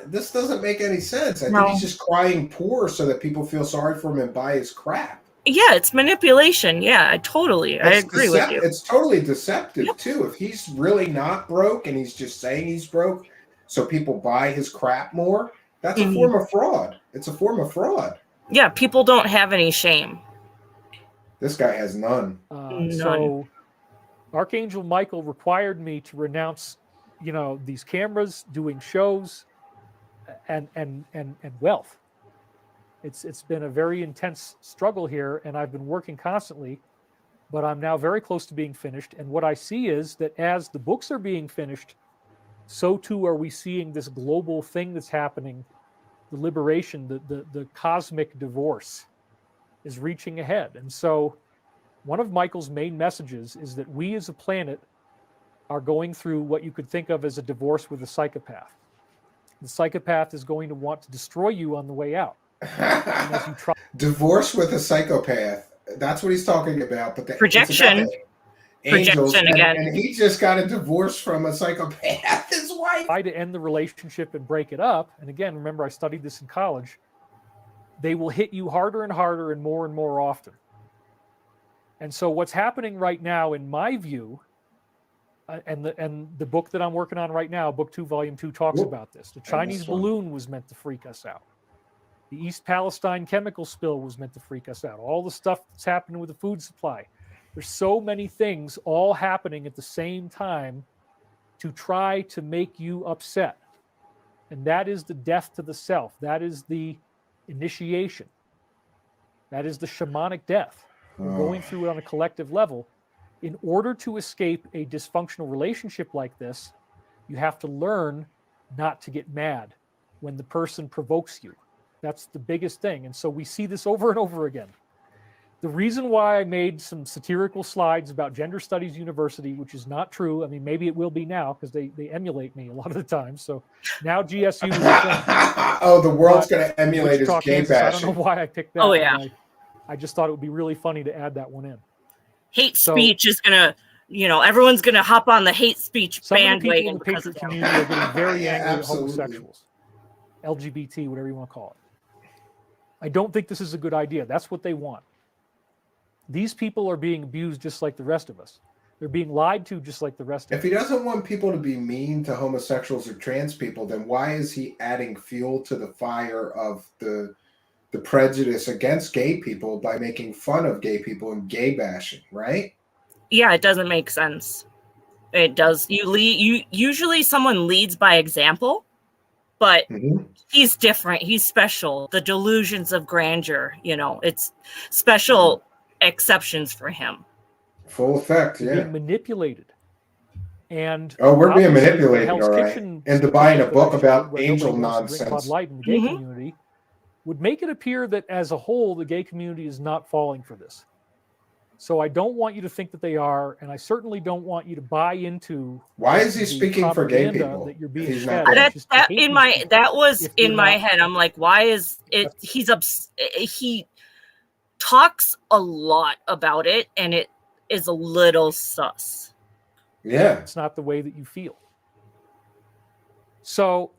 This doesn't make any sense. I think he's just crying poor so that people feel sorry for him and buy his crap. Yeah, it's manipulation. Yeah, I agree with you. It's totally deceptive too. If he's really not broke and he's just saying he's broke so people buy his crap more, that's a form of fraud. It's a form of fraud. Yeah, people don't have any shame. This guy has none. So Archangel Michael required me to renounce, these cameras, doing shows, and wealth. It's been a very intense struggle here, and I've been working constantly, but I'm now very close to being finished. And what I see is that as the books are being finished, so too are we seeing this global thing that's happening, the liberation, the cosmic divorce is reaching ahead. And so one of Michael's main messages is that we as a planet are going through what you could think of as a divorce with a psychopath. The psychopath is going to want to destroy you on the way out. And as you try Divorce with a psychopath. That's what he's talking about. But projection. Angels, Projection again. and he just got a divorce from a psychopath. His wife. try to end the relationship and break it up, and again, remember I studied this in college, they will hit you harder and harder and more often. And so what's happening right now, in my view, and the book that I'm working on right now, book 2, volume 2, talks about this. The Chinese balloon was meant to freak us out. The East Palestine chemical spill was meant to freak us out. All the stuff that's happening with the food supply. There's so many things all happening at the same time to try to make you upset. And that is the death to the self. That is the initiation. That is the shamanic death. We're going through it on a collective level. In order to escape a dysfunctional relationship like this, you have to learn not to get mad when the person provokes you. That's the biggest thing. And so we see this over and over again. The reason why I made some satirical slides about Gender Studies University, which is not true. I mean, maybe it will be now because they emulate me a lot of the time. So now GSU is oh, the world's going to emulate his gay bashing. I don't know why I picked that. Oh, yeah. I just thought it would be really funny to add that one in. Hate speech is going to, everyone's going to hop on the hate speech bandwagon. Some of the people in the patriot community are getting very angry at Absolutely. homosexuals, LGBT, whatever you want to call it. I don't think this is a good idea. That's what they want. These people are being abused just like the rest of us. They're being lied to just like the rest of us. If he doesn't want people to be mean to homosexuals or trans people, then why is he adding fuel to the fire of the prejudice against gay people by making fun of gay people and gay bashing, right? Yeah, it doesn't make sense. It does. Usually someone leads by example, but he's different. He's special. The delusions of grandeur, it's special exceptions for him. Full effect, yeah. Being manipulated. And we're being obviously, manipulated, Hell's all right. Kitchen And to buying a that book I about showed where angel nobody wants to drink nonsense. Bud Light in the gay community would make it appear that as a whole, the gay community is not falling for this. So I don't want you to think that they are, and I certainly don't want you to buy into. Why is he speaking for gay people? That you're being He's fed. not That was in my head. I'm like, why is it? He talks a lot about it, and it is a little sus. Yeah, it's not the way that you feel. So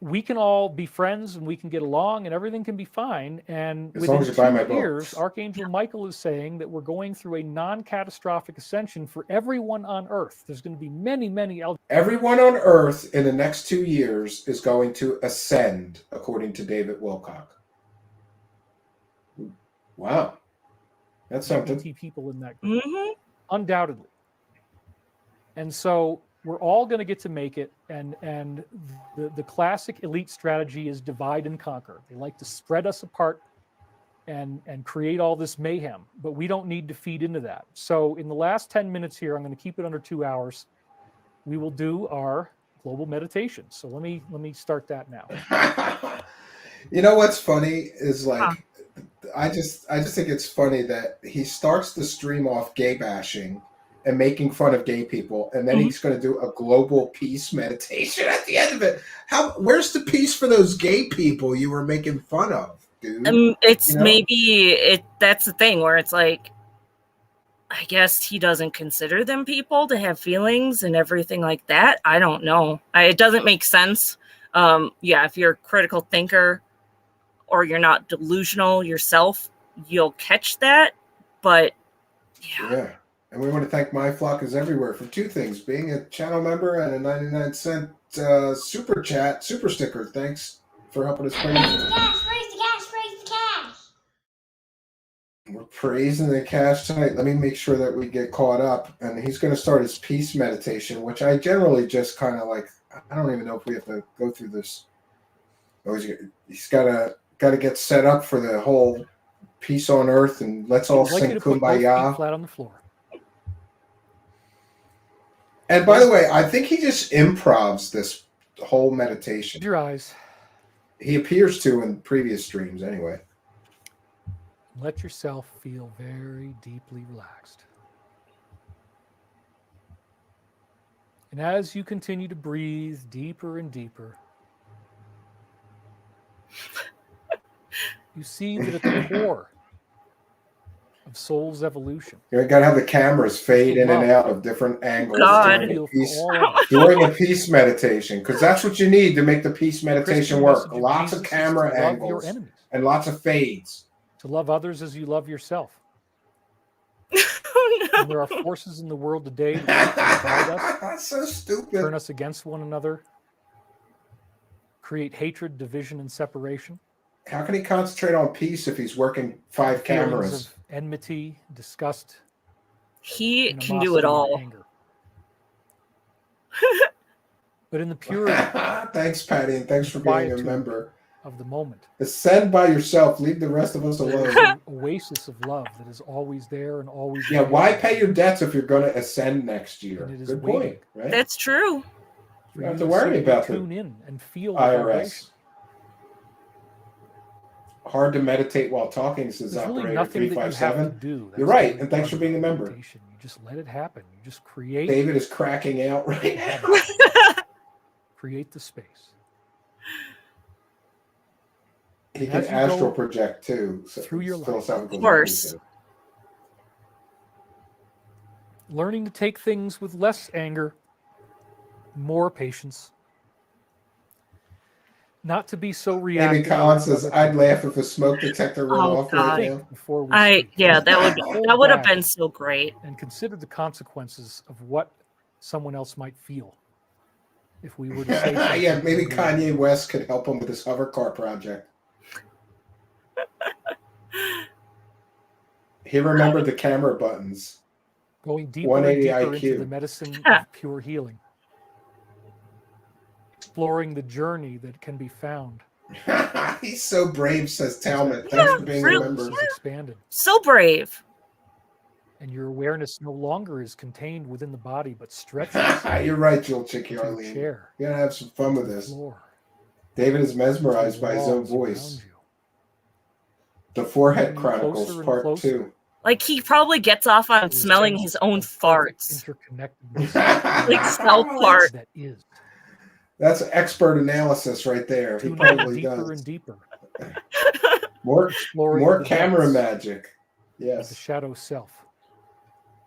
we can all be friends and we can get along and everything can be fine. And as long as you buy my years, books. Archangel Michael is saying that we're going through a non-catastrophic ascension for everyone on Earth. There's going to be many. Everyone on Earth in the next 2 years is going to ascend, according to David Wilcock. Wow, that's something. People in that group, undoubtedly. And so we're all going to get to make it, and the classic elite strategy is divide and conquer. They like to spread us apart and create all this mayhem, but we don't need to feed into that. So in the last 10 minutes here, I'm going to keep it under 2 hours. We will do our global meditation. So let me start that now. You know what's funny is I just think it's funny that he starts the stream off gay bashing and making fun of gay people, and then he's going to do a global peace meditation at the end of it. Where's the peace for those gay people you were making fun of, dude? That's the thing where it's like, I guess he doesn't consider them people to have feelings and everything like that. I don't know. It doesn't make sense. If you're a critical thinker or you're not delusional yourself, you'll catch that. But yeah. And we want to thank My Flock is Everywhere for 2 things: being a channel member and a 99-cent super sticker. Thanks for helping us. Raise the cash, raise the cash, raise the cash. We're praising the cash tonight. Let me make sure that we get caught up. And he's going to start his peace meditation, which I generally just kind of like. I don't even know if we have to go through this. Oh, he's got to get set up for the whole peace on earth, and let's all I'd like you sing to put both feet kumbaya. flat on the floor. And by the way, I think he just improvs this whole meditation. Close your eyes. He appears to in previous streams anyway. Let yourself feel very deeply relaxed. And as you continue to breathe deeper and deeper, you see that at the core of soul's evolution, You got to have the cameras fade in and out of different angles God. during, feel the for peace, all of us. during a peace meditation, because that's what you need to make the peace meditation Christian work. message of Lots of Jesus is camera to love your angles enemies, and lots of fades. to love others as you love yourself. Oh, And there are forces in the world today that divide us, That's so stupid. turn us against one another, create hatred, division, and separation. How can he concentrate on peace if he's working 5 Feelings cameras? of enmity, disgust, he can do it animosity, and all. anger. But in the purity Thanks, Patty, and thanks for being a Quietude. member. of the moment, Ascend by yourself. Leave the rest of us there is alone. an oasis of love that is always there and always Yeah, why available pay your debts if you're going to ascend next year? And it is Good waiting. point, right? That's true. for You don't have you to worry simply about the tune in and feel the vibration. IRS. Hard to meditate while talking, says There's really operator nothing that you have to 357. do. You're right, really and thanks part for of being a member. meditation. You just let it happen. You just create David is cracking out right now. create the space. He And can as you astral go project too. So through your life. philosophical Of course. thinking, Learning to take things with less anger, more patience. Not to be so so. Amy reactive. Collins around says, other "I'd people. laugh if a smoke detector went Oh, off right God. now." Think before we speak. Yeah, that Hold would have back been so great. and consider the consequences of what someone else might feel if we were to say something. Yeah, maybe that we- Kanye West could help him with his hover car project. He remembered the camera buttons. Going deeper 180 and deeper IQ. into the medicine of pure healing. Exploring the journey that can be found. He's so brave, says Talmud. as Thanks for being a really. member. consciousness is expanded. So brave. And your awareness no longer is contained within the body, but stretches You're right, Jewel Chicky to the Arlene. chair, You're gonna have some fun with to the this. floor, David is to mesmerized the by his own walls voice. around you. The Forehead Bringing you Chronicles, closer and Part closer. 2. Like he probably gets off on to a smelling sense his own of perfect farts. interconnectedness. Like self fart. That is. That's expert analysis right there. He Tuning in probably deeper does. and deeper. More Exploring the camera depths magic. of the Yes. shadow self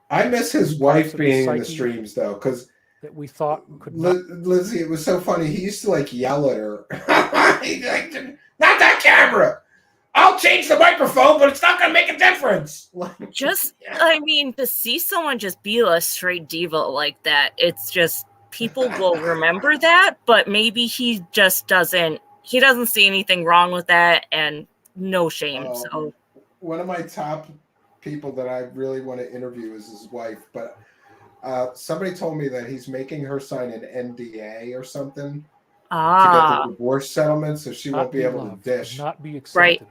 I miss his parts wife of the being in the psyche streams, though, because that we thought could not. Lizzie, it was so funny. He used to like yell at her. He'd like, not that camera. I'll change the microphone, but it's not going to make a difference. Just, I mean, to see someone just be a straight diva like that, it's just, people will remember that, but maybe he just doesn't see anything wrong with that and no shame. So One of my top people that I really want to interview is his wife, but somebody told me that he's making her sign an NDA or something to get the divorce settlement, so she not won't be be able loved, to dish. not be accepted. Right.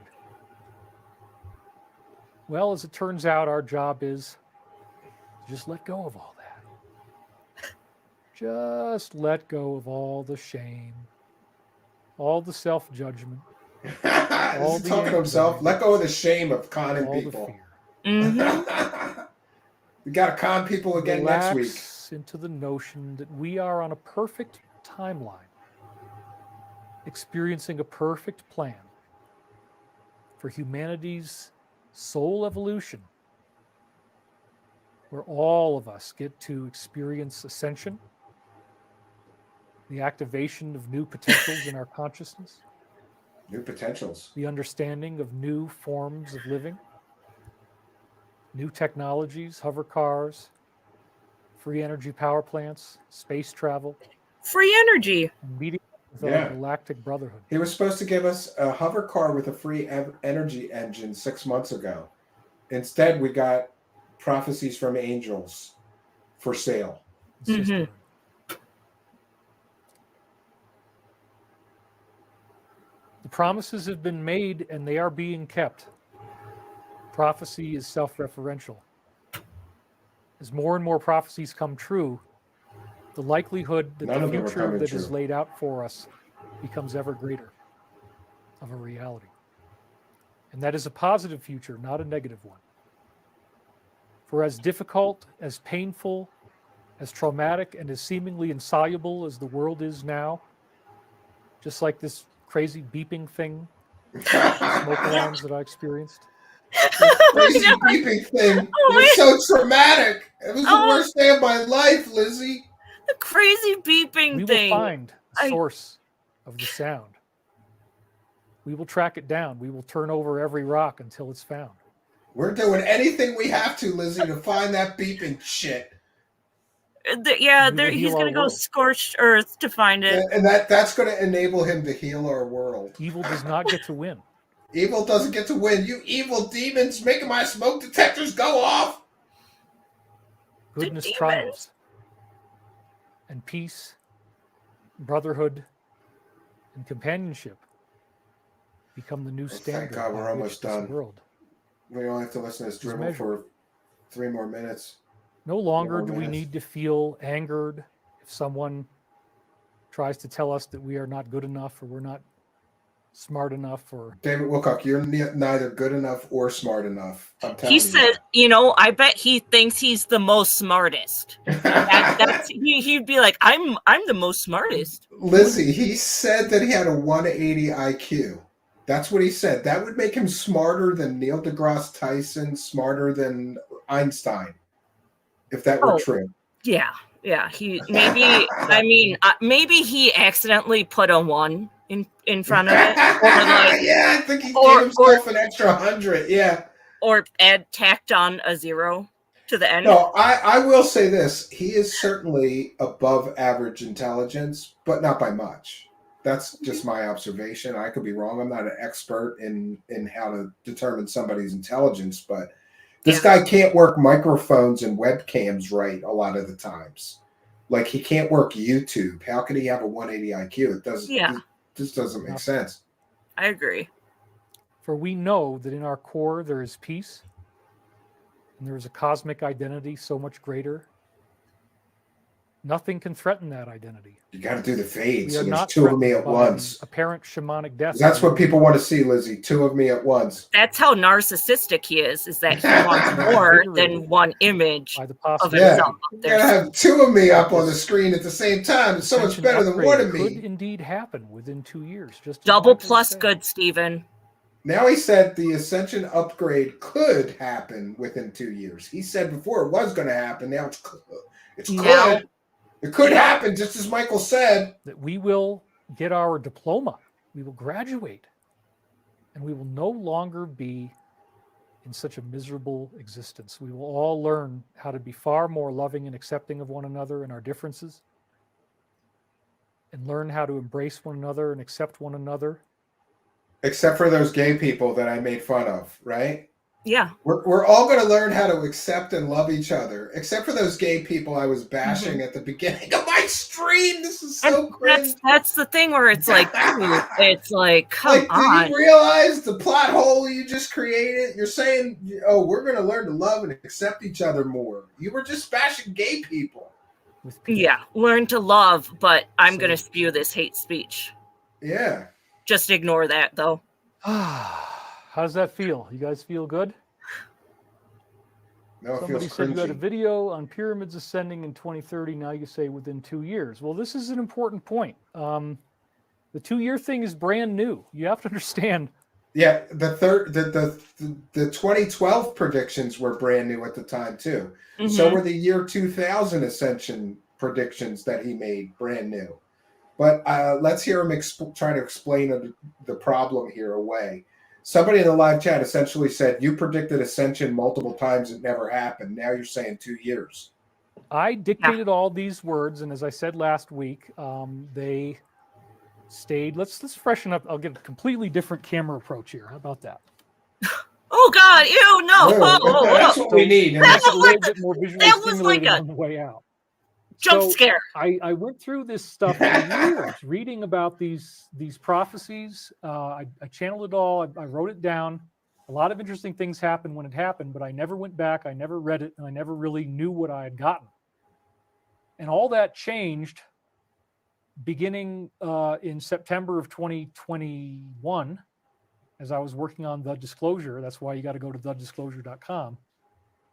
Well, as it turns out, our job is to just let go of all that. Just let go of all the shame, all the self-judgment, all He's the talking to himself. anxiety, Let go of the shame of conning all the people. fear. mhm. We got to con people again next week. Relax into the notion that we are on a perfect timeline, experiencing a perfect plan for humanity's soul evolution, where all of us get to experience ascension, the activation of new potentials in our consciousness, New potentials. the understanding of new forms of living, new technologies, hover cars, free energy power plants, space travel, Free energy. and meeting with Yeah. our galactic brotherhood. He was supposed to give us a hover car with a free energy engine 6 months ago. Instead, we got prophecies from angels for sale. Mhm. The promises have been made and they are being kept. Prophecy is self-referential. As more and more prophecies come true, the likelihood that None the of them are future coming that true. is laid out for us becomes ever greater of a reality. And that is a positive future, not a negative one. For as difficult, as painful, as traumatic, and as seemingly insoluble as the world is now, just like this crazy beeping thing, smoke alarms that I experienced. Crazy beeping thing. Oh, It was so traumatic. It was the Oh. worst day of my life, Lizzie. The crazy beeping We will thing. find the source of the sound. We will track it down. We will turn over every rock until it's found. We're doing anything we have to, Lizzie, to find that beeping shit. Yeah, We will he's heal gonna our go world. scorched earth to find it. And that's going to enable him to heal our world. Evil does not get to win. Evil doesn't get to win. You evil demons making my smoke detectors go off. Goodness demons. triumphs. And peace, brotherhood, and companionship become the new standard. Thank God we're by which almost this done. world. We only have to listen to this dribble measured. for 3 more minutes. No longer 4 do we minutes. need to feel angered if someone tries to tell us that we are not good enough or we're not smart enough or David Wilcock, you're neither good enough or smart enough. I'm telling He you. said, I bet he thinks he's the most smartest. He'd be like, I'm the most smartest. Lizzie, he said that he had a 180 IQ. That's what he said. That would make him smarter than Neil deGrasse Tyson, smarter than Einstein, if that were true. Yeah. He maybe he accidentally put a 1 in front of it, Yeah, I think he gave himself an extra 100. Yeah. Or tacked on a 0 to the end. No, I will say this. He is certainly above average intelligence, but not by much. That's just my observation. I could be wrong. I'm not an expert in how to determine somebody's intelligence, but this guy can't work microphones and webcams right a lot of the times. Like, he can't work YouTube. How could he have a 180 IQ? It doesn't. Yeah. This doesn't make sense. I agree. For we know that in our core there is peace and there is a cosmic identity so much greater. Nothing can threaten that identity. You got to do the fade. We So are there's not 2 of me at threatened by once. Apparent shamanic death. That's what people want to see, Lizzie. 2 of me at once. That's how narcissistic he is that he wants more than one image by the of possibility. himself. You gotta have 2 of me up on the screen at the same time. It's so much Ascension better than upgrade 1 of could me. indeed happen within 2 years. Just as Double Michael plus said. good, Stephen. Now he said the Ascension upgrade could happen within 2 years. He said before it was going to happen. Now it's could. Now- It could happen, just as Michael said. That we will get our diploma, we will graduate, and we will no longer be in such a miserable existence. We will all learn how to be far more loving and accepting of one another and our differences, and learn how to embrace one another and accept one another. Except for those gay people that I made fun of, right? Yeah. We're all going to learn how to accept and love each other, except for those gay people I was bashing at the beginning of my stream. This is so cringe. That's the thing where it's like, dude, it's like, come Like, on. do you realize the plot hole you just created? You're saying, oh, we're going to learn to love and accept each other more. You were just bashing gay people. Yeah, learn to love, but I'm going to spew this hate speech. Yeah. Just ignore that, though. How does that feel? You guys feel good? No, it Somebody feels said you had a cringy. video on pyramids ascending in 2030. Now you say within 2 years. Well, this is an important point. The 2-year thing is brand new. You have to understand. Yeah, the 2012 predictions were brand new at the time too. So were the year 2000 Ascension predictions that he made brand new. But let's hear him try to explain the problem here away. Somebody in the live chat essentially said, you predicted Ascension multiple times. It never happened. Now you're saying 2 years. I dictated all these words, and as I said last week, they stayed. Let's freshen up. I'll get a completely different camera approach here. How about that? Oh God! Ew! No! That's what we need. And That's that's a little bit more visually that was stimulating like a on the way out. jump So scare. I went through this stuff for years, reading about these prophecies. I channeled it all. I wrote it down. A lot of interesting things happened when it happened, but I never went back. I never read it, and I never really knew what I had gotten. And all that changed beginning in September of 2021, as I was working on The Disclosure. That's why you got to go to thedisclosure.com.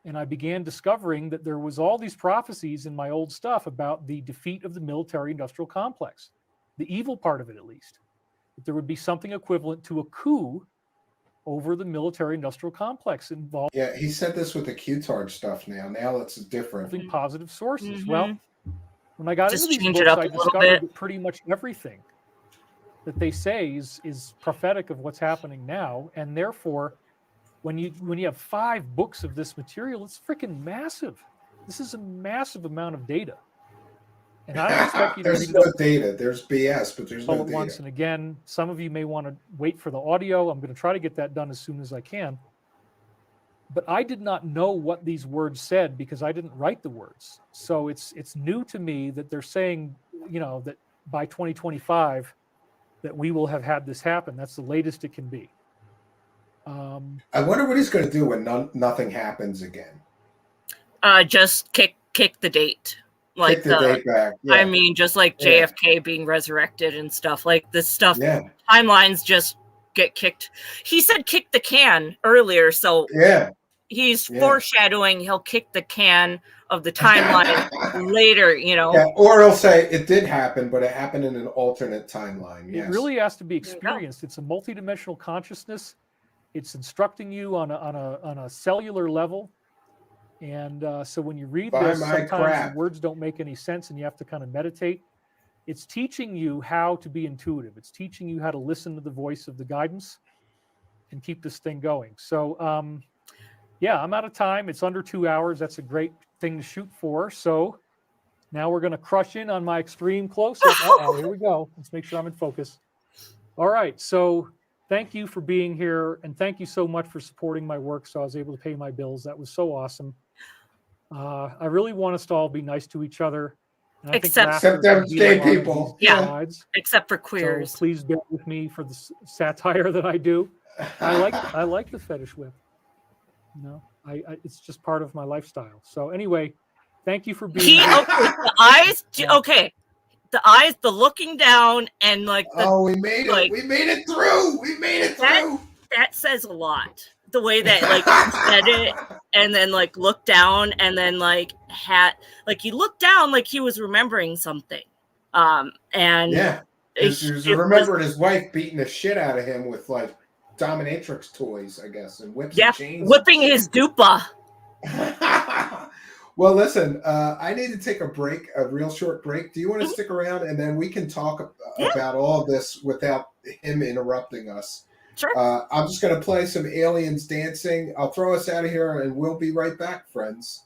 And I began discovering that there was all these prophecies in my old stuff about the defeat of the military-industrial complex, the evil part of it at least. That there would be something equivalent to a coup over the military-industrial complex involving yeah. He said this with the Q-Tard stuff. Now it's different. positive sources. Mhm. Well, when I got Just into these change books, it up I a little discovered bit. that pretty much everything that they say is prophetic of what's happening now, and therefore, when you have 5 books of this material, it's freaking massive. This is a massive amount of data, and I don't expect you to There's read no it data. There's BS, but there's all no at once. data. And again, some of you may want to wait for the audio. I'm going to try to get that done as soon as I can. But I did not know what these words said because I didn't write the words. So it's new to me that they're saying, that by 2025 that we will have had this happen. That's the latest it can be. I wonder what he's going to do when nothing happens again. Just kick the date. Like Kick the date back. Yeah. I mean, just like Yeah. JFK being resurrected and stuff. Like this stuff, Yeah. timelines just get kicked. He said kick the can earlier, so Yeah. he's Yeah. foreshadowing he'll kick the can of the timeline later, Yeah. Or he'll say it did happen, but it happened in an alternate timeline. Yes. It really has to be There you go. experienced. It's a multidimensional consciousness. It's instructing you on a cellular level. And so when you read Buy this, my sometimes crap. the words don't make any sense and you have to kind of meditate. It's teaching you how to be intuitive. It's teaching you how to listen to the voice of the guidance and keep this thing going. So, yeah, I'm out of time. It's under 2 hours. That's a great thing to shoot for. So now we're going to crush in on my extreme close-up. Uh-oh, here we go. Let's make sure I'm in focus. All right. So thank you for being here. And thank you so much for supporting my work so I was able to pay my bills. That was so awesome. I really want us to all be nice to each other. And I think Except laughter them can heal gay a lot of people. these Yeah. sides. except for So queers. please bear with me for the satire that I do. I like the fetish whip. It's just part of my lifestyle. So anyway, thank you for being here. The eyes. Okay, the eyes, the looking down, and like We made it. like- We made it through. We made it through. that says a lot. The way that like you said it, and then like looked down, and then like he looked down like he was remembering something. And Yeah. He it remembered his wife beating the shit out of him with like dominatrix toys, I guess, and whips and chains. whipping his dupa. Well, listen, I need to take a real short break. Do you want to stick around and then we can talk about all of this without him interrupting us? Sure. I'm just going to play some aliens dancing. I'll throw us out of here and we'll be right back, friends.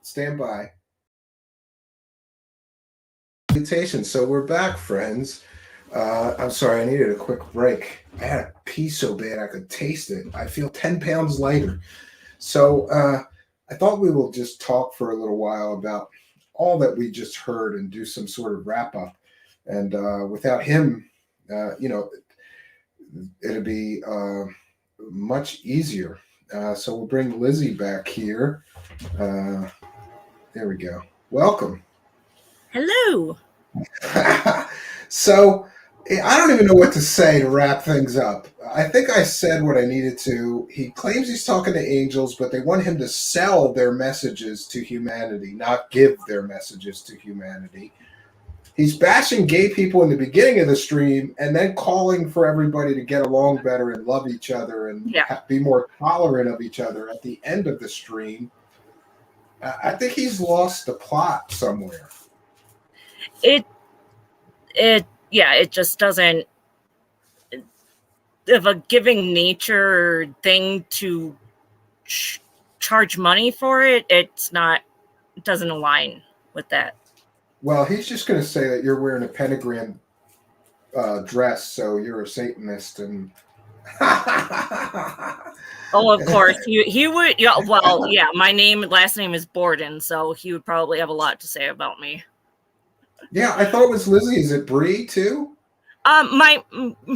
Stand by. So we're back, friends. I'm sorry, I needed a quick break. I had to pee so bad I could taste it. I feel 10 pounds lighter. So I thought we will just talk for a little while about all that we just heard and do some sort of wrap up. And without him, it'll be much easier. So we'll bring Lizzie back here. There we go. Welcome. Hello. So I don't even know what to say to wrap things up. I think I said what I needed to. He claims he's talking to angels, but they want him to sell their messages to humanity, not give their messages to humanity. He's bashing gay people in the beginning of the stream and then calling for everybody to get along better and love each other and be more tolerant of each other at the end of the stream. I think he's lost the plot somewhere. It just doesn't. Of a giving nature thing to charge money for it, it doesn't align with that. Well, he's just going to say that you're wearing a pentagram dress, so you're a Satanist, and Oh, of course. He would. Yeah. Well, yeah. My last name is Borden, so he would probably have a lot to say about me. Yeah, I thought it was Lizzie. Is it Bree too? My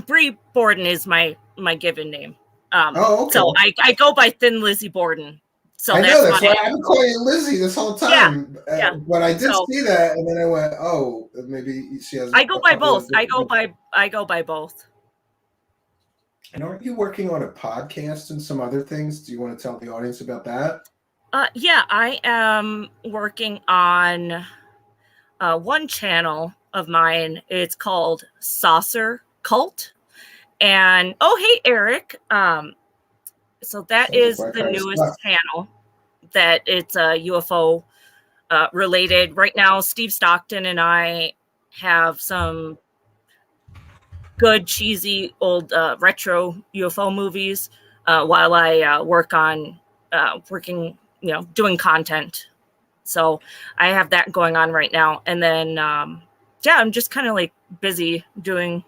Bree Borden is my given name. Oh, okay. So I go by Thin Lizzie Borden. So I know that's why I've been calling you Lizzie this whole time. Yeah. But I did see that, and then I went, "Oh, maybe she has." I go by both. I go by both. And aren't you working on a podcast and some other things? Do you want to tell the audience about that? Yeah, I am working on one channel of mine. It's called Saucer Cult. And hey, Eric. So that is the newest channel that it's UFO related. Right now, Steve Stockton and I have some good, cheesy, old retro UFO movies while I work on doing content. So I have that going on right now. And then, I'm just kind of like busy doing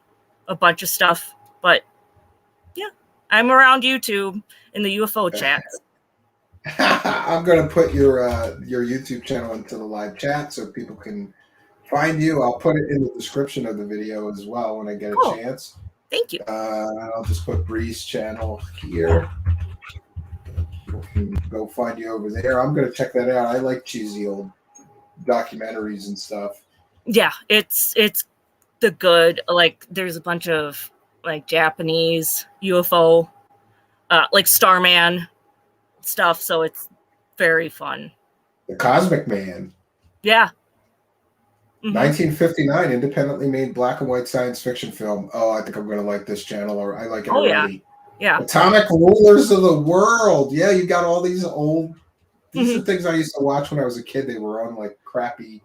a bunch of stuff. But yeah, I'm around YouTube in the UFO chats. I'm going to put your YouTube channel into the live chat so people can find you. I'll put it in the description of the video as well when I get a chance. Thank you. I'll just put Bree's channel here. You can go find you over there. I'm going to check that out. I like cheesy old documentaries and stuff. Yeah, it's the good. Like there's a bunch of like Japanese UFO, like Starman stuff. So it's very fun. The Cosmic Man. Yeah. 1959, independently made black and white science fiction film. Oh, I think I'm going to like this channel, or I like it already. Yeah. Atomic Rulers of the World. Yeah, you got all these old. These are things I used to watch when I was a kid. They were on like crappy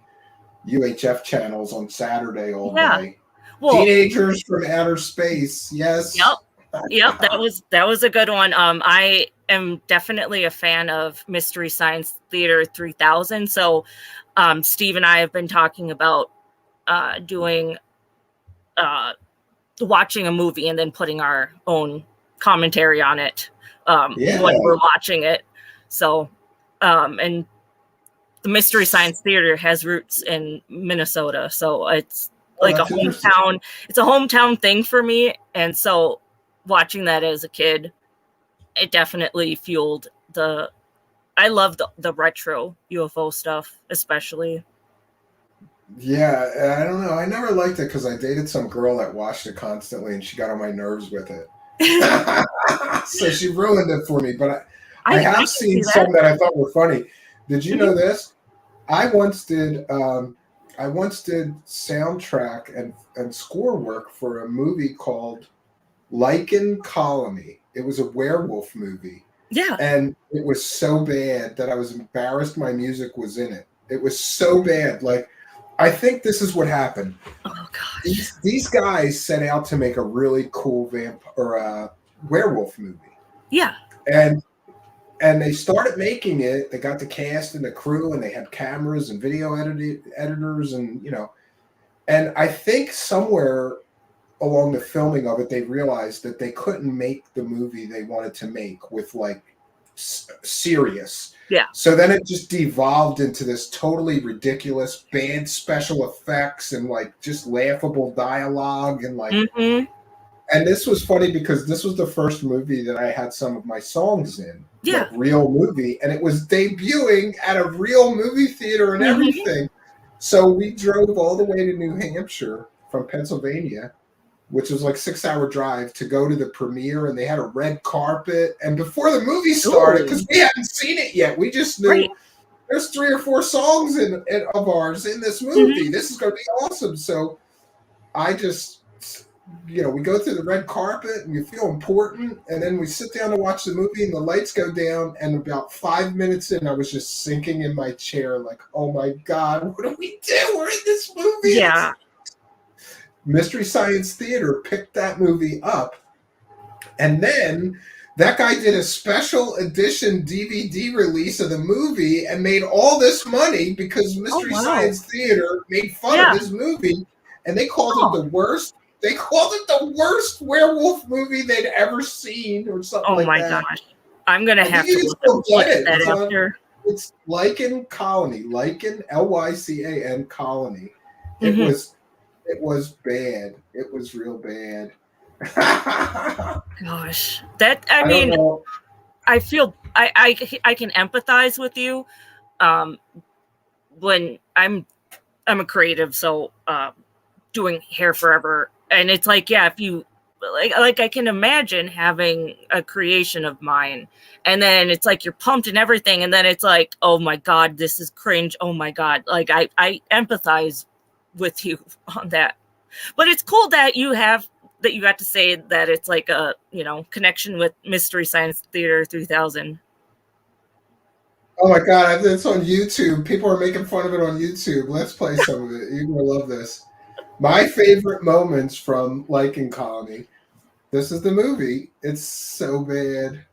UHF channels on Saturday all day. Well, Teenagers from Outer Space. Yes. Yep. That was a good one. I am definitely a fan of Mystery Science Theater 3000. So, Steve and I have been talking about watching a movie and then putting our own commentary on it when we're watching it. So, and the Mystery Science Theater has roots in Minnesota, so it's like a hometown. It's a hometown thing for me, and so watching that as a kid, it definitely fueled the. I love the retro UFO stuff, especially. Yeah, I don't know. I never liked it because I dated some girl that watched it constantly, and she got on my nerves with it. So she ruined it for me. But I have seen some that I thought were funny. Did you know this? I once did soundtrack and score work for a movie called Lichen Colony. It was a werewolf movie. Yeah. And it was so bad that I was embarrassed my music was in it. It was so bad. Like, I think this is what happened. Oh, gosh. These guys set out to make a really cool werewolf movie. Yeah. And they started making it. They got the cast and the crew, and they had cameras and video editors, and and I think somewhere along the filming of it, they realized that they couldn't make the movie they wanted to make with like serious. Yeah. So then it just devolved into this totally ridiculous, bad special effects and like just laughable dialogue and like. And this was funny because this was the first movie that I had some of my songs in. Yeah. Like real movie. And it was debuting at a real movie theater and everything. So we drove all the way to New Hampshire from Pennsylvania, which was like a 6-hour drive, to go to the premiere. And they had a red carpet. And before the movie started, because we hadn't seen it yet, we just knew there's 3 or 4 songs of ours in this movie. This is going to be awesome. So I just... we go through the red carpet and you feel important, and then we sit down to watch the movie and the lights go down, and about 5 minutes in, I was just sinking in my chair like, oh my God, what do we do? We're in this movie. Yeah. Mystery Science Theater picked that movie up, and then that guy did a special edition DVD release of the movie and made all this money because Mystery Science Theater made fun of this movie, and they called it the worst. They called it the worst werewolf movie they'd ever seen, or something like that. Oh my gosh! I'm gonna I have think to you look can still at get it. that It's on- after. It's Lichen Colony, Lichen Lycan Colony. It Mhm. was bad. It was real bad. Gosh, that I I don't mean, know. I feel I can empathize with you. When I'm a creative, so doing hair forever, and it's like, yeah, if you like I can imagine having a creation of mine, and then it's like you're pumped and everything, and then it's like, oh my god, this is cringe. Oh my god, like I empathize with you on that. But it's cool that you got to say that it's like a connection with Mystery Science Theater 3000. Oh my god, it's on YouTube. People are making fun of it on YouTube. Let's play some of it. You're gonna love this. My favorite moments from Lichen Colony. This is the movie. It's so bad.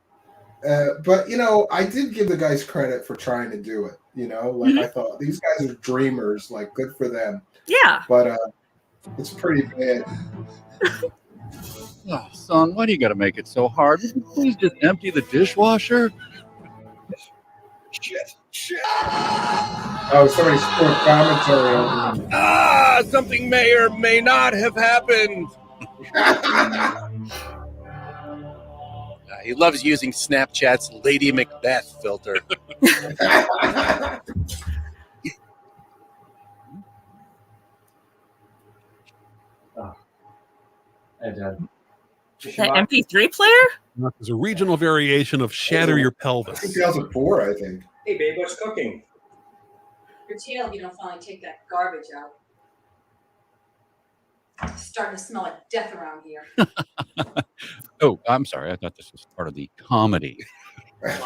But I did give the guys credit for trying to do it. I thought these guys are dreamers. Like, good for them. Yeah. But it's pretty bad. Oh, son, why do you got to make it so hard? Would you please just empty the dishwasher? Shit. Oh, somebody's put commentary on Something may or may not have happened. He loves using Snapchat's Lady Macbeth filter. The MP3 player? There's a regional variation of Shatter Your Pelvis. 2004, I think. Hey, babe, what's cooking? Your tail if you don't finally take that garbage out. It's starting to smell like death around here. Oh, I'm sorry. I thought this was part of the comedy. He's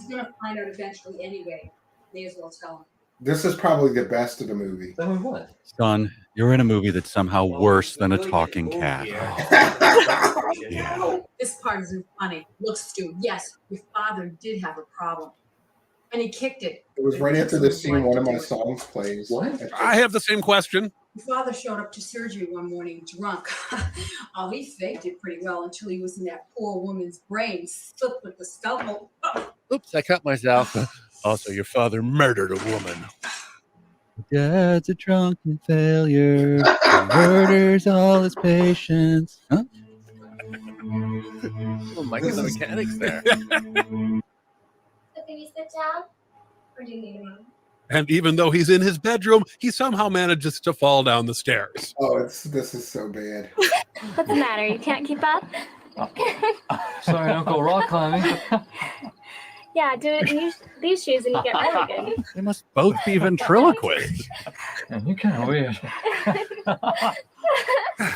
gonna find out eventually anyway. May as well tell him. This is probably the best of the movie. Then what? Son, you're in a movie that's somehow worse than a talking cat. Yeah. This part isn't funny. Look, Stu, yes, your father did have a problem. And he kicked it. It was right after this scene one of my songs plays. What? I have the same question. Your father showed up to surgery one morning drunk. Oh, he faked it pretty well until he was in that poor woman's brain, slipped with the scalpel. Oops, I cut myself. Also, your father murdered a woman. Dad's a drunken failure. He murders all his patients. Huh? Oh, Mike is the mechanics there. So can you sit down? Or do you need a moment? And even though he's in his bedroom, he somehow manages to fall down the stairs. Oh, this is so bad. What's the matter? You can't keep up? Sorry, I don't go rock climbing. Yeah, do it in these shoes and you get really good. They must both be ventriloquists. Man, you're kind of weird.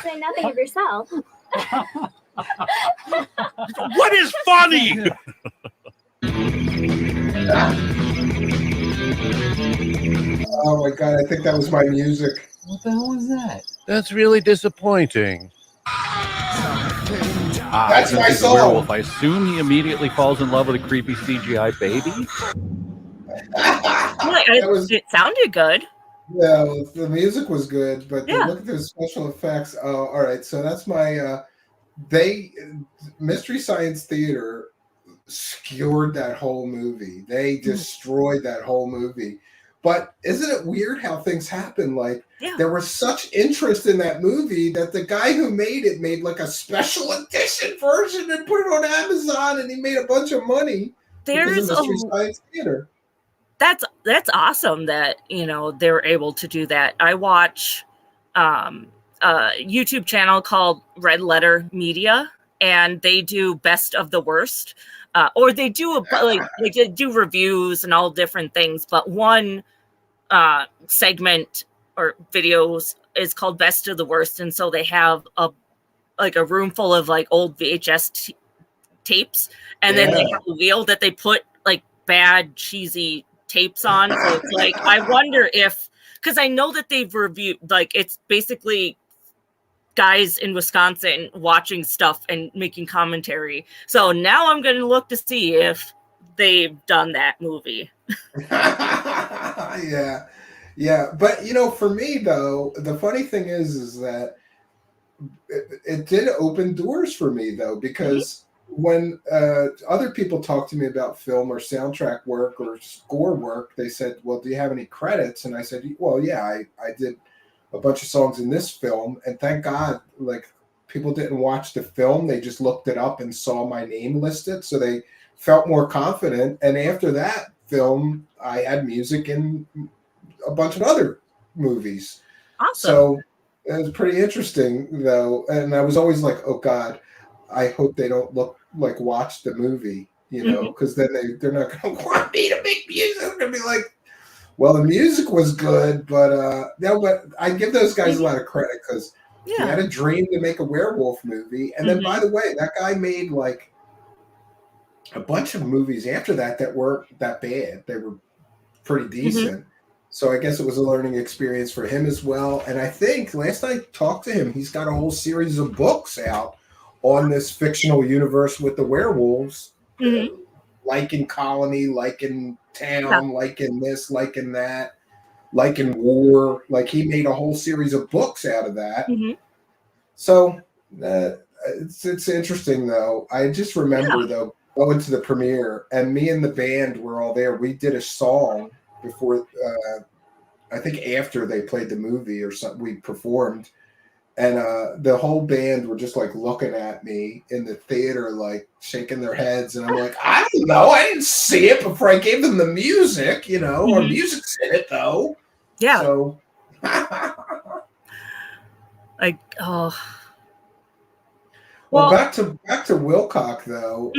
Say nothing of yourself. What is funny? Oh my god, I think that was my music. What the hell was that? That's really disappointing. That's my He's a song. werewolf. I assume he immediately falls in love with a creepy CGI baby. It sounded good. Yeah, the music was good, but Yeah. look at the special effects. Oh, all right, so that's my. Mystery Science Theater skewered that whole movie. They destroyed that whole movie. But isn't it weird how things happen? Like, there was such interest in that movie that the guy who made it made like a special edition version and put it on Amazon, and he made a bunch of money. There's Mystery Science Theater. That's awesome that they're able to do that. I watch a YouTube channel called Red Letter Media, and they do best of the worst. Or they do they do reviews and all different things, but one segment or videos is called Best of the Worst, and so they have a room full of old VHS tapes, and then they have a wheel that they put bad cheesy tapes on. So it's I wonder if, because I know that they've reviewed it's basically guys in Wisconsin watching stuff and making commentary. So now I'm going to look to see if they've done that movie. Yeah. But for me though, the funny thing is that it did open doors for me though, because when other people talk to me about film or soundtrack work or score work, they said, well, do you have any credits? And I said, well, yeah, I did a bunch of songs in this film. And thank God, like, people didn't watch the film. They just looked it up and saw my name listed. So they felt more confident. And after that film, I had music in a bunch of other movies. Awesome. So it was pretty interesting, though. And I was always like, oh, God, I hope they don't watch the movie, you know, because then they're not going to want me to make music. They're going to be like, well, the music was good, but no, but I give those guys a lot of credit because he had a dream to make a werewolf movie. And then, by the way, that guy made like a bunch of movies after that weren't that bad. They were pretty decent. So I guess it was a learning experience for him as well. And I think last I talked to him, he's got a whole series of books out on this fictional universe with the werewolves, like in Colony, like in Town, like in this, like in that, like in War. Like he made a whole series of books out of that. So it's interesting, though. I just remember, though, going to the premiere, and me and the band were all there. We did a song before, I think after they played the movie or something, we performed. And the whole band were just like looking at me in the theater, like shaking their heads. And I'm like, I don't know. I didn't see it before I gave them the music, you know, or music's in it, though. Yeah. So, like, oh. Well, back to Wilcock, though.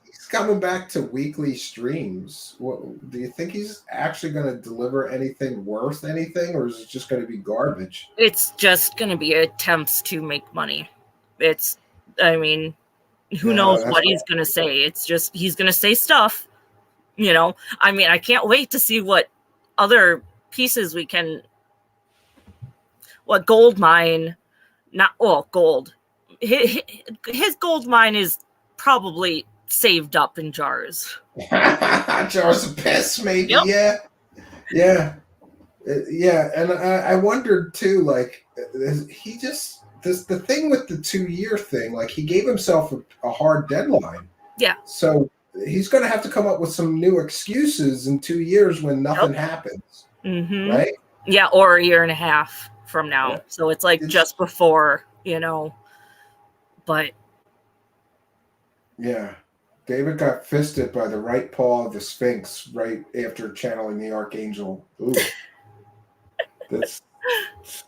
He's coming back to weekly streams. What, do you think he's actually going to deliver anything worth anything, or is it just going to be garbage? It's just going to be attempts to make money. I mean, who knows what he's going to say. It's just, he's going to say stuff, you know. I mean, I can't wait to see what other pieces we can, what gold mine, gold. His gold mine is probably saved up in jars. Jars of piss, maybe. Yeah. And I wondered too, like, he just the thing with the 2-year thing, like he gave himself a hard deadline. Yeah. So he's going to have to come up with some new excuses in 2 years when nothing happens. Right? Yeah, or a year and a half from now. Yeah. So it's like just before, you know. But yeah. David got fisted by the right paw of the Sphinx right after channeling the Archangel. Ooh.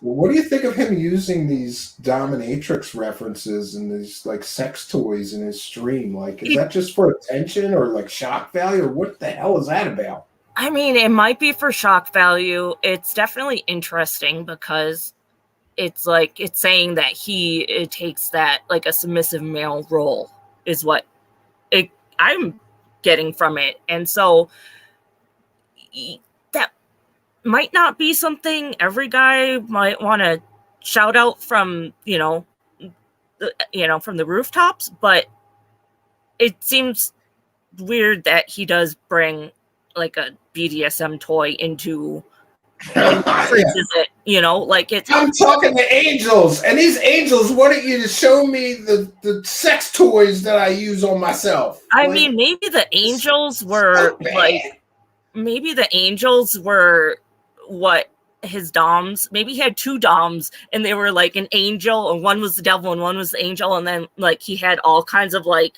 What do you think of him using these dominatrix references and these like sex toys in his stream? Like, is that just for attention or like shock value, or what the hell is that about? I mean, it might be for shock value. It's definitely interesting because it's like it's saying that it takes that like a submissive male role is what I'm getting from it. And so that might not be something every guy might want to shout out from, from the rooftops, but it seems weird that he does bring like a BDSM toy into like it's. I'm talking to angels, and these angels wanted you to show me the sex toys that I use on myself. I mean, maybe the angels were what his doms. Maybe he had 2 doms, and they were like an angel, and one was the devil, and one was the angel, and then like he had all kinds of like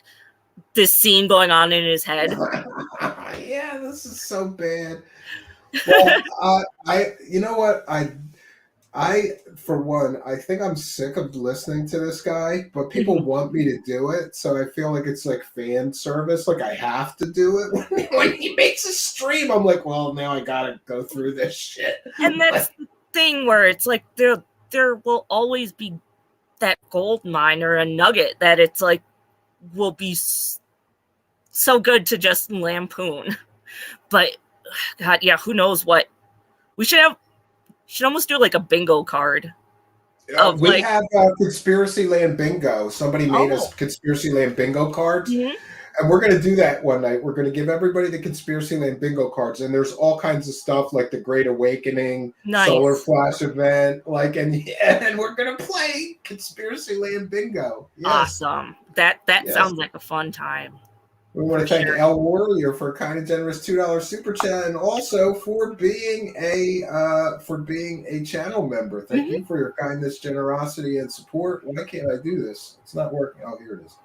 this scene going on in his head. Yeah, this is so bad. Well, you know what? I, for one, I think I'm sick of listening to this guy, but people want me to do it, so I feel like it's like fan service. Like I have to do it when he makes a stream. I'm like, well, now I gotta go through this shit. And that's the thing where it's like there will always be that gold mine or a nugget that it's like will be so good to just lampoon, but. God, yeah, who knows what we should almost do like a bingo card. We have Conspiracy Land bingo. Somebody made us Conspiracy Land bingo cards, And we're going to do that one night. We're going to give everybody the Conspiracy Land bingo cards, and there's all kinds of stuff like the Great Awakening, Nice. Solar Flash event, like, and we're going to play Conspiracy Land bingo. Yes. Awesome. That Yes. sounds like a fun time. We want to thank El Warrior for a kind and generous $2 super chat, and also for being a channel member. Thank you for your kindness, generosity, and support. Why can't I do this? It's not working. Oh, here it is.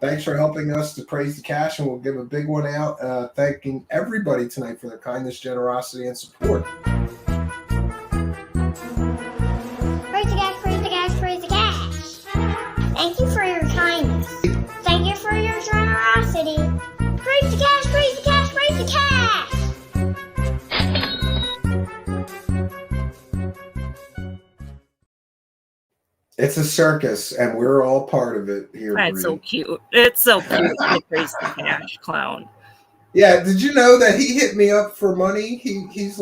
Thanks for helping us to praise the cash, and we'll give a big one out, thanking everybody tonight for their kindness, generosity, and support. Praise the cash, praise the cash, praise the cash. Thank you for your kindness. Thank you for your generosity. Praise the cash, praise the cash, praise the cash. It's a circus, and we're all part of it here. That's Bree. so cute. It's so cute. The Praise the Cash clown. Yeah, did you know that he hit me up for money? He's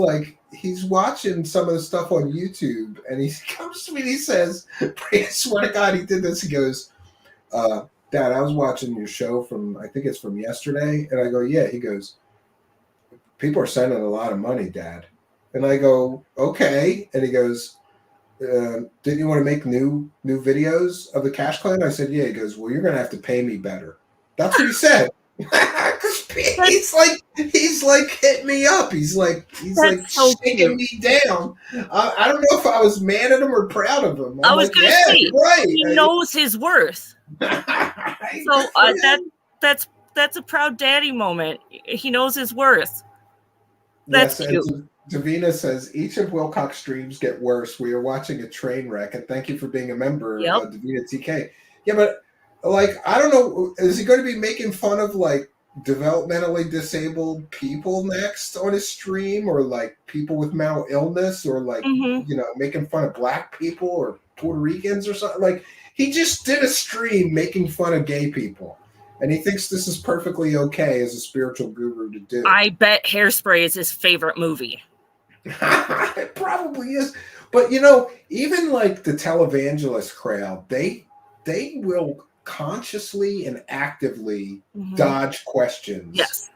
watching some of the stuff on YouTube, and he comes to me and he says, I swear to God, he did this. He goes, Dad, I was watching your show I think it's from yesterday. And I go, yeah. He goes, people are sending a lot of money, Dad. And I go, okay. And he goes, didn't you want to make new videos of the Cash Clan? I said, yeah. He goes, well, you're going to have to pay me better. That's what he said. he's like hitting me up. He's like so shaking me down. I don't know if I was mad at him or proud of him. I was going to say, you're right. He knows his worth. So that's a proud daddy moment. He knows his worth. That's cute. Davina says each of Wilcock's streams get worse. We are watching a train wreck, and thank you for being a member of Davina TK. Yeah, but like, I don't know, is he going to be making fun of like developmentally disabled people next on his stream, or like people with mental illness, or like making fun of black people or Puerto Ricans or something? Like, he just did a stream making fun of gay people, and he thinks this is perfectly okay as a spiritual guru to do. I bet Hairspray is his favorite movie. It probably is. But even like the televangelist crowd, they will consciously and actively dodge questions. Yes.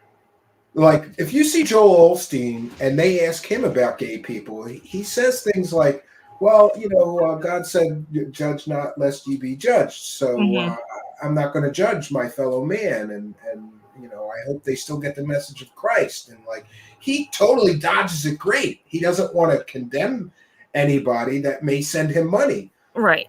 Like, if you see Joel Osteen and they ask him about gay people, he says things like, well, God said, judge not lest ye be judged. So I'm not going to judge my fellow man. And I hope they still get the message of Christ. And like, he totally dodges it great. He doesn't want to condemn anybody that may send him money. Right.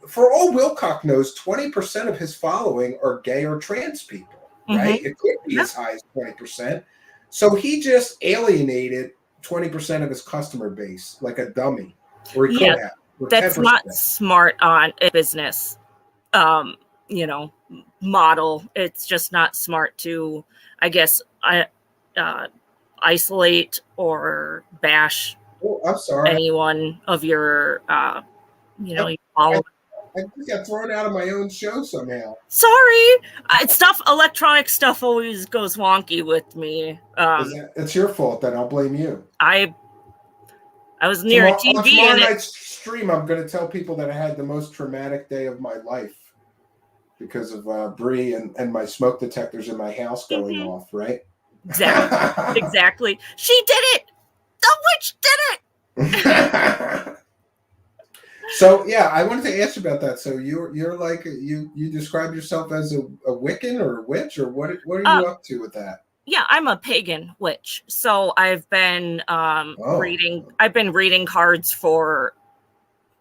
For all Wilcock knows, 20% of his following are gay or trans people, right? It could be as high as 20%. So he just alienated 20% of his customer base like a dummy. Or he could have. That's 10%. not smart on a business, model. It's just not smart to, I guess, isolate or bash anyone of your, your followers. I just got thrown out of my own show somehow. Sorry, electronic stuff always goes wonky with me. It's your fault. Then I'll blame you. I was near a TV. On tomorrow night's stream, I'm going to tell people that I had the most traumatic day of my life because of Bree and my smoke detectors in my house going off. Right? Exactly. Exactly. She did it. The witch did it. So yeah, I wanted to ask you about that. So you're like you describe yourself as a Wiccan or a witch, or what are you up to with that? Yeah, I'm a pagan witch. So I've been reading. I've been reading cards for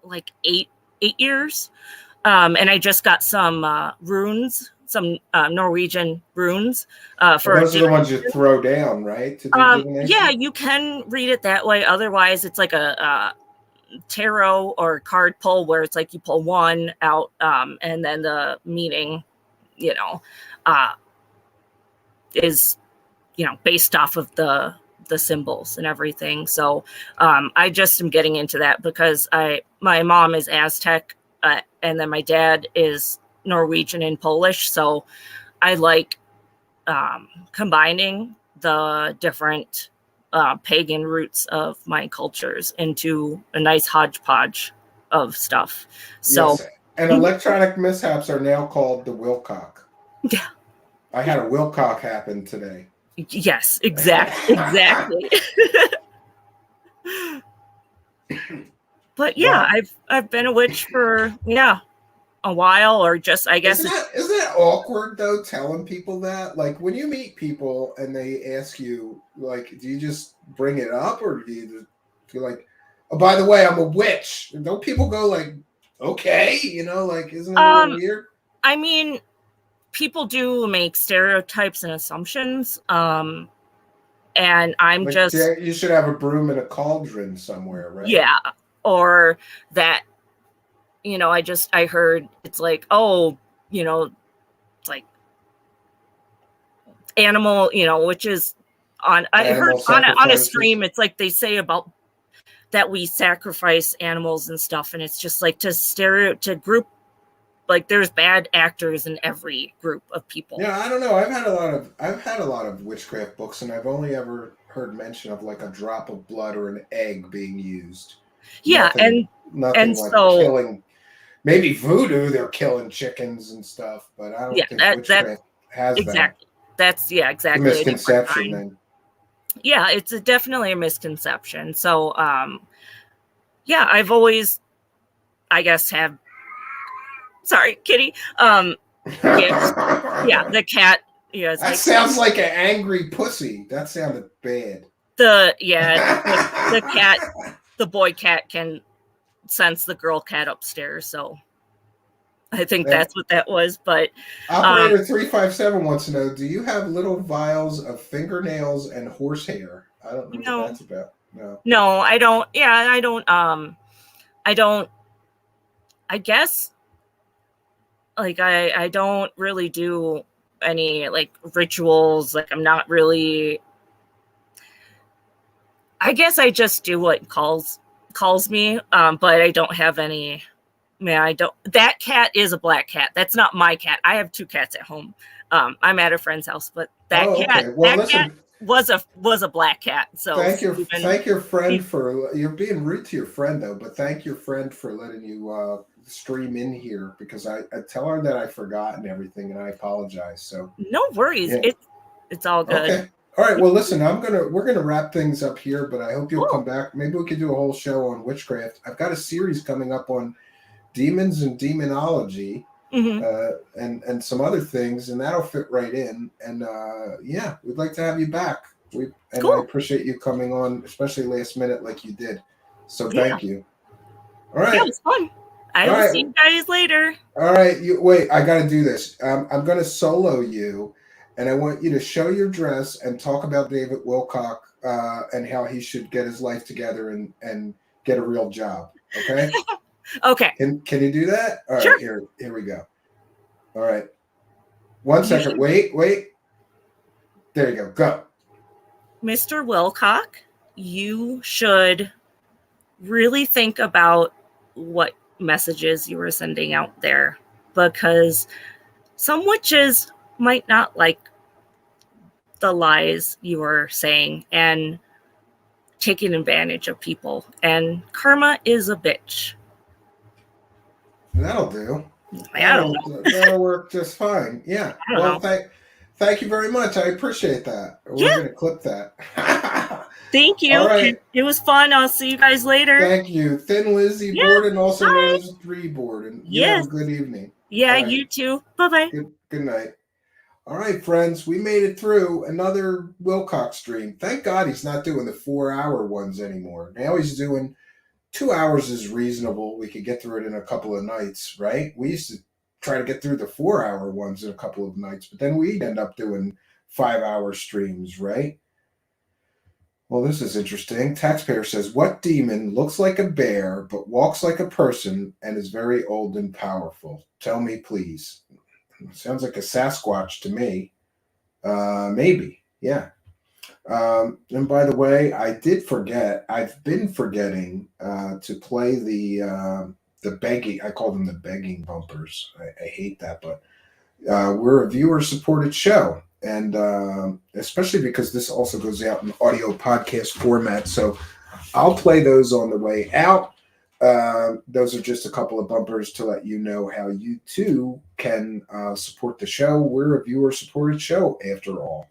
like eight years, and I just got some runes, some Norwegian runes. For those are the ones you throw down, right? To do yeah, you can read it that way. Otherwise, it's like a tarot or card pull where it's like you pull one out and then the meaning is based off of the symbols and everything. So I just am getting into that because my mom is Aztec and then my dad is Norwegian and Polish, so I like combining the different pagan roots of my cultures into a nice hodgepodge of stuff. So, yes. And electronic mishaps are now called the Wilcock. Yeah. I had a Wilcock happen today. Yes, exactly. But yeah, Well, I've been a witch for a while, or just I guess isn't that awkward though? Telling people that, like, when you meet people and they ask you, like, do you just bring it up, or do you just feel like, oh, by the way, I'm a witch? Don't people go like, okay, like, isn't it a little weird? I mean, people do make stereotypes and assumptions. And I'm Like, just you should have a broom and a cauldron somewhere, right? yeah, or that I heard it's like, oh, it's like animal, which is I heard on a stream, it's like they say about that we sacrifice animals and stuff, and it's just like to group, like there's bad actors in every group of people. Yeah, I don't know. I've had a lot of witchcraft books, and I've only ever heard mention of like a drop of blood or an egg being used. Yeah, nothing and like so killing. Maybe voodoo, they're killing chickens and stuff, but I don't think witchcraft has exactly. That's exactly a misconception. Then, yeah, it's definitely a misconception. So, yeah, I've always, I guess, sorry, kitty. Yeah, the cat. Yeah, that sounds like an angry pussy. That sounded bad. The cat, the boy cat can sense the girl cat upstairs, so I think that's what that was. But Operator 357 wants to know: do you have little vials of fingernails and horsehair? I don't know what that's about. No, I don't. Yeah, I don't. I don't. I guess, like, I don't really do any like rituals. Like, I'm not really. I guess I just do what calls me, but I don't have any. Man, I don't. That cat is a black cat. That's not my cat. I have 2 cats at home. I'm at a friend's house, but that cat, okay. Well, cat was a black cat. So thank your friend for, you're being rude to your friend though, but thank your friend for letting you stream in here, because I tell her that I forgot and everything, and I apologize. So no worries. Yeah. It's all good. Okay. All right. Well, listen, we're gonna wrap things up here, but I hope you'll come back. Maybe we could do a whole show on witchcraft. I've got a series coming up on demons and demonology, and some other things, and that'll fit right in. And yeah, we'd like to have you back. I appreciate you coming on, especially last minute like you did. So thank you. All right. Yeah, it was fun. I will see you guys later. All right. Wait, I got to do this. I'm going to solo you, and I want you to show your dress and talk about David Wilcock and how he should get his life together and get a real job. Okay. Okay. Can you do that? All right, sure. Here we go. All right. 1 second. Wait. There you go. Go. Mr. Wilcock, you should really think about what messages you were sending out there, because some witches might not like the lies you were saying and taking advantage of people. And karma is a bitch. That'll do. I don't know. That'll work just fine. Yeah. Well, thank you very much. I appreciate that. We're going to clip that. Thank you. All right. It was fun. I'll see you guys later. Thank you. Thin Lizzie Borden, also known as 3 Borden. Have a good evening. Yeah, right. You too. Bye-bye. Good night. All right, friends. We made it through another Wilcock stream. Thank God he's not doing the 4-hour ones anymore. Now he's doing 2 hours is reasonable. We could get through it in a couple of nights, right? We used to try to get through the 4-hour ones in a couple of nights, but then we'd end up doing 5-hour streams, right? Well, this is interesting. Taxpayer says, what demon looks like a bear but walks like a person and is very old and powerful? Tell me, please. Sounds like a Sasquatch to me. Maybe, yeah. And by the way, I did forget. I've been forgetting to play the begging. I call them the begging bumpers. I hate that, but we're a viewer-supported show, and especially because this also goes out in audio podcast format. So I'll play those on the way out. Those are just a couple of bumpers to let you know how you too can support the show. We're a viewer-supported show, after all.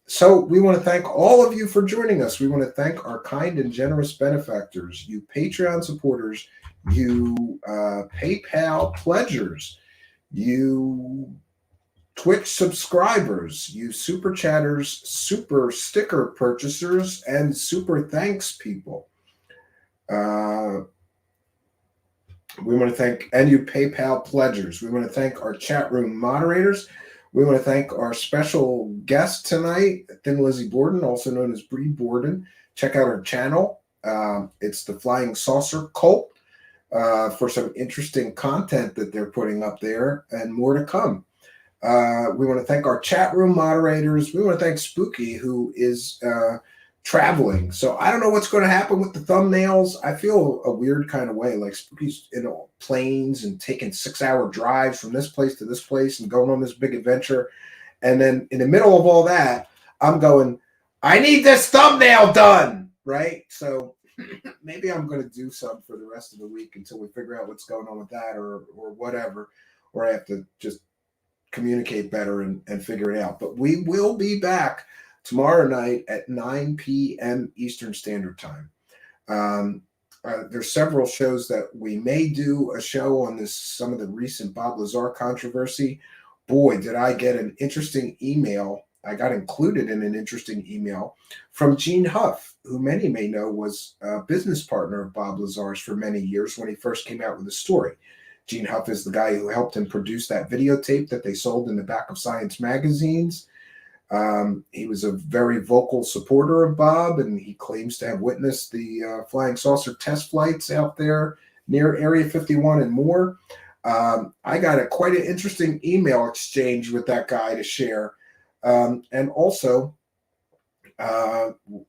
So we want to thank all of you for joining us. We want to thank our kind and generous benefactors, you Patreon supporters, you PayPal pledgers, you Twitch subscribers, you super chatters, super sticker purchasers, and super thanks people. We want to thank, and you PayPal pledgers. We want to thank our chat room moderators. We want to thank our special guest tonight, Thin Lizzie Borden, also known as Bree Borden. Check out her channel. It's the Flying Saucer Cult for some interesting content that they're putting up there, and more to come. We want to thank our chat room moderators. We want to thank Spooky, who is traveling. So I don't know what's going to happen with the thumbnails. I feel a weird kind of way, like Spooky's in planes and taking 6-hour drives from this place to this place and going on this big adventure. And then in the middle of all that, I'm going, I need this thumbnail done, right? So maybe I'm going to do some for the rest of the week until we figure out what's going on with that or whatever, or I have to just communicate better and figure it out. But we will be back tomorrow night at 9 p.m. Eastern Standard Time. There's several shows that we may do a show on some of the recent Bob Lazar controversy. Boy, did I get an interesting email. I got included in an interesting email from Gene Huff, who many may know was a business partner of Bob Lazar's for many years when he first came out with the story. Gene Huff is the guy who helped him produce that videotape that they sold in the back of Science magazines. He was a very vocal supporter of Bob, and he claims to have witnessed the flying saucer test flights out there near Area 51 and more. I got quite an interesting email exchange with that guy to share. And also,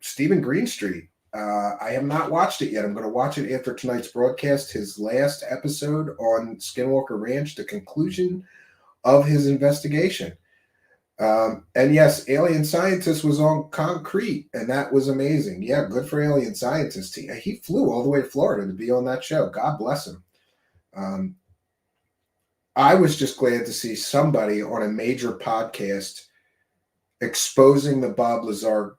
Stephen Greenstreet. I have not watched it yet. I'm going to watch it after tonight's broadcast, his last episode on Skinwalker Ranch, the conclusion of his investigation. And yes, Alien Scientist was on Concrete, and that was amazing. Yeah, good for Alien Scientist. He flew all the way to Florida to be on that show. God bless him. I was just glad to see somebody on a major podcast exposing the Bob Lazar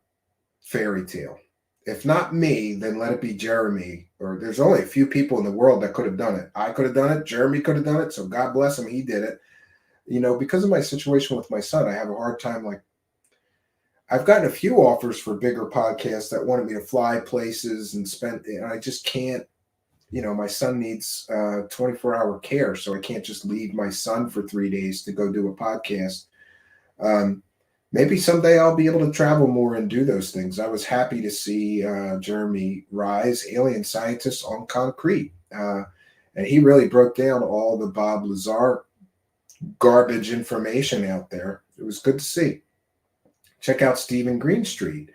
fairy tale. If not me, then let it be Jeremy. Or there's only a few people in the world that could have done it. I could have done it. Jeremy could have done it. So God bless him. He did it. You know, because of my situation with my son, I have a hard time. Like, I've gotten a few offers for bigger podcasts that wanted me to fly places and spend, and I just can't. You know, my son needs 24-hour care, so I can't just leave my son for 3 days to go do a podcast. Maybe someday I'll be able to travel more and do those things. I was happy to see Jeremy Rise, Alien Scientist on Concrete. And he really broke down all the Bob Lazar garbage information out there. It was good to see. Check out Stephen Greenstreet,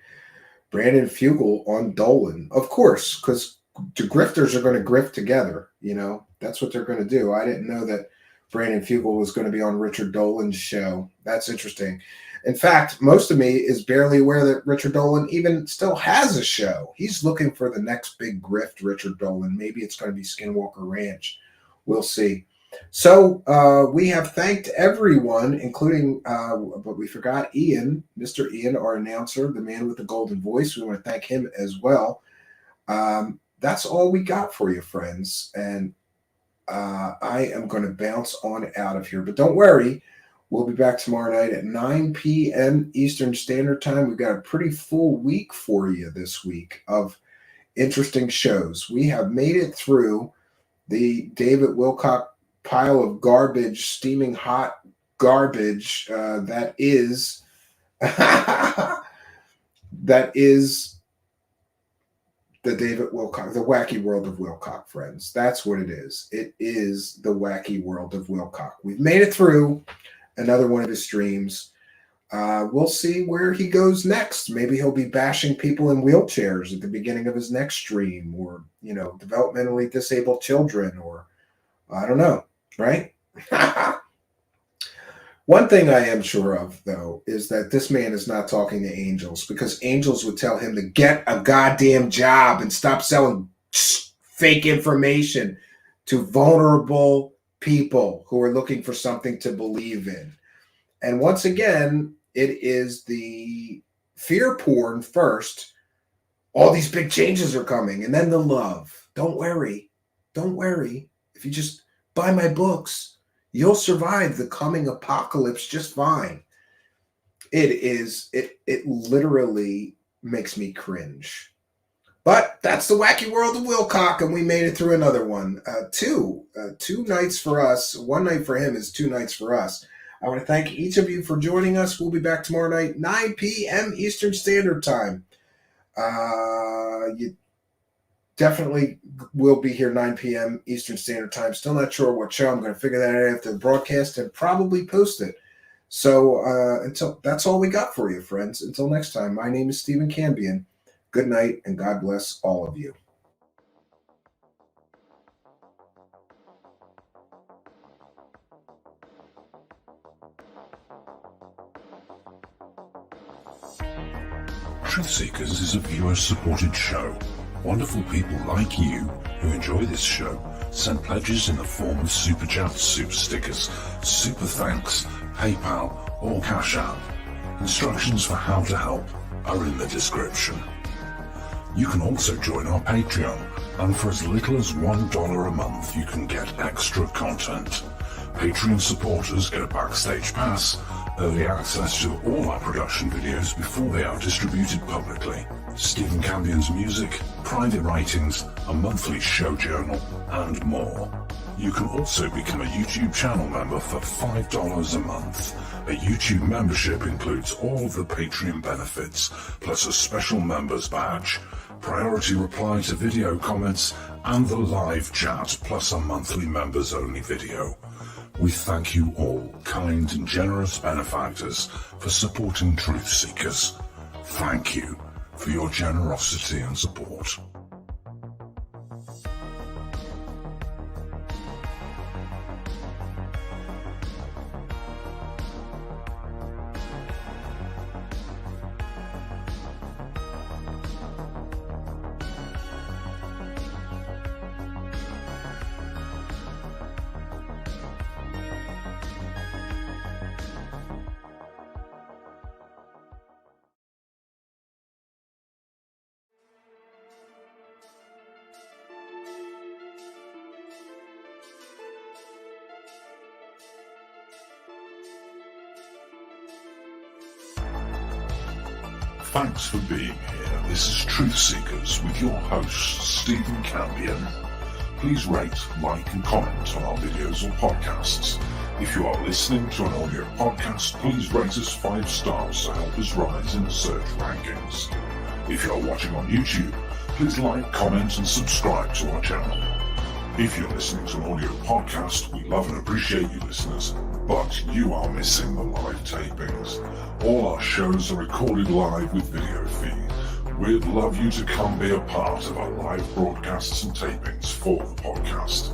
Brandon Fugel on Dolan. Of course, because the grifters are going to grift together. You know, that's what they're going to do. I didn't know that Brandon Fugel was going to be on Richard Dolan's show. That's interesting. In fact, most of me is barely aware that Richard Dolan even still has a show. He's looking for the next big grift, Richard Dolan. Maybe it's going to be Skinwalker Ranch. We'll see. So we have thanked everyone, including, but we forgot Ian, Mr. Ian, our announcer, the man with the golden voice. We want to thank him as well. That's all we got for you, friends. And I am going to bounce on out of here. But don't worry. We'll be back tomorrow night at 9 p.m. Eastern Standard Time. We've got a pretty full week for you this week of interesting shows. We have made it through the David Wilcock pile of garbage, steaming hot garbage that is that is the David Wilcock, the wacky world of Wilcock, friends. That's what it is. It is the wacky world of Wilcock. We've made it through another one of his streams. We'll see where he goes next. Maybe he'll be bashing people in wheelchairs at the beginning of his next stream, or, you know, developmentally disabled children, or I don't know, right? One thing I am sure of, though, is that this man is not talking to angels, because angels would tell him to get a goddamn job and stop selling fake information to vulnerable people who are looking for something to believe in. And once again, it is the fear porn first. All these big changes are coming, and then the love. Don't worry. Don't worry. If you just buy my books, you'll survive the coming apocalypse just fine. It literally makes me cringe. But that's the wacky world of Wilcock, and we made it through another one. Two nights for us. One night for him is 2 nights for us. I want to thank each of you for joining us. We'll be back tomorrow night, 9 p.m. Eastern Standard Time. You definitely will be here 9 p.m. Eastern Standard Time. Still not sure what show. I'm going to figure that out after the broadcast and probably post it. So until that's all we got for you, friends. Until next time, my name is Stephen Cambion. Good night, and God bless all of you. Truthseekers is a viewer-supported show. Wonderful people like you who enjoy this show send pledges in the form of super chats, super stickers, super thanks, PayPal, or Cash App. Instructions for how to help are in the description. You can also join our Patreon, and for as little as $1 a month, you can get extra content. Patreon supporters get a backstage pass, early access to all our production videos before they are distributed publicly, Stephen Cambion's music, private writings, a monthly show journal, and more. You can also become a YouTube channel member for $5 a month. A YouTube membership includes all of the Patreon benefits, plus a special members badge, priority reply to video comments, and the live chat, plus a monthly members-only video. We thank you all, kind and generous benefactors, for supporting Truthseekers. Thank you for your generosity and support. Thanks for being here. This is Truthseekers with your host, Stephen Cambion. Please rate, like, and comment on our videos or podcasts. If you are listening to an audio podcast, please rate us 5 stars to help us rise in the search rankings. If you are watching on YouTube, please like, comment, and subscribe to our channel. If you're listening to an audio podcast, we love and appreciate you listeners, but you are missing the live tapings. All our shows are recorded live with video feed. We'd love you to come be a part of our live broadcasts and tapings for the podcast.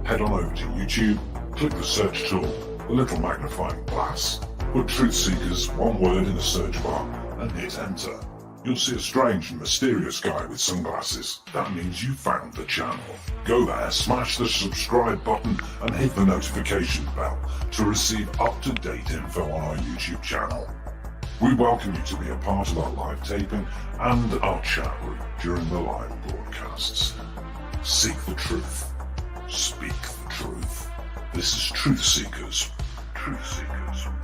Head on over to YouTube, click the search tool, the little magnifying glass, put Truthseekers, one word in the search bar, and hit enter. You'll see a strange and mysterious guy with sunglasses. That means you found the channel. Go there, smash the subscribe button, and hit the notification bell to receive up-to-date info on our YouTube channel. We welcome you to be a part of our live taping and our chat room during the live broadcasts. Seek the truth. Speak the truth. This is Truthseekers. Truthseekers.